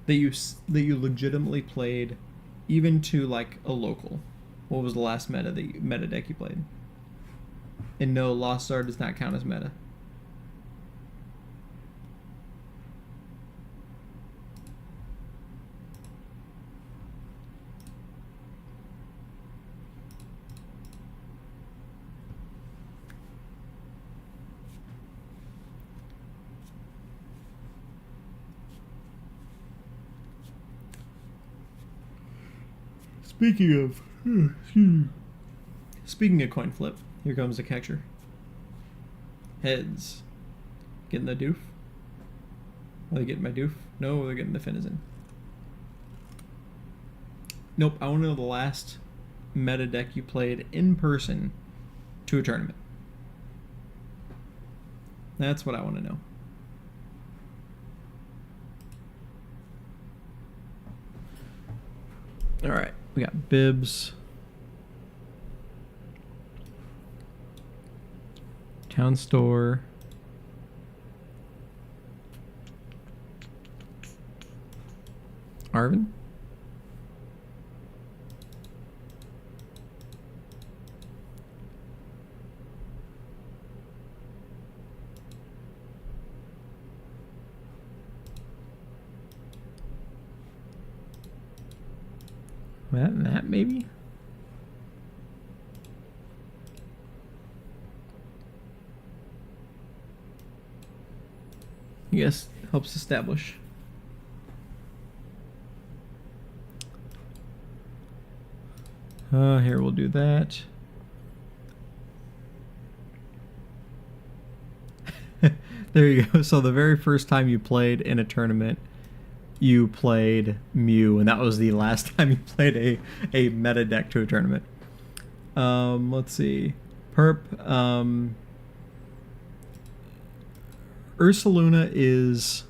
That you legitimately played, even to like a local? What was the last meta deck you played? And no, Lost Star does not count as meta. Speaking of coin flip, here comes the catcher. Heads. Getting the doof? Are they getting my doof? No, they're getting the Finizen. Nope, I want to know the last meta deck you played in person to a tournament. That's what I want to know. Alright, we got Bibs. Town Store. Arvin? That maybe? Yes, helps establish. Here we'll do that. There you go. So the very first time you played in a tournament, you played Mew, and that was the last time you played a meta deck to a tournament. Let's see. Perp. Ursaluna is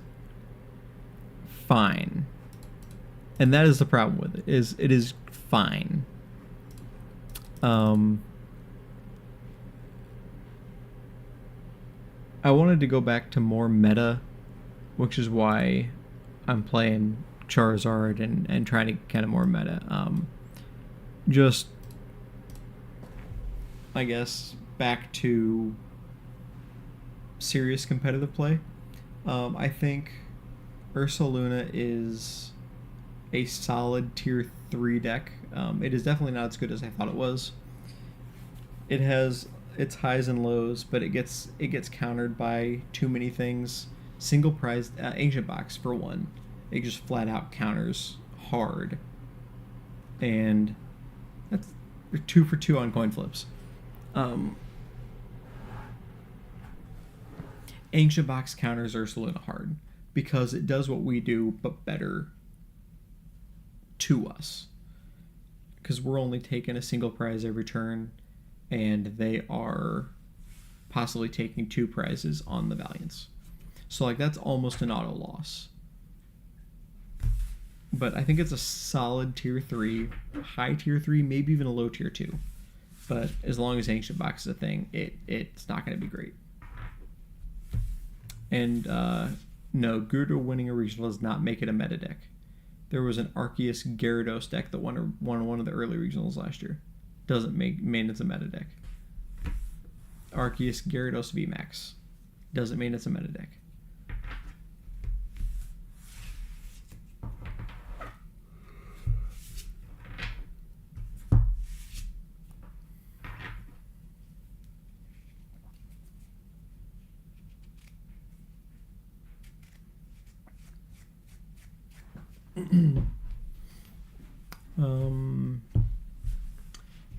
fine. And that is the problem with it, is it is fine. I wanted to go back to more meta, which is why I'm playing Charizard and trying to kind of more meta. Just, I guess, back to serious competitive play. I think Ursaluna is a solid tier 3 deck. It is definitely not as good as I thought it was. It has its highs and lows, but it gets countered by too many things. Single prize Ancient Box for one, it just flat out counters hard, and that's 2 for 2 on coin flips. Ancient Box counters Ursaluna hard because it does what we do, but better to us. Because we're only taking a single prize every turn, and they are possibly taking 2 prizes on the Valiants. So, like, that's almost an auto loss. But I think it's a solid tier 3, high tier 3, maybe even a low tier 2. But as long as Ancient Box is a thing, it's not going to be great. And no, Gyarados winning a regional does not make it a meta deck. There was an Arceus Gyarados deck that won one of the early regionals last year. Doesn't mean it's a meta deck. Arceus Gyarados VMAX doesn't mean it's a meta deck.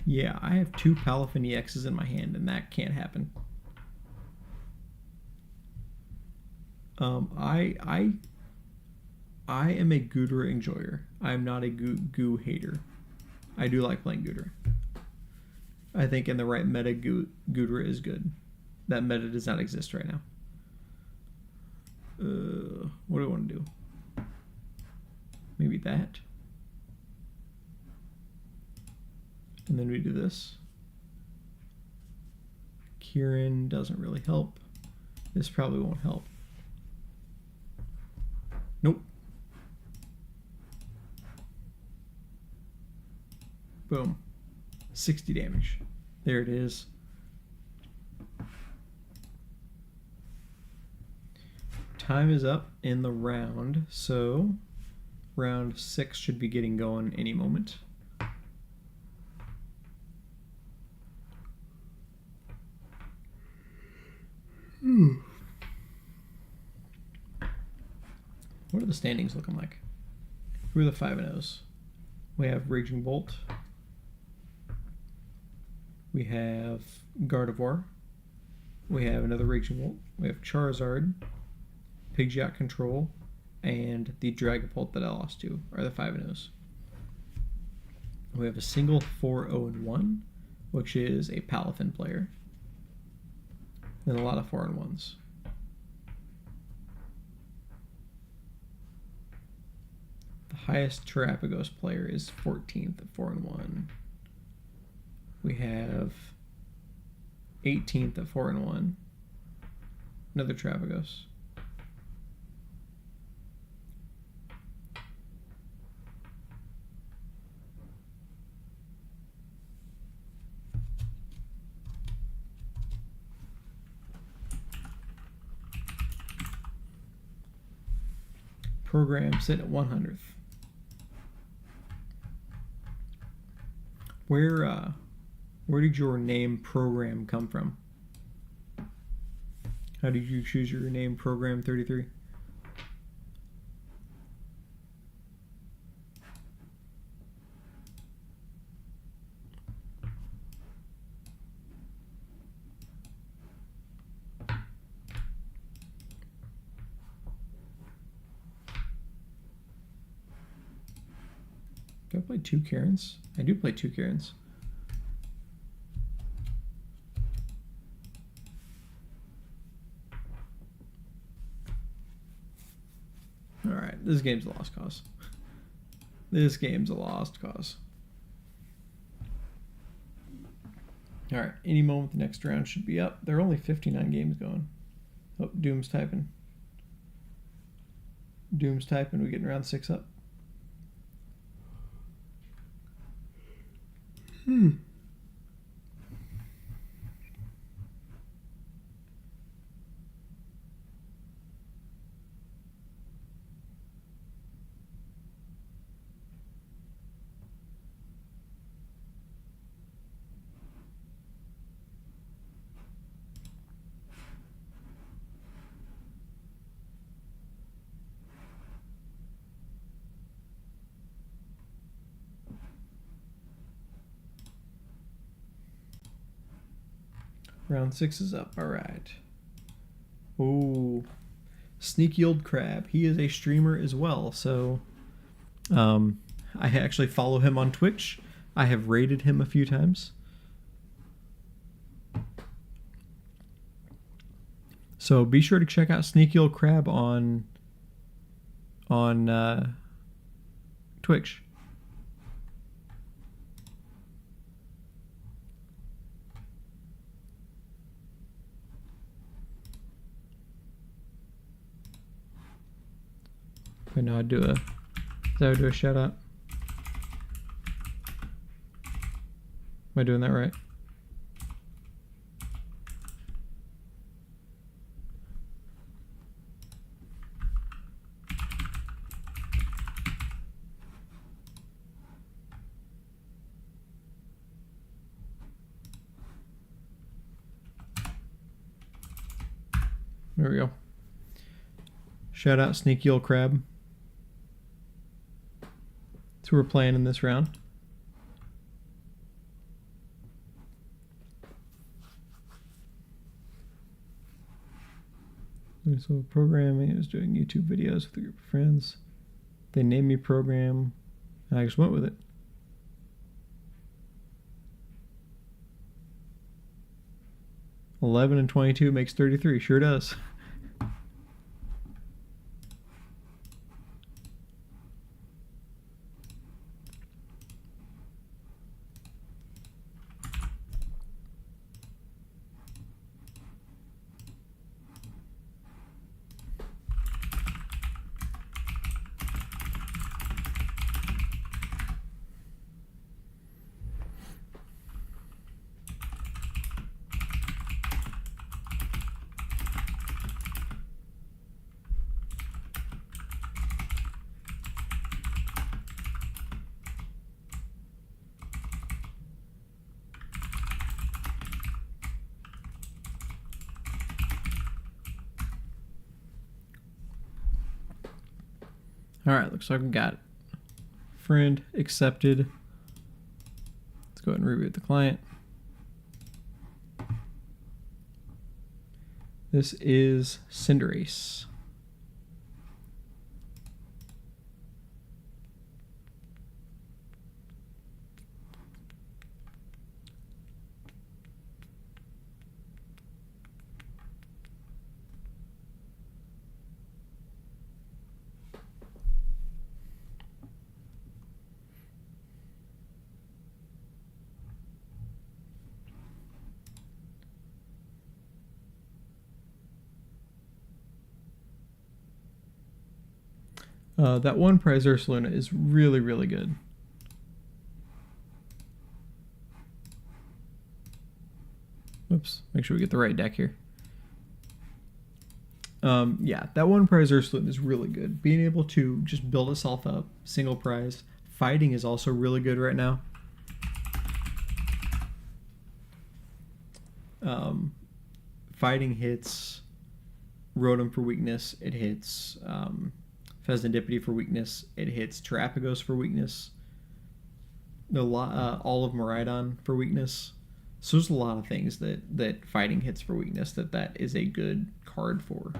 Yeah, I have 2 Palafin EXs in my hand, and that can't happen. I am a Gudra enjoyer. I am not a goo hater. I do like playing Gudra. I think in the right meta, Gudra is good. That meta does not exist right now. What do I want to do? Maybe that. And then we do this. Kieran doesn't really help. This probably won't help. Nope. Boom. 60 damage. There it is. Time is up in the round, so round 6 should be getting going any moment. What are the standings looking like? Who are the 5-0s? We have Raging Bolt. We have Gardevoir. We have another Raging Bolt. We have Charizard, Pidgeot Control, and the Dragapult that I lost to are the 5-0s. We have a single 4-0-1, which is a Palafin player, and a lot of 4-1s. The highest Terrapagos player is 14th at 4-1. We have 18th at 4-1. Another Terrapagos. Program sit at 100th. Where did your name Program come from? How did you choose your name Program 33? Do I play 2 Karens? I do play 2 Karens. Alright, this game's a lost cause. This game's a lost cause. All right, any moment the next round should be up. There are only 59 games going. Oh, Doom's typing. Doom's typing. We getting round 6 up. Round 6 is up. All right. Oh, Sneaky Old Crab. He is a streamer as well. So I actually follow him on Twitch. I have rated him a few times. So be sure to check out Sneaky Old Crab on Twitch. Wait, no, I'd do a shout out. Am I doing that right? There we go. Shout out Sneaky Old Crab. That's who we're playing in this round. So programming, I was doing YouTube videos with a group of friends. They named me program, and I just went with it. $11 and 22 makes 33. Sure does. All right, looks like we got it. Friend accepted. Let's go ahead and reboot the client. This is Cinderace. That one prize Ursaluna is really, really good. Oops, make sure we get the right deck here. Yeah, that one prize Ursaluna is really good. Being able to just build itself up, single prize. Fighting is also really good right now. Fighting hits Rotom for weakness. It hits Pheasantipity for weakness. It hits Terapagos for weakness. All of Miraidon for weakness. So there's a lot of things that fighting hits for weakness that is a good card for.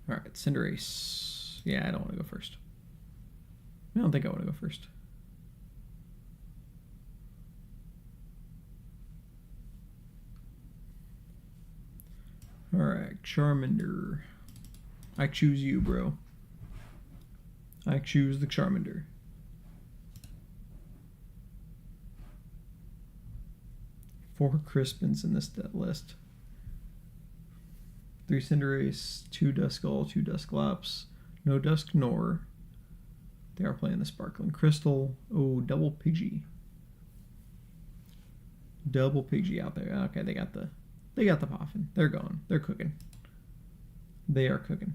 All right, Cinderace. Yeah, I don't want to go first. I don't think I want to go first. Alright, Charmander. I choose you, bro. I choose the Charmander. Four Crispins in this list. 3 Cinderace, 2 Duskull, 2 Dusclops, no Dusknoir. They are playing the Sparkling Crystal. Oh, double Pidgey. Double Pidgey out there. Okay, they got the Poffin. They're going. They're cooking. They are cooking.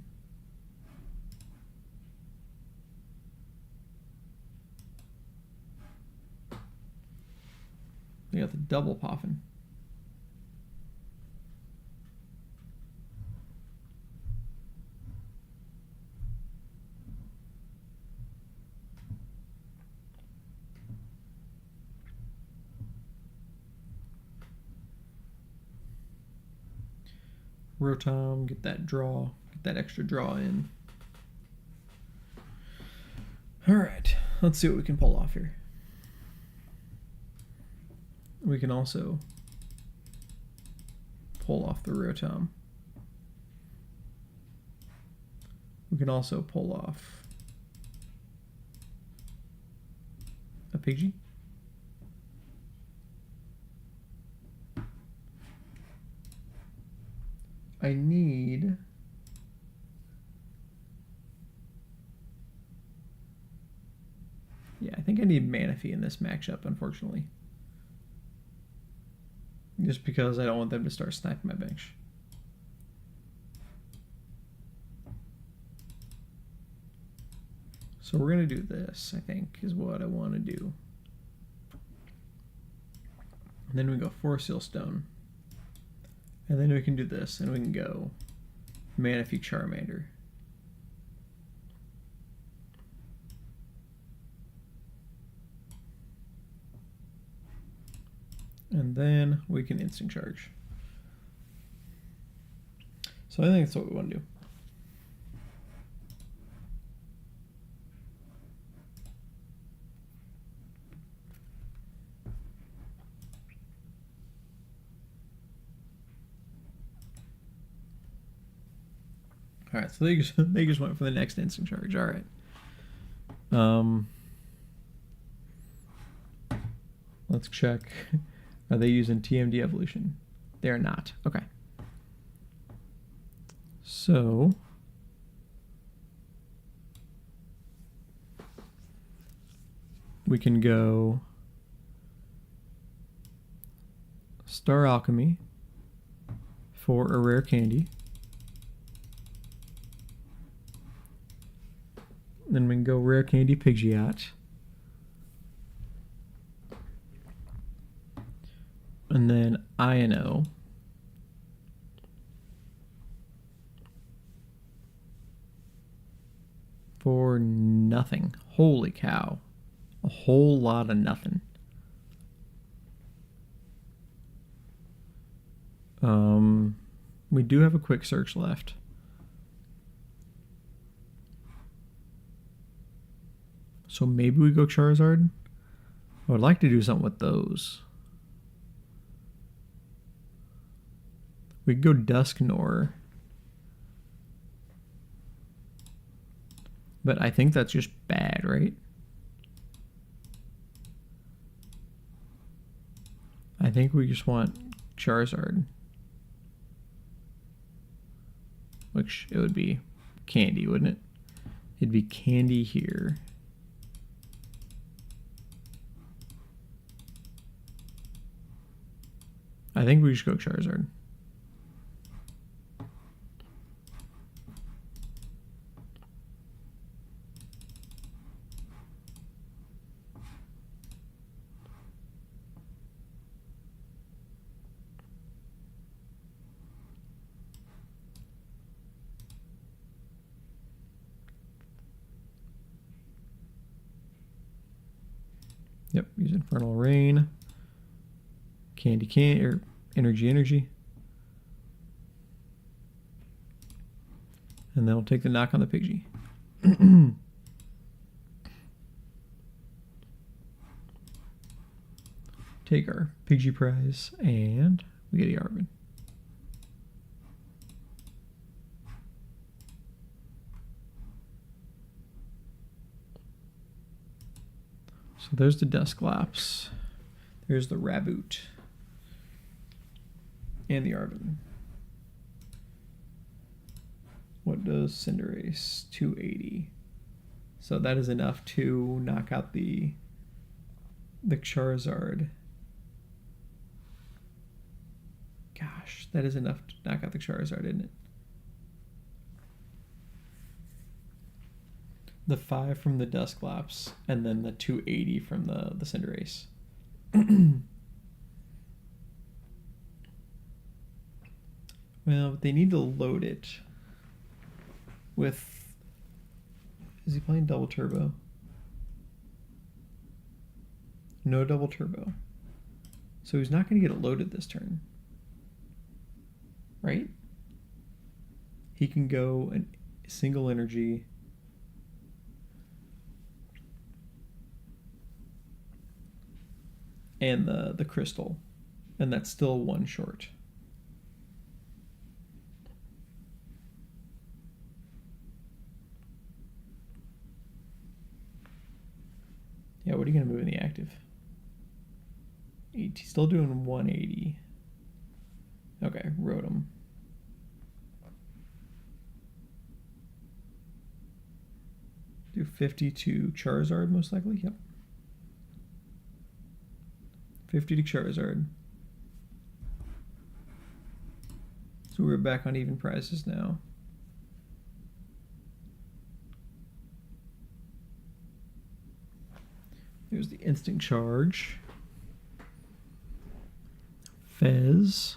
They got the double Poffin. Rotom, get that draw, get that extra draw in. Alright, let's see what we can pull off here. We can also pull off the Rotom. We can also pull off a Pidgey. I need I think I need Manaphy in this matchup, unfortunately. Just because I don't want them to start sniping my bench. So we're going to do this, I think, is what I want to do. And then we go 4 Sealstone. And then we can do this, and we can go Manaphy Charmander. And then we can Instinct Charge. So I think that's what we want to do. All right, so they just went for the next Instant Charge. All right. Let's check. Are they using TMD Evolution? They are not. Okay. So we can go Star Alchemy for a rare candy. Then we can go rare candy Pidgeot. And then INO. For nothing. Holy cow. A whole lot of nothing. We do have a quick search left. So maybe we go Charizard. I would like to do something with those. We could go Dusknoir. But I think that's just bad, right? I think we just want Charizard. Which it would be candy, wouldn't it? It'd be candy here. I think we should go Charizard. Yep, use Infernal Rain. Candy, or energy. And then we'll take the knock on the Pidgey. Take our Pidgey prize, and we get a Yarvin. there's the Dusclops. There's the Raboot. And the Arven. What does Cinderace? 280. So that is enough to knock out the Charizard. Gosh, that is enough to knock out the Charizard, isn't it? The 5 from the Dusclops, and then the 280 from the Cinderace. Well, they need to load it with... Is he playing double turbo? No double turbo. So he's not going to get it loaded this turn. Right? He can go a single energy. And the crystal. And that's still one short. Yeah, what are you going to move in the active? He's still doing 180. Okay, Rotom. Do 50 to Charizard, most likely? Yep. 50 to Charizard. So we're back on even prices now. There's the instant charge. Fez.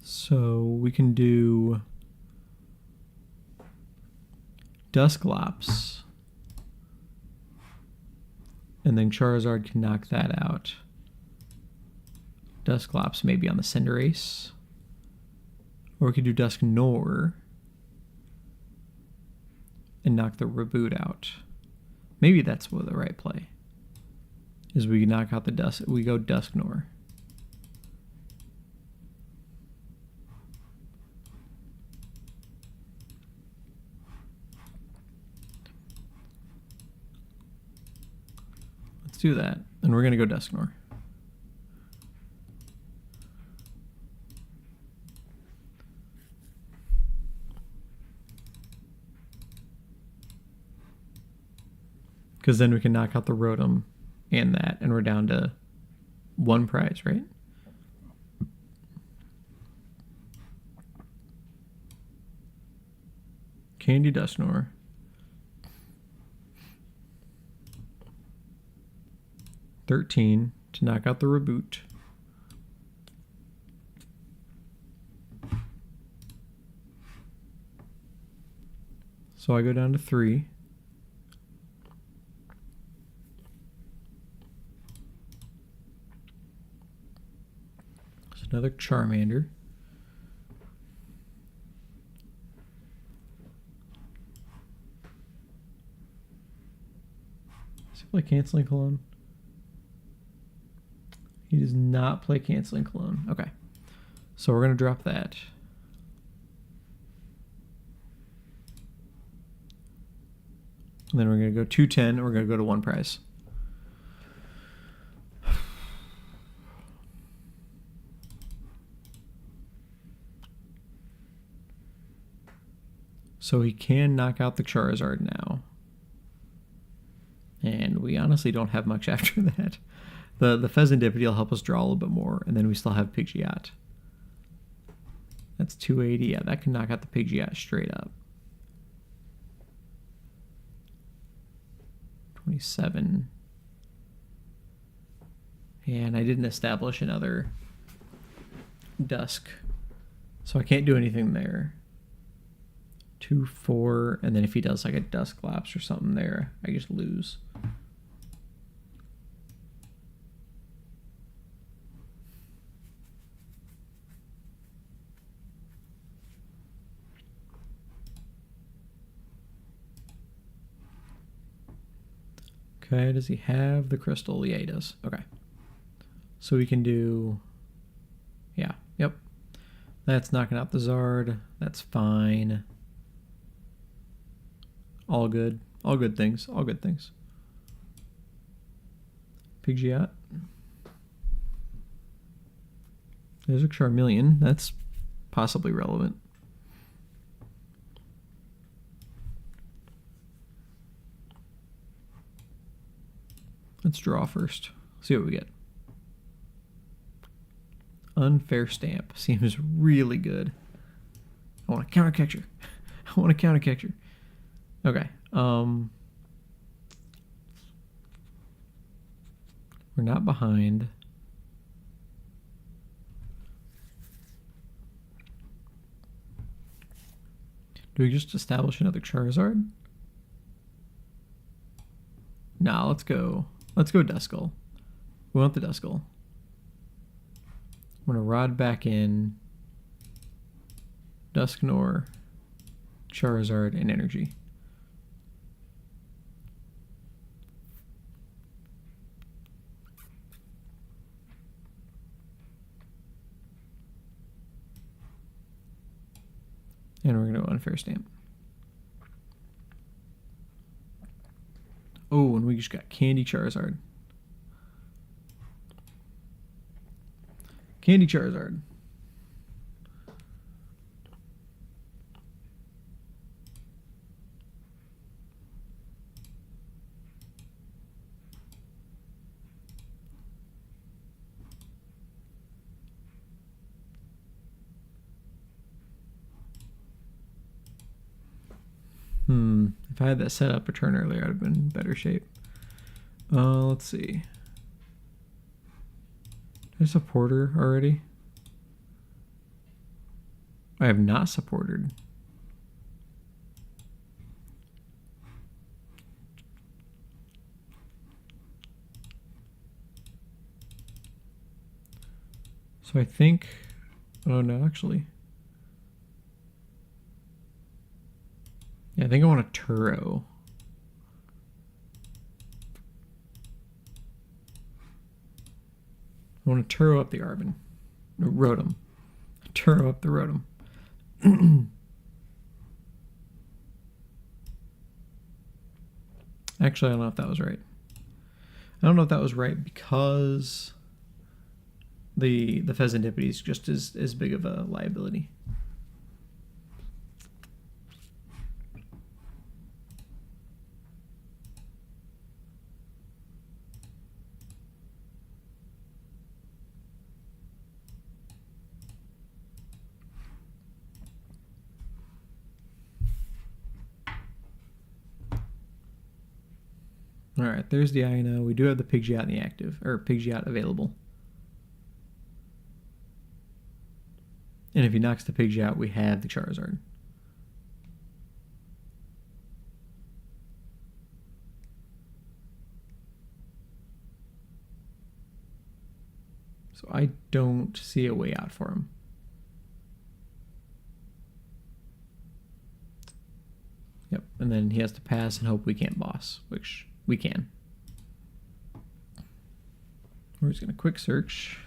So we can do Dusclops. And then Charizard can knock that out. Dusclops maybe on the Cinderace. Or we could do Dusknoir and knock the Raboot out. Maybe that's what the right play is. We knock out the we go Dusknoir. Let's do that. And we're going to go Dusknoir. Because then we can knock out the Rotom and that, and we're down to one prize, right? Candy Dusknoir. $13 to knock out the Raboot. So I go down to 3. Another Charmander. Does he play Canceling Cologne? He does not play Canceling Cologne. Okay. So we're going to drop that. And then we're going to go 210, and we're going to go to one prize. So he can knock out the Charizard now. And we honestly don't have much after that. The Fezandipity will help us draw a little bit more, and then we still have Pidgeot. That's 280. Yeah, that can knock out the Pidgeot straight up. 27. And I didn't establish another Dusk, so I can't do anything there. 2, 4, and then if he does like a Dusclops or something there, I just lose. Okay, does he have the crystal? Yeah, he does. Okay. So we can do... Yeah, yep. That's knocking out the Zard. That's fine. All good. All good things. All good things. Pidgeot. There's a Charmeleon. That's possibly relevant. Let's draw first. See what we get. Unfair Stamp. Seems really good. I want a counter catcher. I want a counter catcher. Okay. We're not behind. Do we just establish another Charizard? Nah, let's go. Let's go Duskull. We want the Duskull. I'm gonna Rod back in. Dusknoir, Charizard, and Energy. And we're going to Unfair Stamp. Oh, and we just got Candy Charizard. Candy Charizard. If I had that set up a turn earlier, I'd have been in better shape. Let's see. Did I support her already? I have not supported. So I think... Oh, no, actually. Yeah, I think I want a Turo. I want to Turo up the Arbin. No, Rotom. Turo up the Rotom. Actually, I don't know if that was right. I don't know if that was right because the Pheasantipity is just as big of a liability. All right, there's the Ino. We do have the Pidgeot in the active, or Pidgeot available. And if he knocks the Pidgeot, we have the Charizard. So I don't see a way out for him. Yep, and then he has to pass and hope we can't boss, which we can. We're just going to quick search.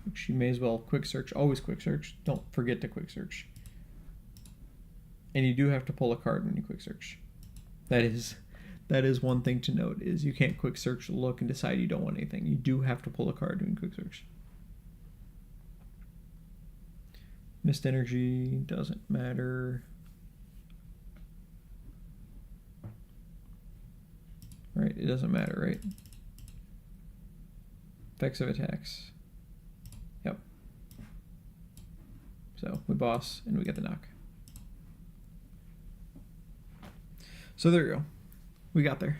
Which you may as well quick search. Always quick search. Don't forget to quick search. And you do have to pull a card when you quick search. That is one thing to note, is you can't quick search, look, and decide you don't want anything. You do have to pull a card when you quick search. Mist Energy doesn't matter. Right, it doesn't matter, right? Effects of attacks. Yep. So we boss and we get the knock. So there you go. We got there.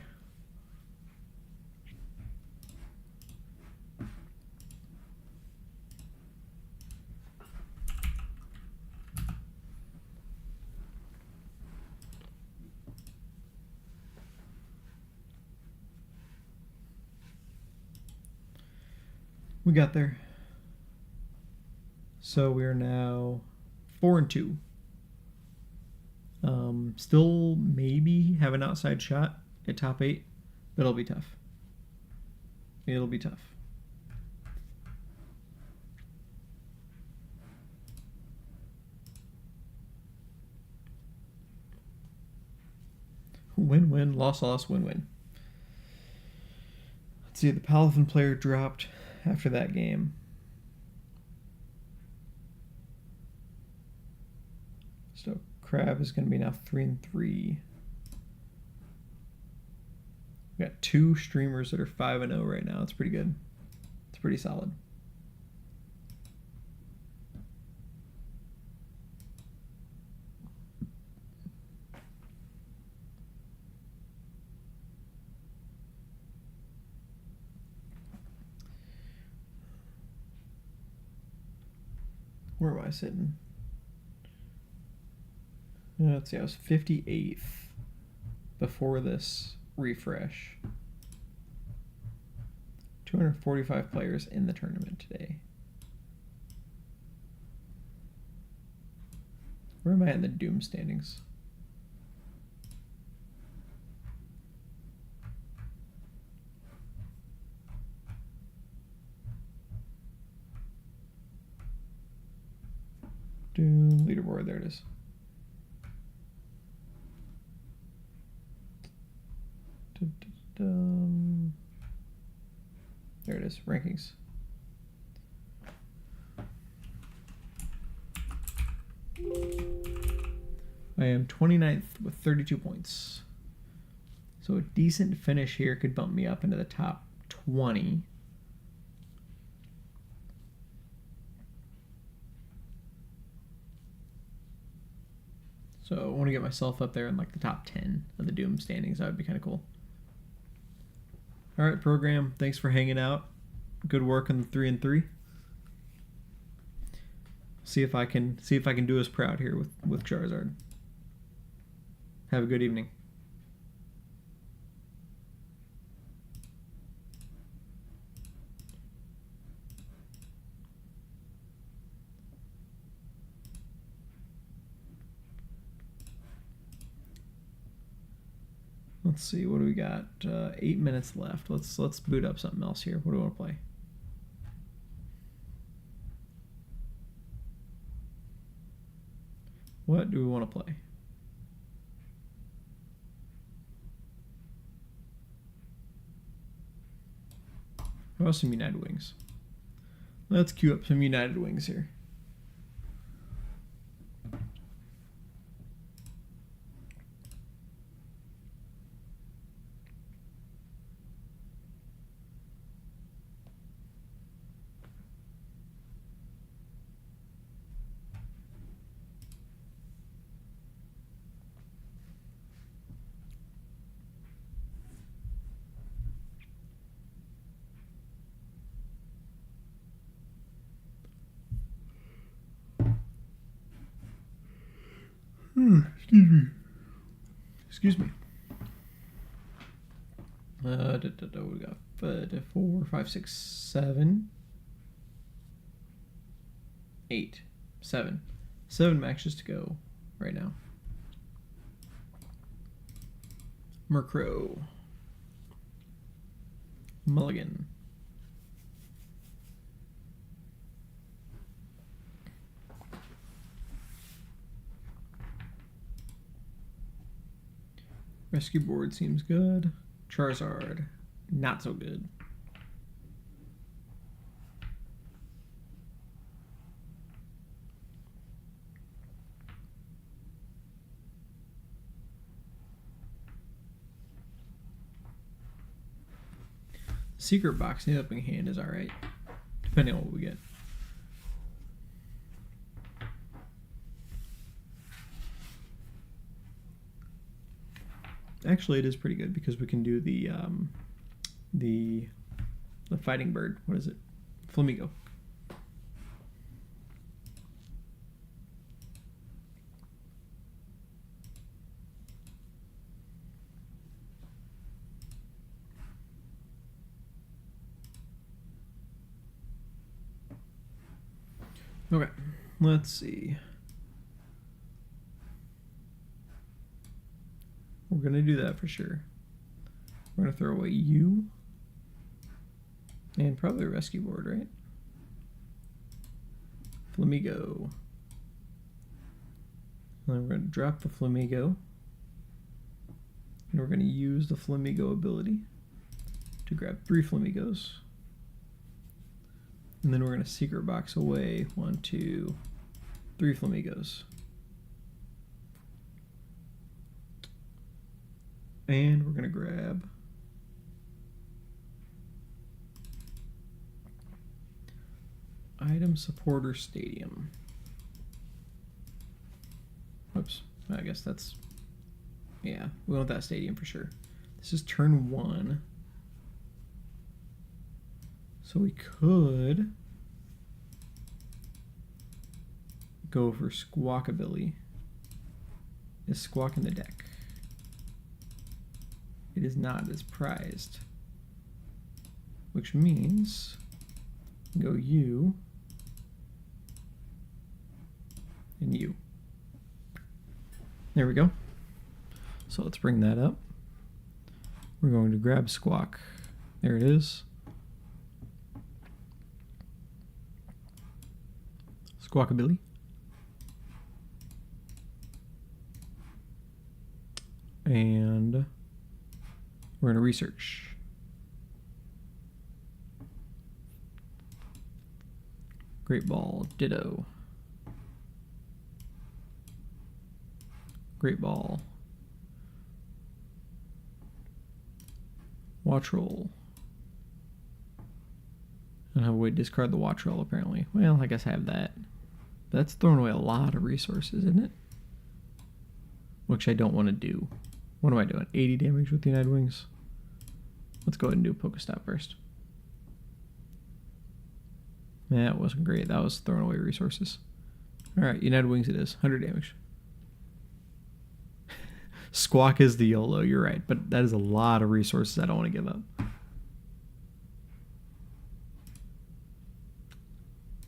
We got there. So we are now 4-2. Still maybe have an outside shot at top 8, but it'll be tough. It'll be tough. Win-win, loss-loss, win-win. Let's see, the Palafin player dropped after that game. So Crab is going to be now 3-3. We got 2 streamers that are 5-0 right now. It's pretty good. It's pretty solid. Where am I sitting? Let's see, I was 58th before this refresh. 245 players in the tournament today. Where am I in the Doom standings? Doom leaderboard, there it is. There it is, rankings. I am 29th with 32 points. So a decent finish here could bump me up into the top 20. So I want to get myself up there in like the top 10 of the Doom standings. That would be kind of cool. All right, program. Thanks for hanging out. Good work on the 3-3. See if I can do us proud here with Charizard. Have a good evening. Let's see, what do we got? 8 minutes left. Let's boot up something else here. What do we want to play? What do we want to play? How about some United Wings? Let's queue up some United Wings here. Excuse me. We got 4, 5, 6, 7, 8, 7. 7 matches to go right now. Murkrow. Mulligan. Rescue board seems good. Charizard, not so good. Secret box in the opening hand is alright, depending on what we get. Actually, it is pretty good because we can do the fighting bird. What is it? Flamingo. Okay, let's see. We're going to do that for sure. We're going to throw away you. And probably a rescue board, right? Flamingo. And then we're going to drop the Flamingo. And we're going to use the Flamigo ability to grab 3 Flamigos. And then we're going to secret box away 1, 2, 3 Flamigos. And we're going to grab Item Supporter Stadium. Oops, I guess that's, yeah, we want that stadium for sure. This is turn 1. So we could go for Squawkabilly. Is Squawk in the deck? It is not, it's prized. Which means go you and you. There we go. So let's bring that up. We're going to grab Squawk. There it is. Squawkabilly. And we're going to research. Great Ball, ditto. Great Ball. Watch roll. I don't have a way to discard the watch roll apparently. Well, I guess I have that. That's throwing away a lot of resources, isn't it? Which I don't want to do. What am I doing? 80 damage with the United Wings? Let's go ahead and do a Pokestop first. That wasn't great. That was throwing away resources. Alright, United Wings it is. 100 damage. Squawk is the YOLO, you're right. But that is a lot of resources I don't want to give up.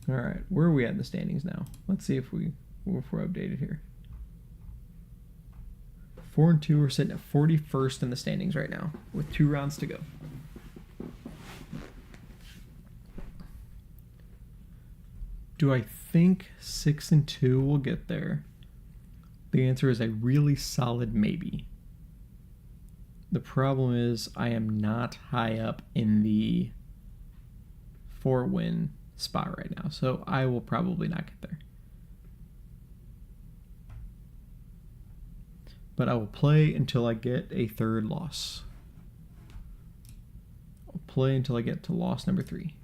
Alright, where are we at in the standings now? Let's see if we're updated here. 4 and 2, we're sitting at 41st in the standings right now, with 2 rounds to go. Do I think 6 and 2 will get there? The answer is a really solid maybe. The problem is I am not high up in the 4-win spot right now, so I will probably not get there. But I will play until I get a 3rd loss. I'll play until I get to loss number 3.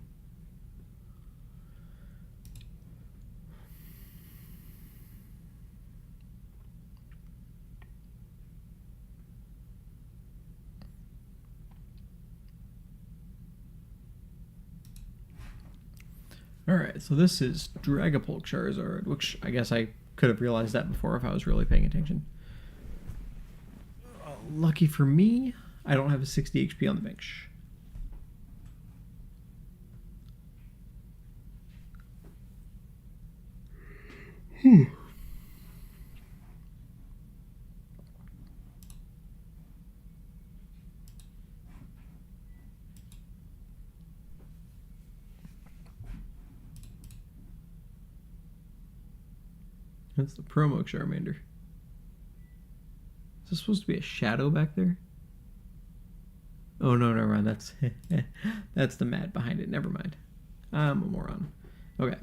Alright, so this is Dragapult Charizard, which I guess I could have realized that before if I was really paying attention. Lucky for me, I don't have a 60 HP on the bench. That's the promo Charmander. Is this supposed to be a shadow back there? Oh no, never mind. That's that's the mat behind it. Never mind. I'm a moron. Okay.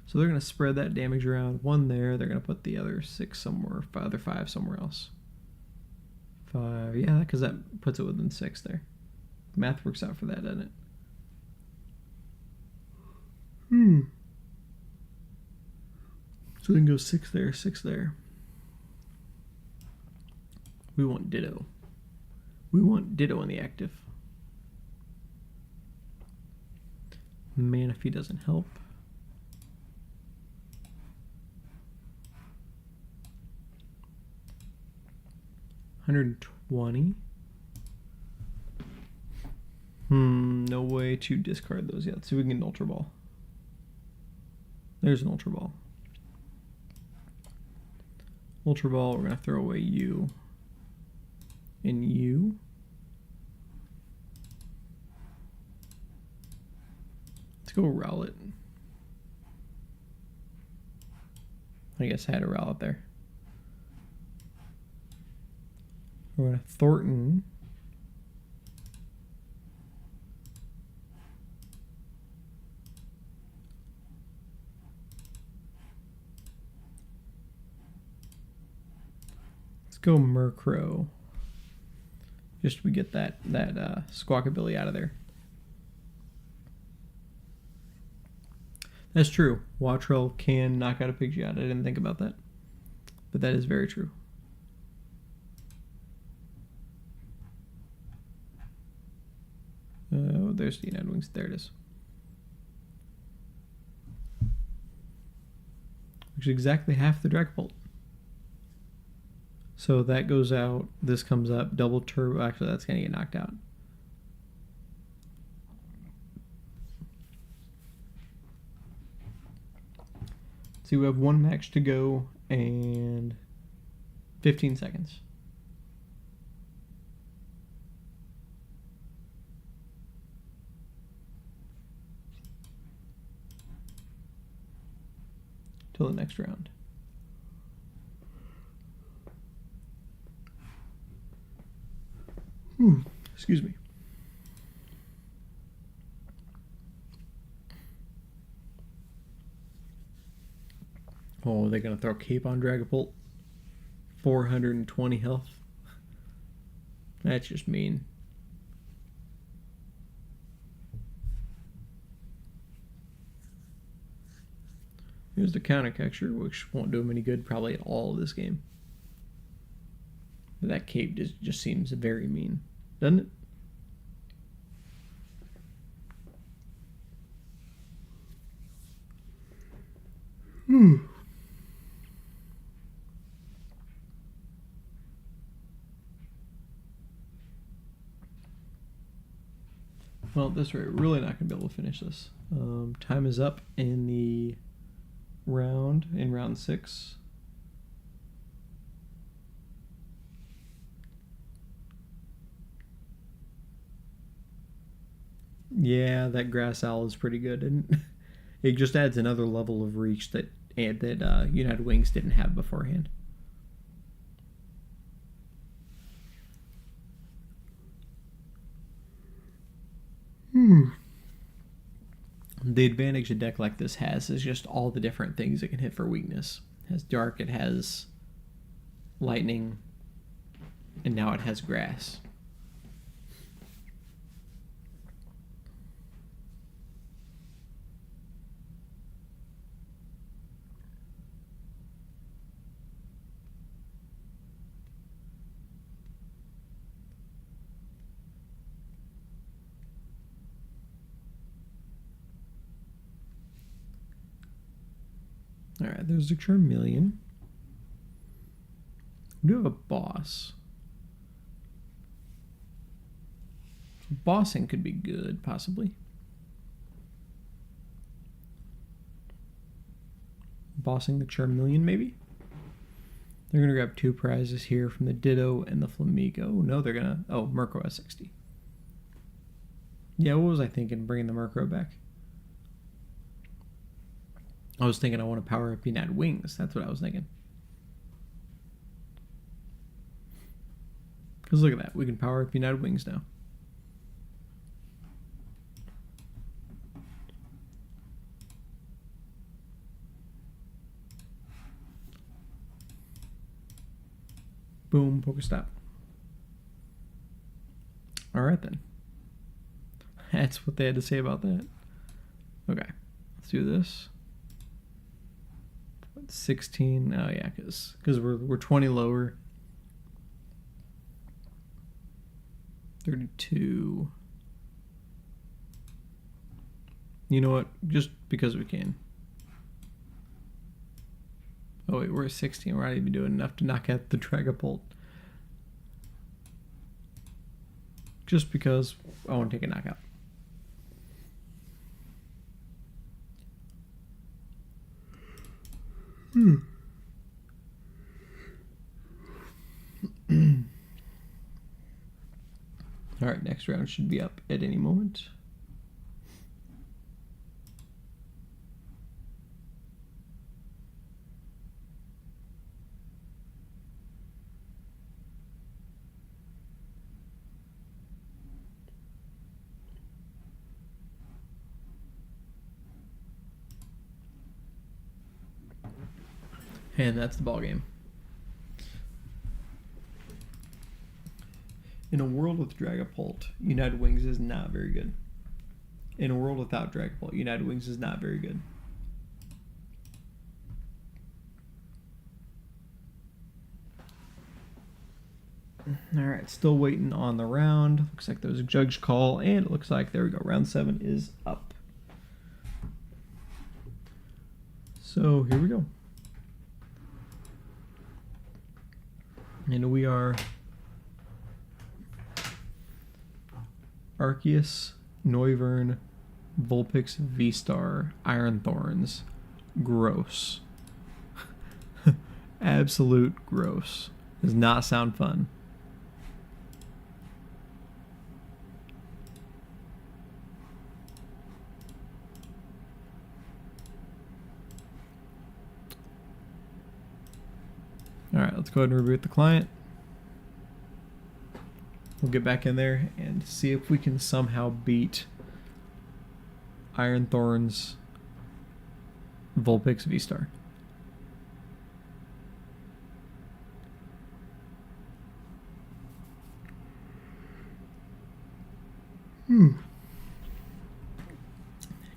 So they're gonna spread that damage around. 1 there. They're gonna put the other 6 somewhere. Other 5 somewhere else. 5. Yeah, because that puts it within 6 there. Math works out for that, doesn't it? So we can go 6 there, 6 there. We want Ditto. We want Ditto in the active. Manaphy doesn't help. $120. No way to discard those yet. So we can get an Ultra Ball. There's an Ultra Ball. Ultra Ball, we're going to throw away you. And you. Let's go Rowlet. I guess I had a Rowlet there. We're going to Thornton. Let's go Murkrow. Just so we get that Squawkabilly out of there. That's true. Wattrell can knock out a Pidgeot. I didn't think about that. But that is very true. Oh, there's the United Wings. There it is. Which is exactly half the Dragapult. So that goes out. This comes up. Double turbo. Actually, that's going to get knocked out. See, we have one match to go and 15 seconds. Till the next round. Excuse me. Oh, they're going to throw Cape on Dragapult. 420 health. That's just mean. Here's the counter catcher, which won't do him any good probably at all this game. But that Cape just seems very mean, doesn't it? Well, at this rate, we're really not going to be able to finish this. Time is up in the round, in round 6. Yeah, that Grass Owl is pretty good, and it just adds another level of reach that United Wings didn't have beforehand. The advantage a deck like this has is just all the different things it can hit for weakness. It has Dark, it has Lightning, and now it has Grass. Alright, there's a Charmeleon. We do have a boss. Bossing could be good, possibly. Bossing the Charmeleon, maybe? They're going to grab 2 prizes here from the Ditto and the Flamigo. No, they're going to... Oh, Murkrow has 60. Yeah, what was I thinking, bringing the Murkrow back? I was thinking I want to power up United Wings. That's what I was thinking. Because look at that. We can power up United Wings now. Boom, Pokestop. Alright then. That's what they had to say about that. Okay, let's do this. 16. Oh yeah, because we're 20 lower. 32. You know what? Just because we can. Oh wait, we're at 16. We're not even doing enough to knock out the Dragapult. Just because I want to take a knockout. Alright, next round should be up at any moment. And that's the ball game. In a world with Dragapult, United Wings is not very good. In a world without Dragapult, United Wings is not very good. Alright, still waiting on the round. Looks like there was a judge call, and it looks like, there we go, round 7 is up. So, here we go. And we are Arceus, Noivern, Vulpix, V-Star, Iron Thorns. Gross. Absolute gross. Does not sound fun. Alright, let's go ahead and reboot the client. We'll get back in there and see if we can somehow beat Iron Thorns, Vulpix, V-Star.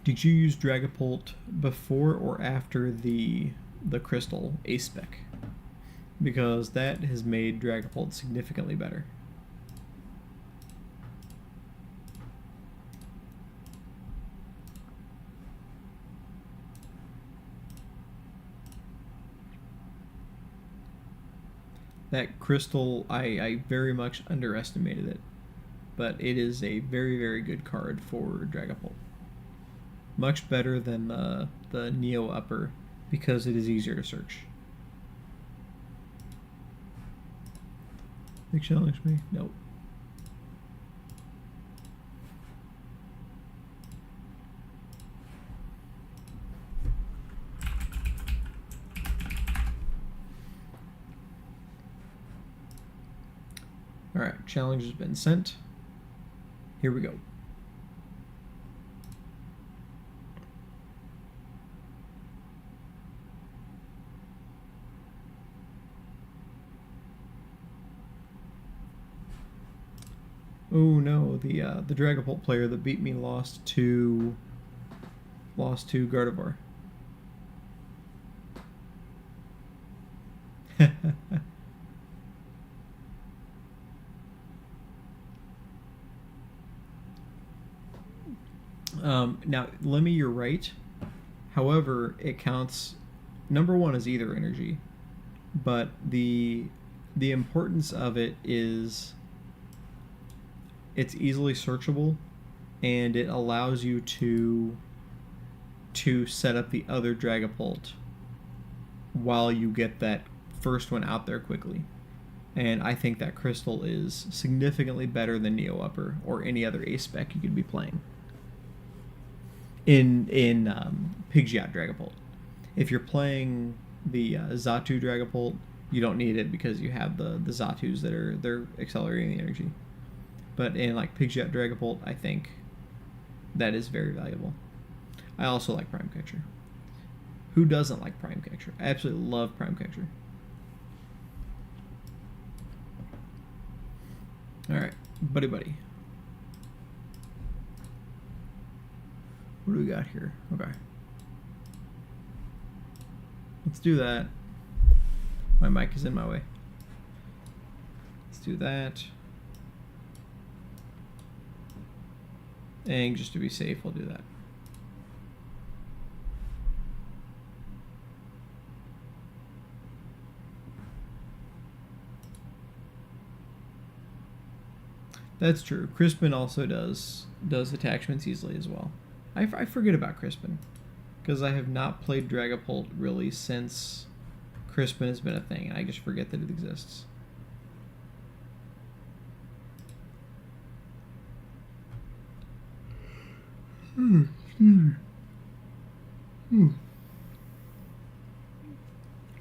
Did you use Dragapult before or after the Crystal Ace Spec? Because that has made Dragapult significantly better. That Crystal, I very much underestimated it. But it is a very, very good card for Dragapult. Much better than the Neo Upper because it is easier to search. They challenged me? Nope. Alright, challenge has been sent. Here we go. Oh no, the Dragapult player that beat me lost to Gardevoir. Now, Lemmy, you're right. However, it counts. Number 1 is Ether Energy, but the importance of it is it's easily searchable, and it allows you to set up the other Dragapult while you get that first one out there quickly. And I think that Crystal is significantly better than Neo Upper or any other Ace Spec you could be playing in Pidgeot Dragapult. If you're playing the Xatu Dragapult, you don't need it because you have the Zatus that they're accelerating the energy. But in like Pidgeot Dragapult, I think that is very valuable. I also like Prime Catcher. Who doesn't like Prime Catcher? I absolutely love Prime Catcher. Alright, buddy. What do we got here? Okay. Let's do that. My mic is in my way. Let's do that. And just to be safe, we'll do that. That's true. Crispin also does attachments easily as well. I forget about Crispin because I have not played Dragapult really since Crispin has been a thing, and I just forget that it exists.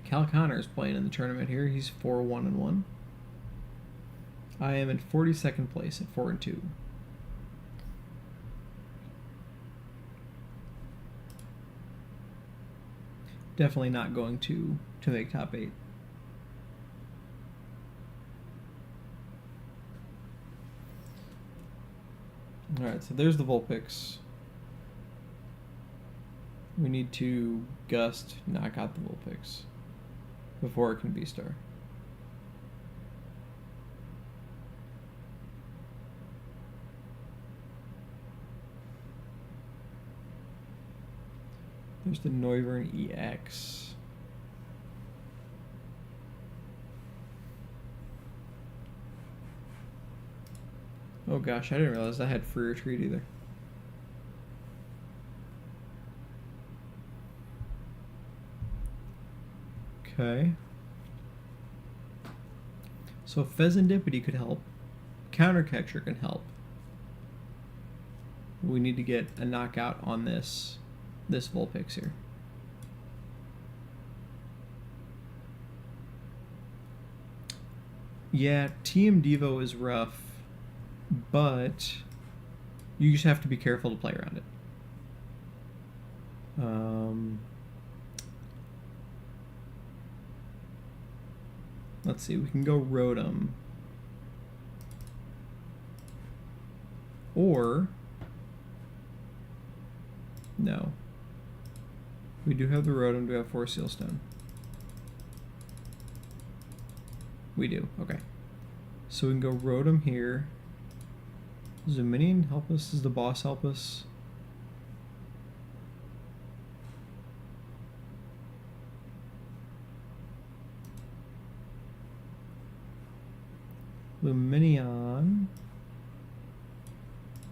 Cal Connor is playing in the tournament here. He's 4-1-1. I am in 42nd place at 4-2. definitely not going to make top 8. Alright, so there's the Vulpix. We need to Gust, knock out the Vulpix before it can V-Star. There's the Noivern EX. Oh gosh, I didn't realize I had free retreat either. Okay. So Pheasantipity could help. Countercatcher can help. We need to get a knockout on this Vulpix here. Yeah, TM Devo is rough, but you just have to be careful to play around it. Let's see, we can go Rotom. Or, no. We do have the Rotom, do we have 4 Sealstone? We do, okay. So we can go Rotom here. Does the minion help us? Does the boss help us? Luminion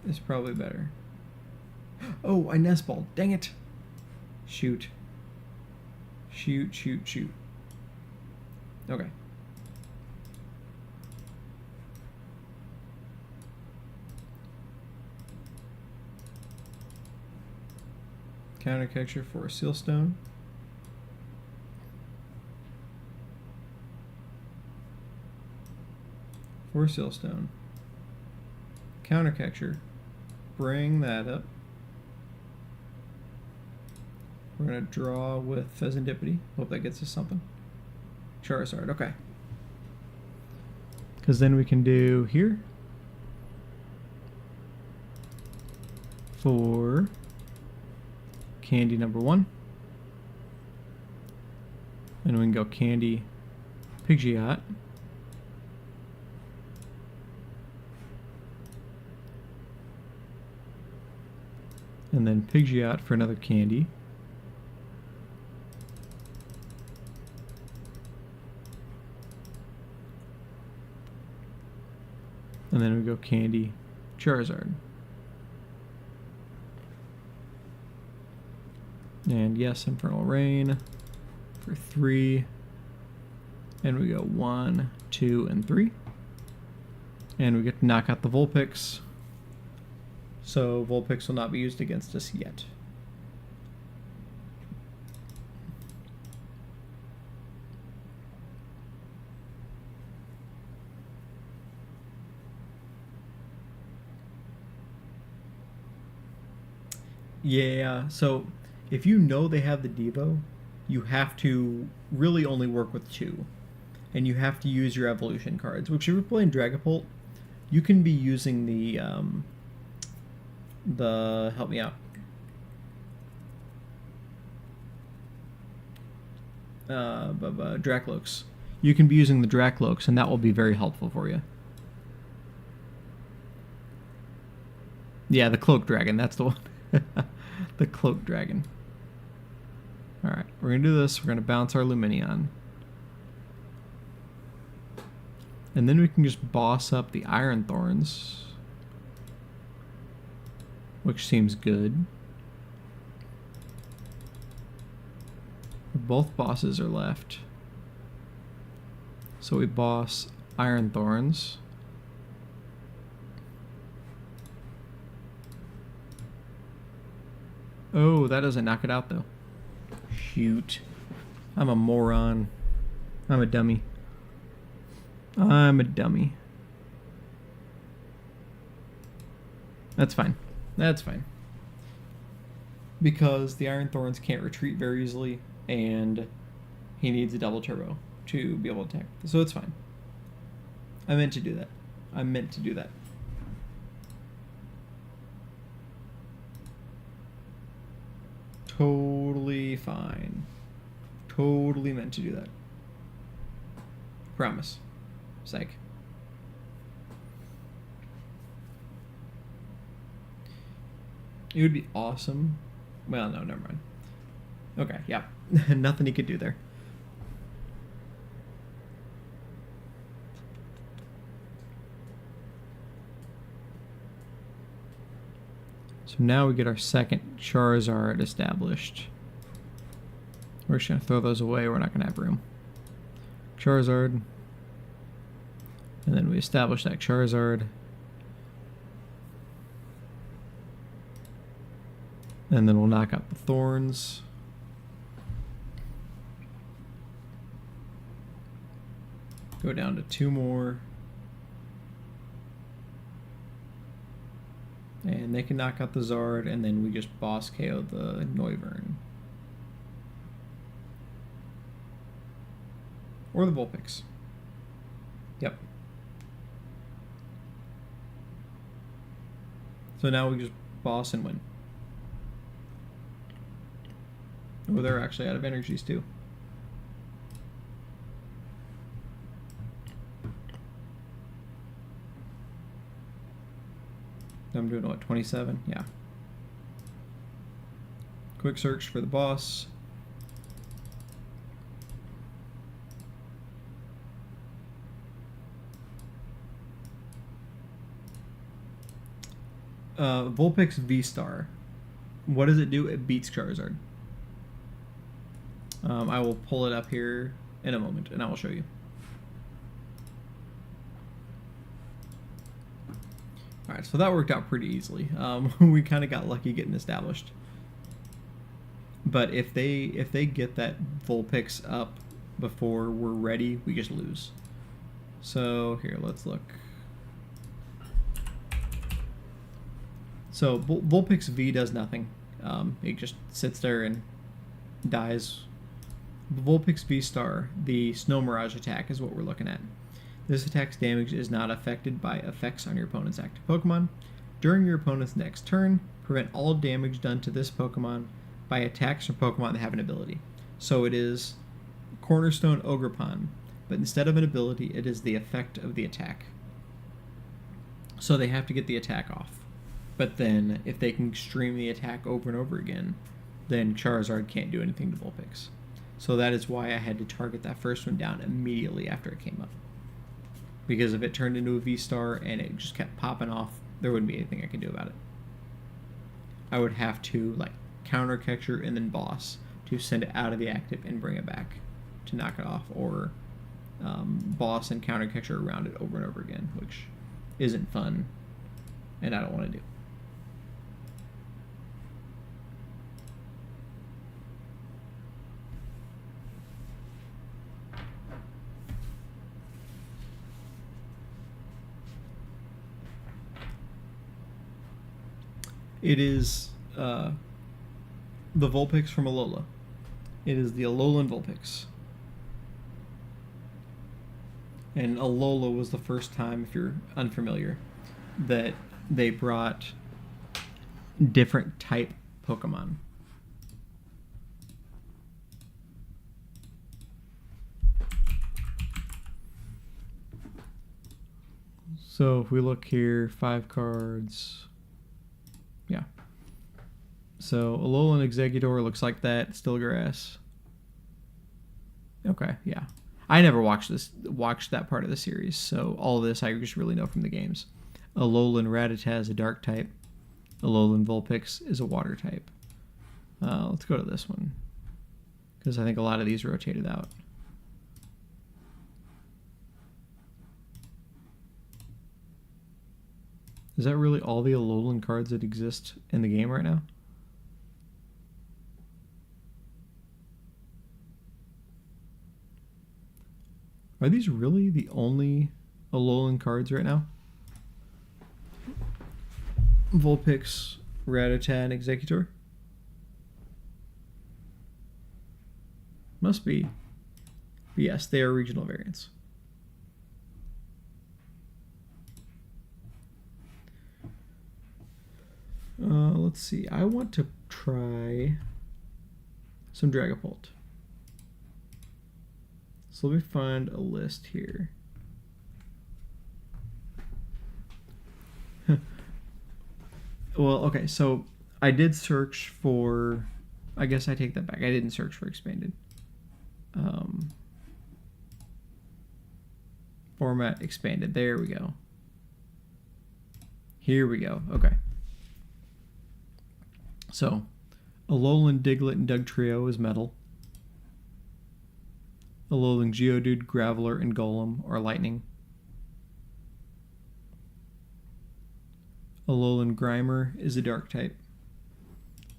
is probably better. Oh, I Nest Ball. Dang it. Shoot. Shoot, shoot, shoot. Okay. Countercatcher for a Sealstone. For Sealstone. Countercatcher. Bring that up. We're going to draw with Pheasantipity. Hope that gets us something. Charizard, okay. Because then we can do here. For Candy number 1. And we can go Candy Pidgeot. And then Pidgeot for another Candy. And then we go Candy Charizard. And yes, Infernal Rain for 3. And we go 1, 2, and 3. And we get to knock out the Vulpix. So Vulpix will not be used against us yet. Yeah, so if you know they have the Devo, you have to really only work with 2. And you have to use your evolution cards, which if you're playing Dragapult, you can be using the help me out. Dracloaks. You can be using the Dracloaks, and that will be very helpful for you. Yeah, the Cloak Dragon, that's the one. The Cloak Dragon. Alright, we're going to do this. We're going to bounce our Luminion. And then we can just boss up the Iron Thorns, which seems good. Both bosses are left. So we boss Iron Thorns. Oh, that doesn't knock it out though. Shoot. I'm a moron. I'm a dummy. I'm a dummy. That's fine. That's fine. because the Iron Thorns can't retreat very easily, and he needs a double turbo to be able to attack. So it's fine. I meant to do that. I meant to do that. Totally fine. Totally meant to do that. Promise. Psych. It would be awesome. Well, no, never mind. Okay, yeah. Nothing he could do there. So now we get our second Charizard established. We're just going to throw those away. We're not going to have room. Charizard. And then we establish that Charizard. And then we'll knock out the Thorns. Go down to 2 more. And they can knock out the Zard, and then we just boss KO the Noivern. Or the Vulpix. Yep. So now we just boss and win. Oh, they're actually out of energies too. I'm doing what, 27? Yeah. Quick search for the boss. Vulpix V-Star. What does it do? It beats Charizard. I will pull it up here in a moment, and I will show you. Alright, so that worked out pretty easily. We kind of got lucky getting established. But if they get that Vulpix up before we're ready, we just lose. So here, let's look. So Vulpix V does nothing. It just sits there and dies. Vulpix V-Star, the Snow Mirage attack, is what we're looking at. This attack's damage is not affected by effects on your opponent's active Pokemon. During your opponent's next turn, prevent all damage done to this Pokemon by attacks from Pokemon that have an ability. So it is Cornerstone Ogerpon, but instead of an ability, it is the effect of the attack. So they have to get the attack off. But then, if they can stream the attack over and over again, then Charizard can't do anything to Vulpix. So that is why I had to target that first one down immediately after it came up. Because if it turned into a V-Star and it just kept popping off, there wouldn't be anything I could do about it. I would have to like counter catcher and then boss to send it out of the active and bring it back to knock it off, or boss and counter catcher around it over and over again, which isn't fun and I don't want to do. It is the Vulpix from Alola. It is the Alolan Vulpix. And Alola was the first time, if you're unfamiliar, that they brought different type Pokemon. So if we look here, 5 cards. Yeah. So Alolan Exeggutor looks like that. Still grass. Okay, yeah. I never watched that part of the series, so all of this I just really know from the games. Alolan Rattata is a dark type. Alolan Vulpix is a water type. Let's go to this one, because I think a lot of these rotated out. Is that really all the Alolan cards that exist in the game right now? Are these really the only Alolan cards right now? Vulpix, Rattata, and Exeggutor? Must be. But yes, they are regional variants. Let's see. I want to try some Dragapult. So let me find a list here. Well, okay, so I did search for... I guess I take that back. I didn't search for expanded. Format expanded. There we go. Here we go. Okay. So, Alolan, Diglett, and Dugtrio is metal. Alolan, Geodude, Graveler, and Golem are lightning. Alolan, Grimer is a dark type.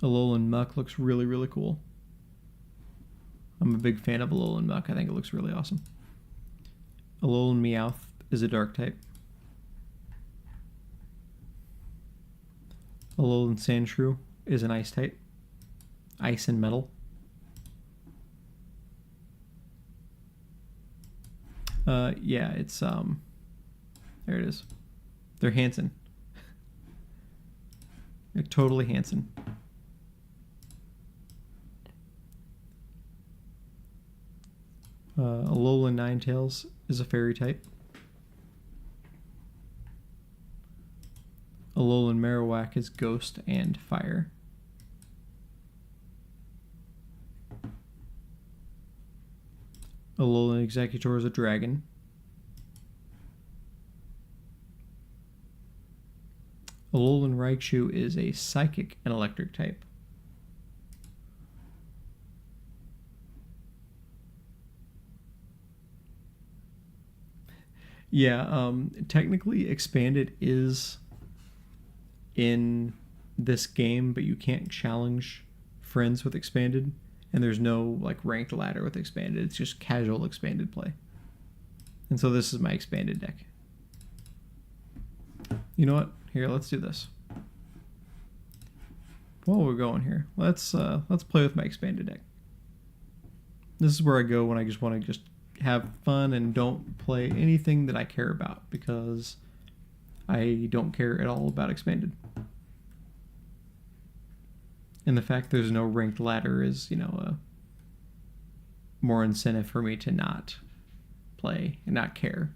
Alolan Muck looks really, really cool. I'm a big fan of Alolan Muck. I think it looks really awesome. Alolan Meowth is a dark type. Alolan Sandshrew is an ice type. Ice and metal. Yeah, it's there it is. They're Hansen. They're totally Hansen. Alolan Ninetales is a fairy type. Alolan Marowak is ghost and fire. Alolan Executor is a dragon. Alolan Raichu is a psychic and electric type. Yeah, technically expanded is in this game, but you can't challenge friends with expanded, and there's no like ranked ladder with expanded. It's just casual expanded play. And so this is my expanded deck. You know what? Here, let's do this. While we're going here, let's play with my expanded deck. This is where I go when I just want to just have fun and don't play anything that I care about, because I don't care at all about expanded. And the fact there's no ranked ladder is, you know, a more incentive for me to not play and not care.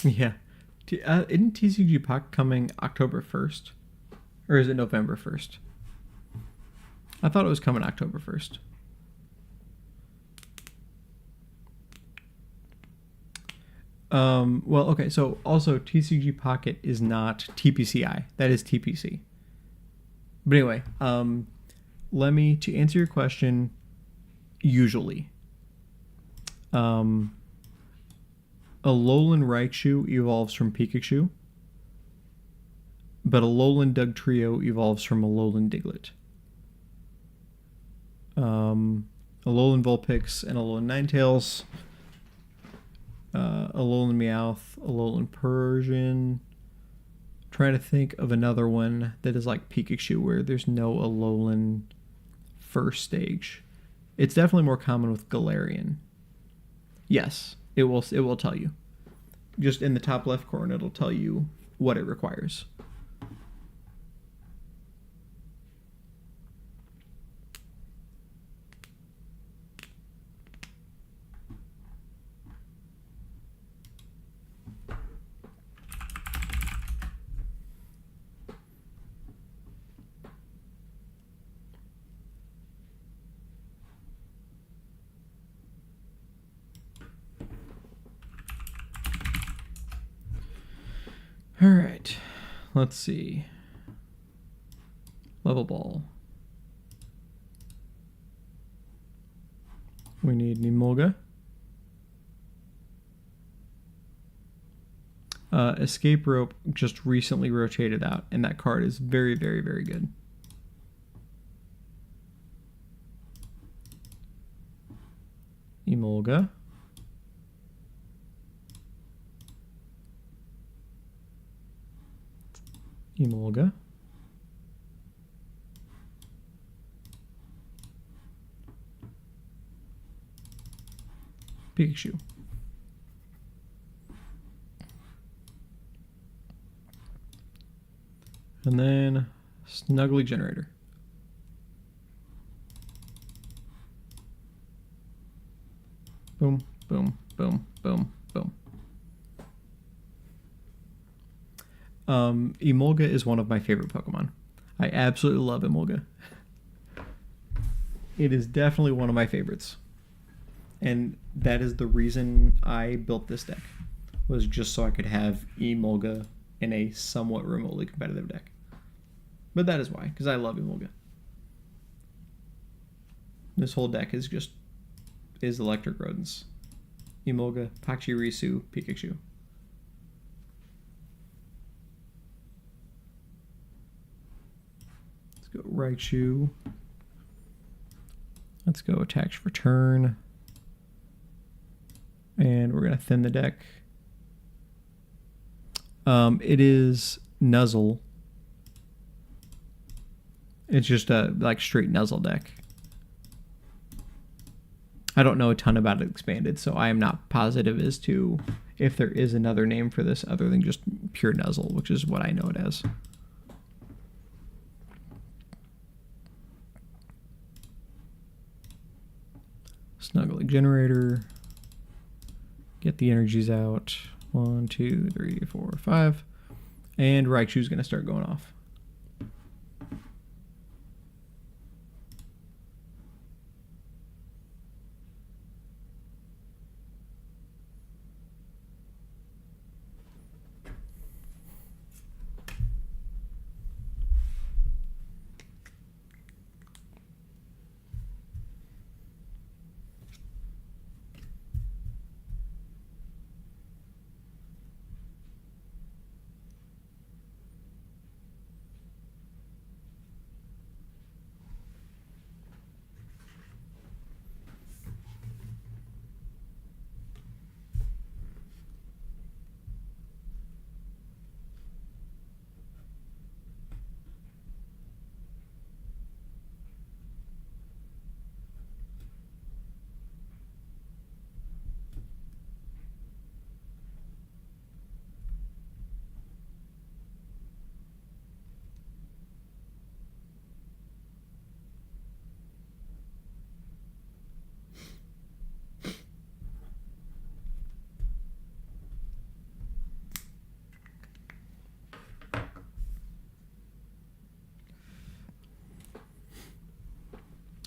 Yeah. Isn't TCG Puck coming October 1st? Or is it November 1st? I thought it was coming October 1st. Well, okay, so also TCG Pocket is not TPCI. That is TPC. But anyway, to answer your question, usually. Alolan Raichu evolves from Pikachu, but Alolan Dugtrio evolves from Alolan Diglett. Alolan Vulpix and Alolan Ninetales, Alolan Meowth, Alolan Persian. Trying to think of another one that is like Pikachu where there's no Alolan first stage. It's definitely more common with Galarian. Yes. It will tell you. Just in the top left corner, it'll tell you what it requires. All right. Let's see. Level ball. We need Nimolga. Escape Rope just recently rotated out, and that card is very, very, very good. Emolga. Emolga. Pikachu. And then Snuggly Generator. Boom, boom, boom, boom, boom. Emolga is one of my favorite Pokemon. I absolutely love Emolga. It is definitely one of my favorites. And that is the reason I built this deck, was just so I could have Emolga in a somewhat remotely competitive deck. But that is why, because I love Emolga. This whole deck is electric rodents. Emolga, Pachirisu, Pikachu. Let's go Raichu. Let's go attacks for turn. And we're going to thin the deck. It is Nuzzle. It's just a straight Nuzzle deck. I don't know a ton about it expanded, so I am not positive as to if there is another name for this other than just pure Nuzzle, which is what I know it as. Snuggly Generator. Get the energies out. 1, 2, 3, 4, 5. And Raichu's going to start going off.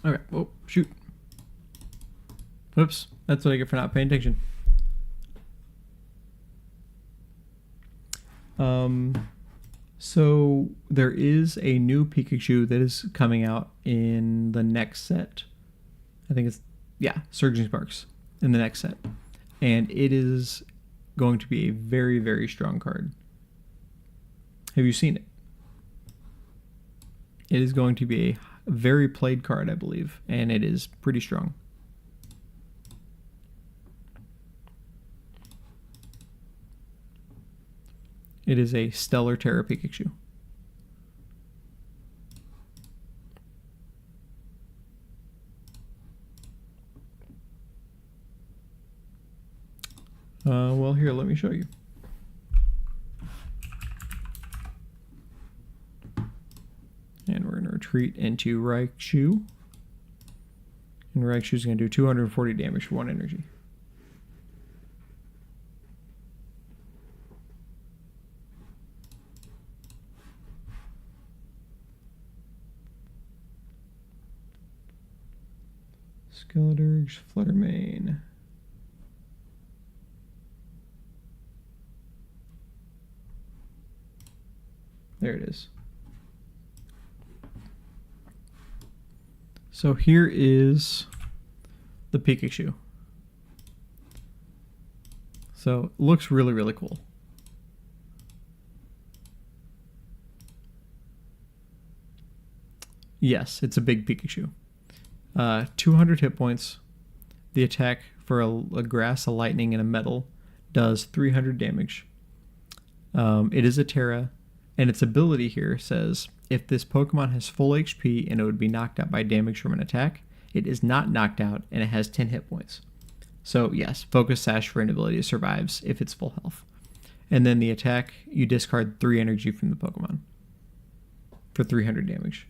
Okay. Oh, shoot. Oops. That's what I get for not paying attention. So there is a new Pikachu that is coming out in the next set. I think it's, yeah, Surging Sparks in the next set. And it is going to be a very, very strong card. Have you seen it? It is going to be a very played card, I believe, and it is pretty strong. It is a Stellar Terra Pikachu. Well, here, let me show you. And we're going to retreat into Raichu. And Raichu's going to do 240 damage for 1 energy. Skeledirge, Fluttermane. There it is. So here is the Pikachu. So it looks really, really cool. Yes, it's a big Pikachu. 200 hit points. The attack for a grass, a lightning, and a metal does 300 damage. It is a Terra, and its ability here says, if this Pokemon has full HP and it would be knocked out by damage from an attack, it is not knocked out and it has 10 hit points. So yes, Focus Sash for an ability survives if it's full health. And then the attack, you discard 3 energy from the Pokemon for 300 damage.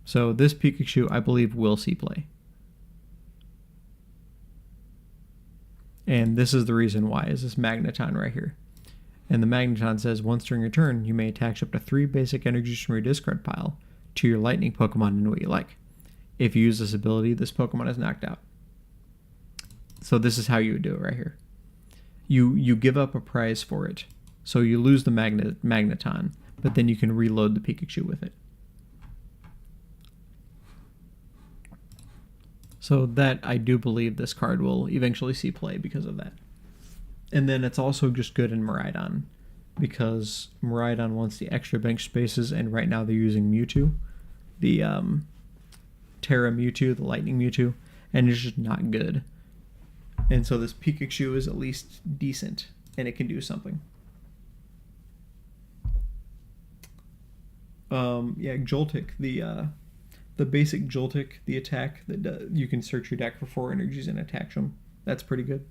So this Pikachu, I believe, will see play. And this is the reason why, is this Magneton right here. And the Magneton says, once during your turn, you may attach up to 3 basic energies from your discard pile to your lightning Pokemon in a way you like. If you use this ability, this Pokemon is knocked out. So this is how you would do it right here. You give up a prize for it. So you lose the Magneton, but then you can reload the Pikachu with it. So that, I do believe this card will eventually see play because of that. And then it's also just good in Miraidon, because Miraidon wants the extra bench spaces, and right now they're using Mewtwo, the Terra Mewtwo, the Lightning Mewtwo, and it's just not good. And so this Pikachu is at least decent, and it can do something. Yeah, Joltik, the basic Joltik, the attack that you can search your deck for 4 energies and attach them. That's pretty good.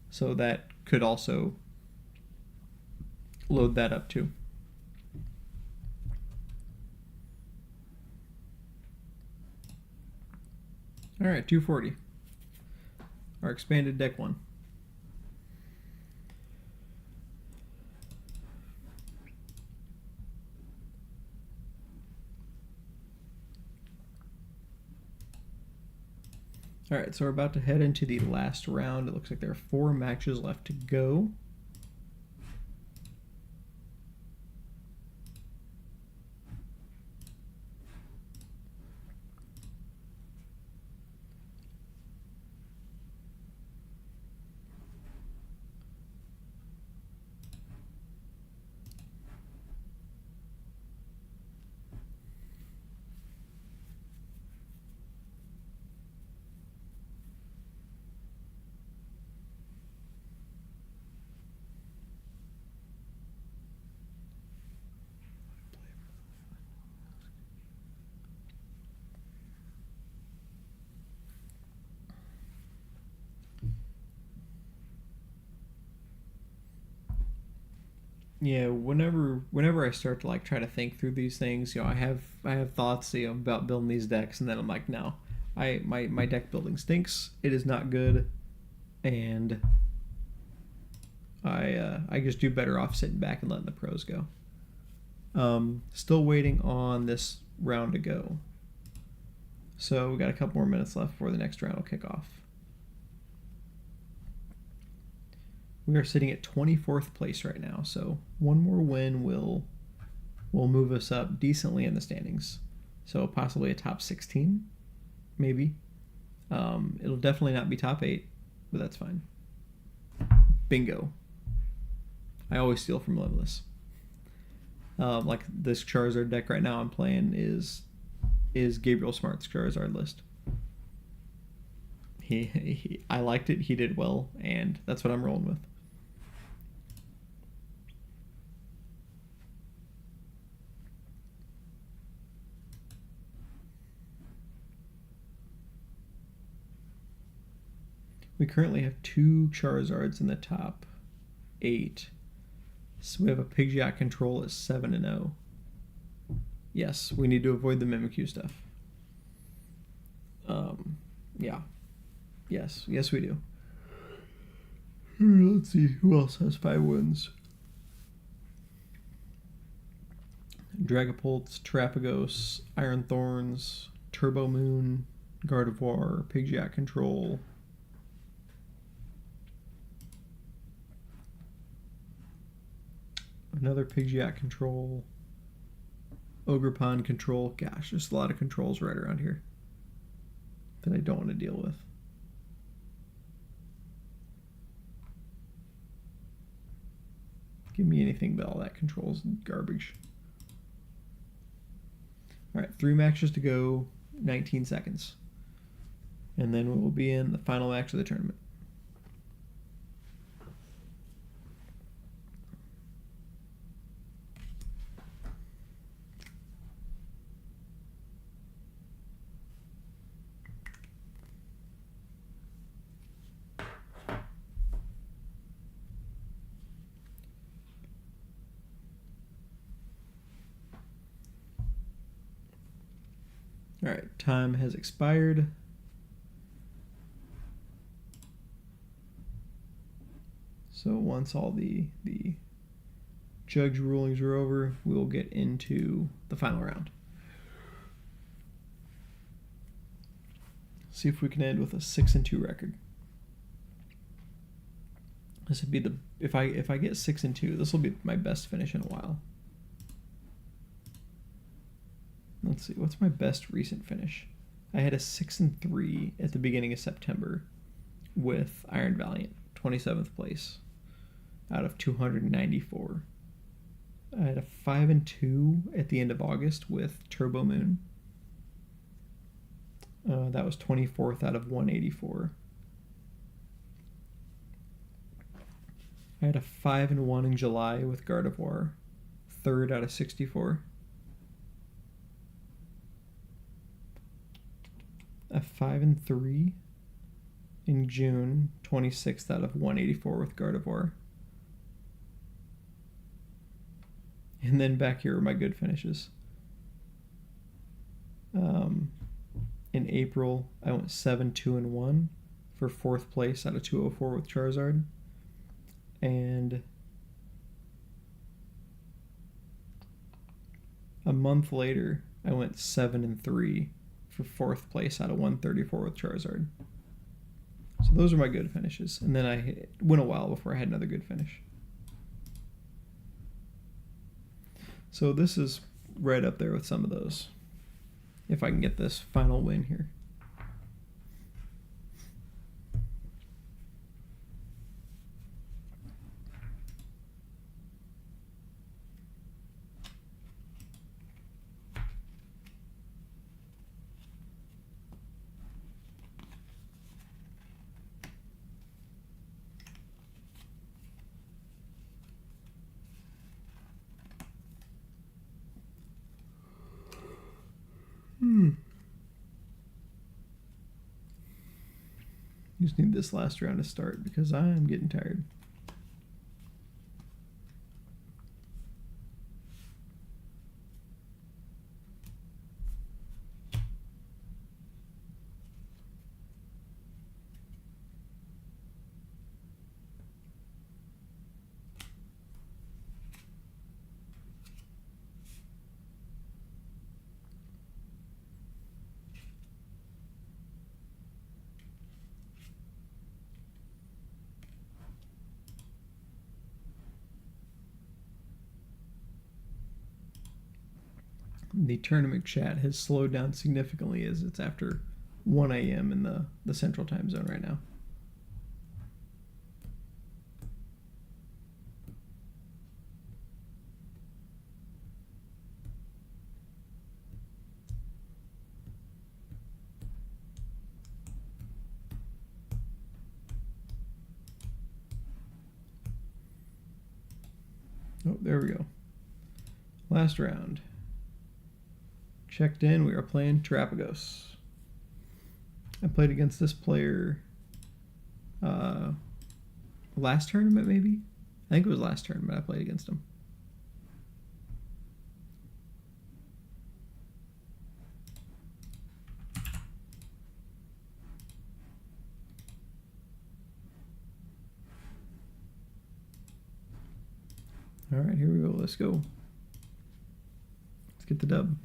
So that could also load that up too. All right, 240. Our expanded deck 1. All right, so we're about to head into the last round. It looks like there are 4 matches left to go. Yeah, whenever I start to like try to think through these things, I have thoughts, about building these decks, and then I'm like, no, my deck building stinks. It is not good, and I just do better off sitting back and letting the pros go. Still waiting on this round to go, so we got a couple more minutes left before the next round will kick off. We are sitting at 24th place right now, so one more win will move us up decently in the standings. So possibly a top 16, maybe. It'll definitely not be top 8, but that's fine. Bingo. I always steal from Limitless. Like this Charizard deck right now I'm playing is Gabriel Smart's Charizard list. I liked it, he did well, and that's what I'm rolling with. We currently have 2 Charizards in the top 8. So we have a Pidgeot control at 7-0. Yes, we need to avoid the Mimikyu stuff. Yeah. Yes, we do. Let's see, who else has 5 wins? Dragapults, Terapagos, Iron Thorns, Turbo Moon, Gardevoir, Pidgeot control. another Pidgeot control. Ogre Pond control. Gosh, there's a lot of controls right around here that I don't want to deal with. Give me anything but all that controls garbage. Alright, 3 matches to go, 19 seconds. And then we'll be in the final match of the tournament. Alright, time has expired. So once all the judge rulings are over, we'll get into the final round. See if we can end with a 6-2 record. This would be the if I get 6-2, this will be my best finish in a while. Let's see, what's my best recent finish? I had a 6-3 at the beginning of September with Iron Valiant, 27th place out of 294. I had a 5-2 at the end of August with Turbo Moon. That was 24th out of 184. I had a 5-1 in July with Gardevoir, 3rd out of 64. A 5-3 in June, 26th out of 184 with Gardevoir. And then back here are my good finishes. In April, I went 7-2-1 for 4th place out of 204 with Charizard. And a month later, I went 7-3 for 4th place out of 134 with Charizard. So those are my good finishes. And then it went a while before I had another good finish. So this is right up there with some of those. If I can get this final win here. Just need this last round to start because I'm getting tired. The tournament chat has slowed down significantly as it's after 1 a.m. in the central time zone right now. Oh, there we go. Last round. Checked in, we are playing Terapagos. I played against this player last tournament, maybe? I think it was last tournament I played against him. All right, here we go. Let's go. Let's get the dub.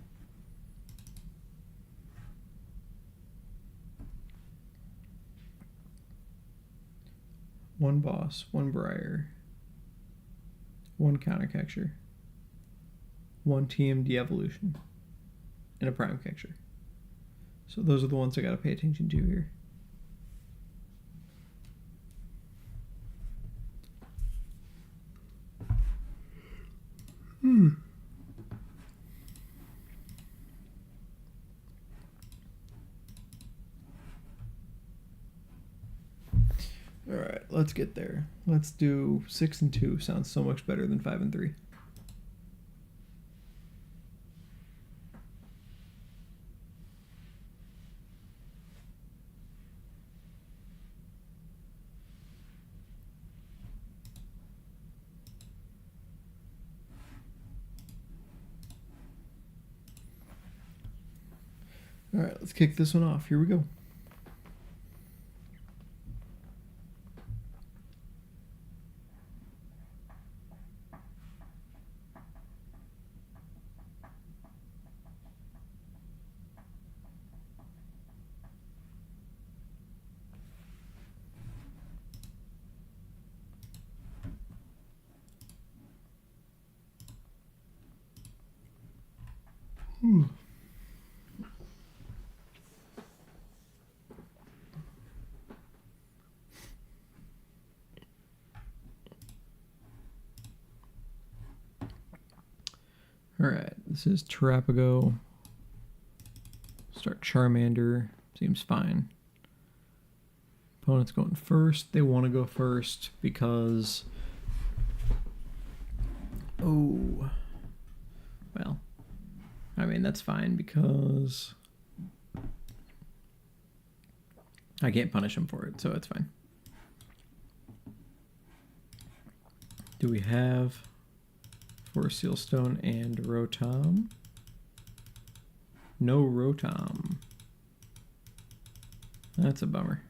One boss, one Briar. 1 counter catcher, 1 TMD evolution, and a prime catcher. So those are the ones I gotta pay attention to here. All right, let's get there. Let's do 6 and 2. Sounds so much better than 5 and 3. All right, let's kick this one off. Here we go. All right, this is Terrapago. Start Charmander. Seems fine. Opponent's going first. They want to go first because... Oh. Well, I mean, that's fine because I can't punish them for it, so it's fine. Do we have Forest Seal Stone and Rotom? No Rotom. That's a bummer.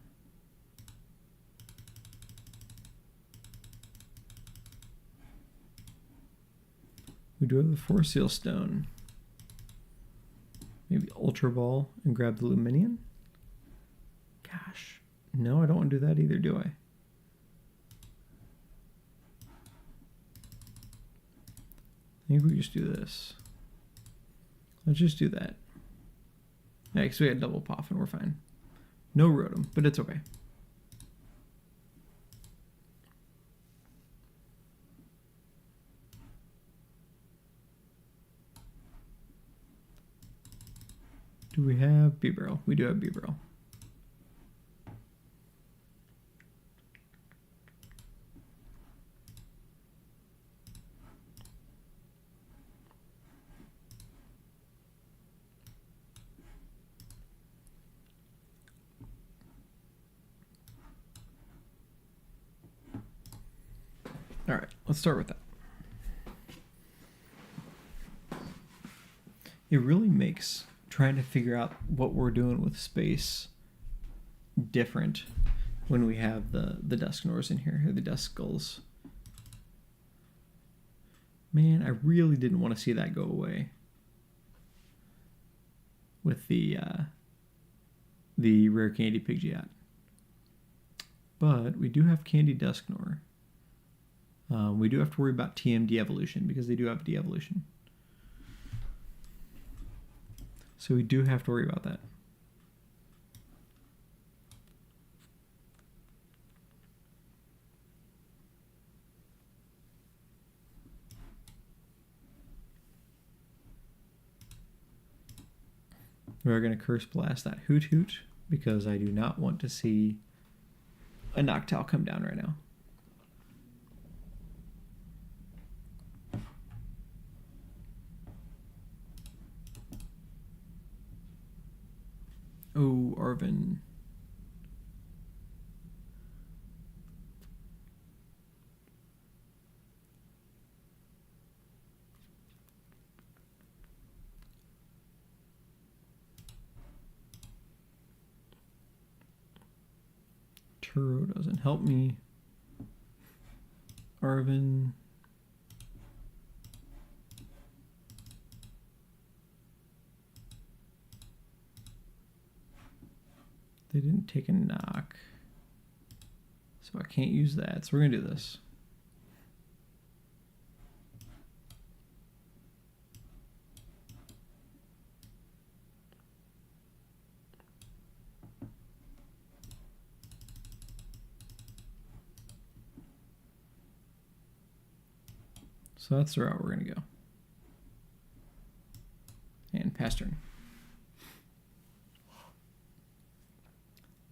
We do have the Force Seal Stone. Maybe Ultra Ball and grab the Luminion? Gosh. No, I don't want to do that either, do I? I think we just do this. Let's just do that. Yeah, because we had double Poff and we're fine. No Rotom, but it's okay. Do we have Bebarrel? We do have Bebarrel. All right, let's start with that. It really makes trying to figure out what we're doing with space different when we have the Dusknors in here, or the Duskulls. Man, I really didn't want to see that go away with the rare candy Pidgeot. But we do have Candy Dusknor. We do have to worry about TM de-evolution because they do have de-evolution. So we do have to worry about that. We're going to Curse Blast that Hoot Hoot because I do not want to see a Noctowl come down right now. Oh, Arvin. Turo doesn't help me. Arvin. They didn't take a knock, so I can't use that. So we're going to do this. So that's the route we're going to go. And pass turn.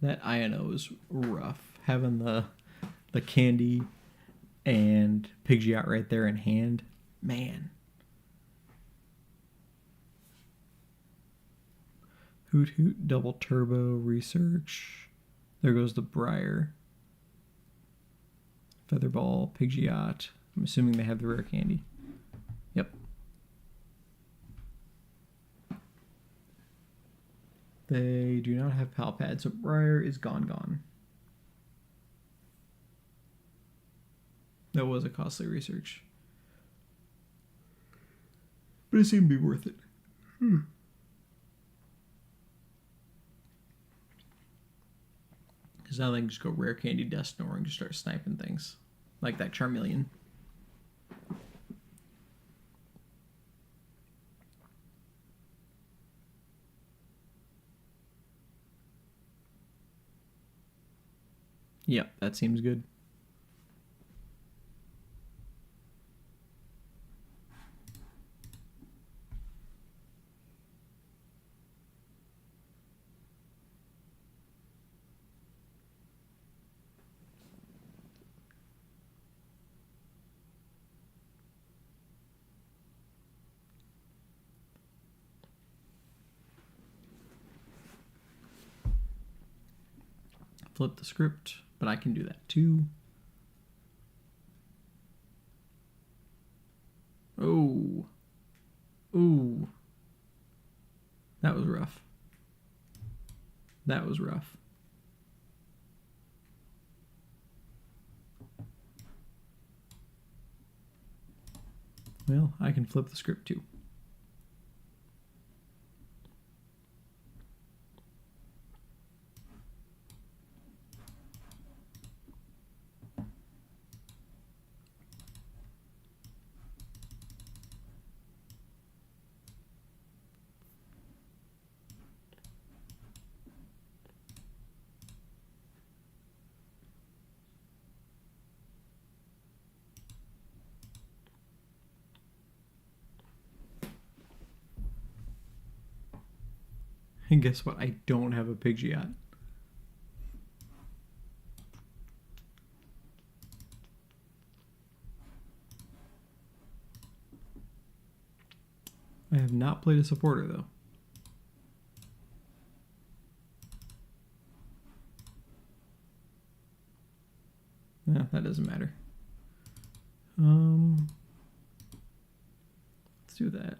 That INO is rough. Having the candy and Pidgeot right there in hand. Man. Hoot Hoot, Double Turbo, Research. There goes the Briar. Featherball, Pidgeot. I'm assuming they have the rare candy. Yep. They do not have Palpad, so Briar is gone. That was a costly research. But it seemed to be worth it. Because now they can just go rare candy Dusknoir and just start sniping things. Like that Charmeleon. Yep, that seems good. Flip the script, but I can do that too. Oh. Ooh. That was rough. That was rough. Well, I can flip the script too. And guess what? I don't have a Pidgeot. I have not played a supporter, though. Yeah, that doesn't matter. Let's do that.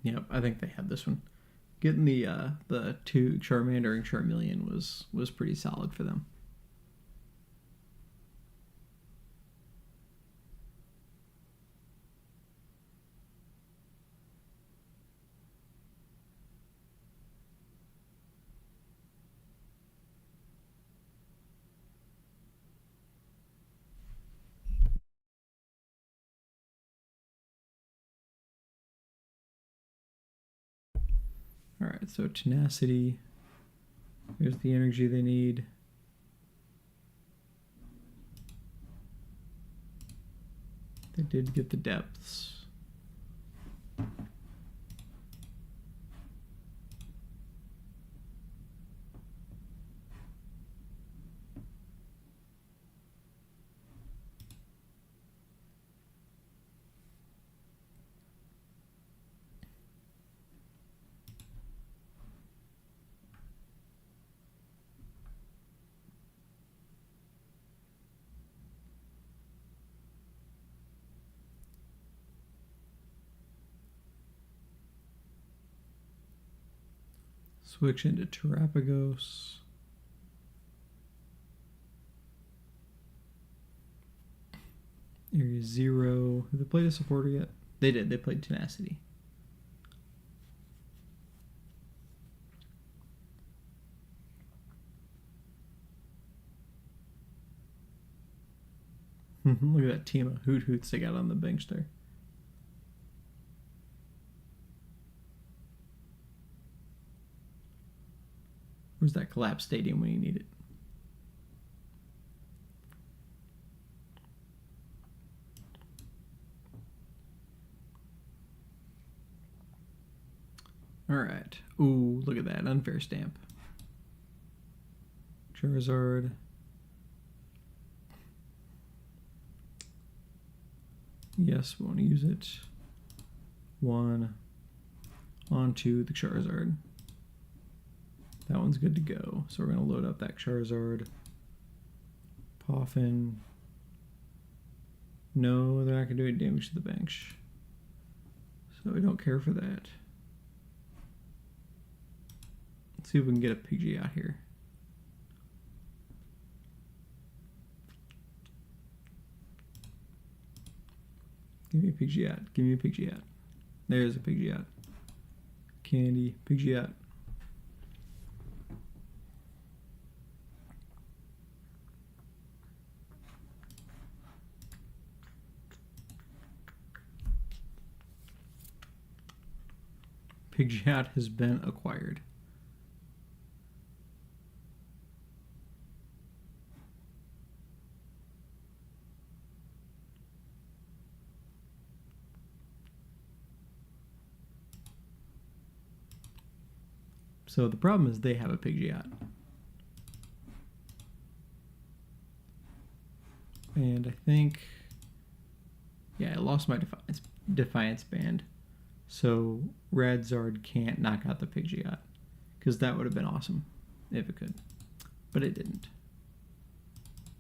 Yep, I think they had this one. Getting the two Charmander and Charmeleon was pretty solid for them. All right, so Tenacity. Here's the energy they need. They did get the depths. Switch into Terapagos. Area 0. Have they played a supporter yet? They did. They played Tenacity. Look at that team of hoot hoots they got on the bench there. Where's that collapsed stadium when you need it? All right. Ooh, look at that unfair stamp. Charizard. Yes, we want to use it. 1 onto the Charizard. That one's good to go. So we're going to load up that Charizard. Poffin. No, they're not going to do any damage to the bench. So we don't care for that. Let's see if we can get a Pidgey out here. Give me a Pidgeot. Give me a Pidgeot. There's a Pidgeot. Candy. Pidgeot. Pidgeot has been acquired. So the problem is they have a Pidgeot. And I think, yeah, I lost my Defiance Band. So Radzard can't knock out the Pidgeot, because that would have been awesome if it could, but it didn't.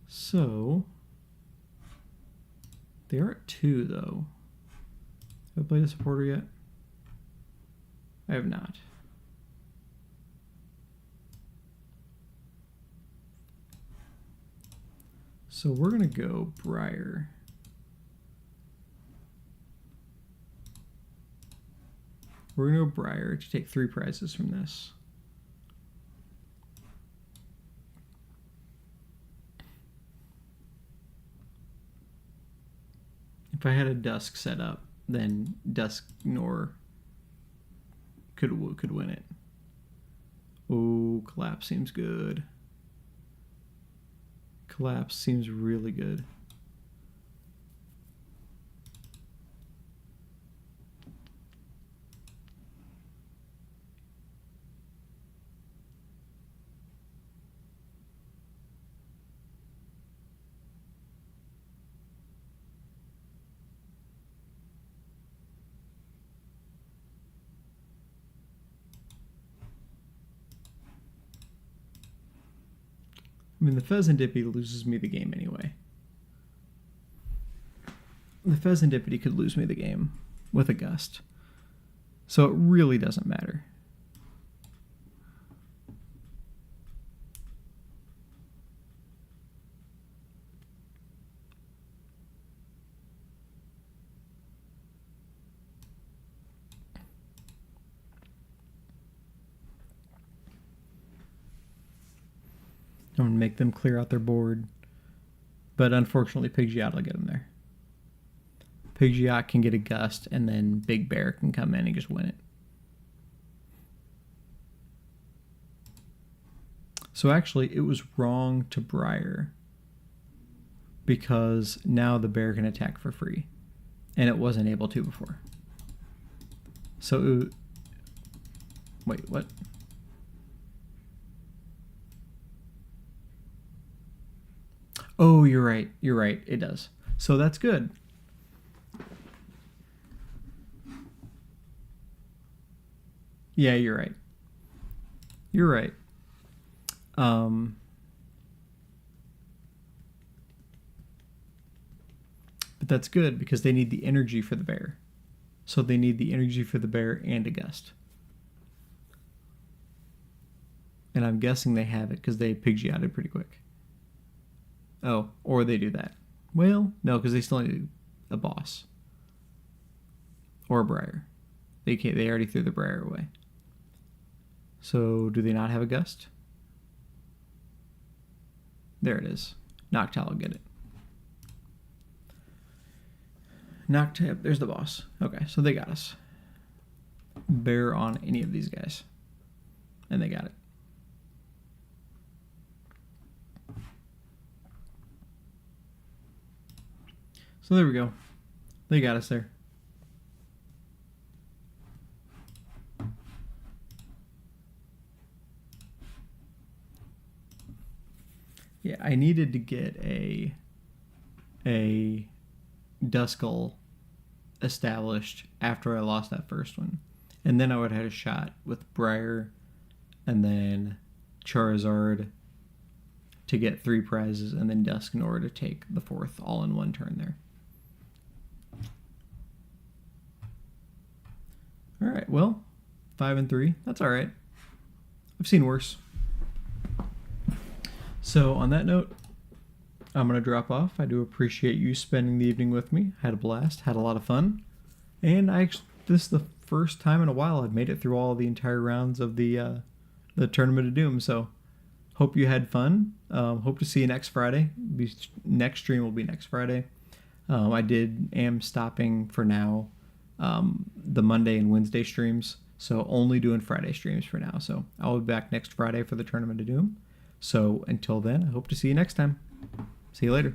So they are at 2 though. Have I played a supporter yet? I have not. So we're gonna go Briar. We're going to go Briar to take 3 prizes from this. If I had a Dusk set up, then Dusknoir could win it. Oh, Collapse seems good. Collapse seems really good. I mean, the Pheasantipity loses me the game anyway. The Pheasantipity could lose me the game with a Gust. So it really doesn't matter. I'm going to make them clear out their board. But unfortunately, Pidgeot will get them there. Pidgeot can get a Gust, and then Big Bear can come in and just win it. So actually, it was wrong to Briar, because now the bear can attack for free, and it wasn't able to before. So, wait, what? Oh, you're right. You're right. It does. So that's good. Yeah, you're right. You're right. But that's good because they need the energy for the bear. So they need the energy for the bear and a Gust. And I'm guessing they have it because they Pidgeotted pretty quick. Oh, or they do that. Well, no, because they still need a boss. Or a Briar. They already threw the Briar away. So, do they not have a Gust? There it is. Noctowl will get it. Knocked. Yep, there's the boss. Okay, so they got us. Bear on any of these guys. And they got it. So there we go. They got us there. Yeah, I needed to get a Duskull established after I lost that first one. And then I would have had a shot with Briar and then Charizard to get 3 prizes, and then Dusknoir to take the 4th all in one turn there. Alright, well, 5-3. That's alright. I've seen worse. So on that note, I'm going to drop off. I do appreciate you spending the evening with me. Had a blast, had a lot of fun. And this is the first time in a while I've made it through all the entire rounds of the Tournament of Doom. So hope you had fun. Hope to see you next Friday. Next stream will be next Friday. I am stopping for now the Monday and Wednesday streams. So only doing Friday streams for now. So I'll be back next Friday for the Tournament of Doom. So until then, I hope to see you next time. See you later.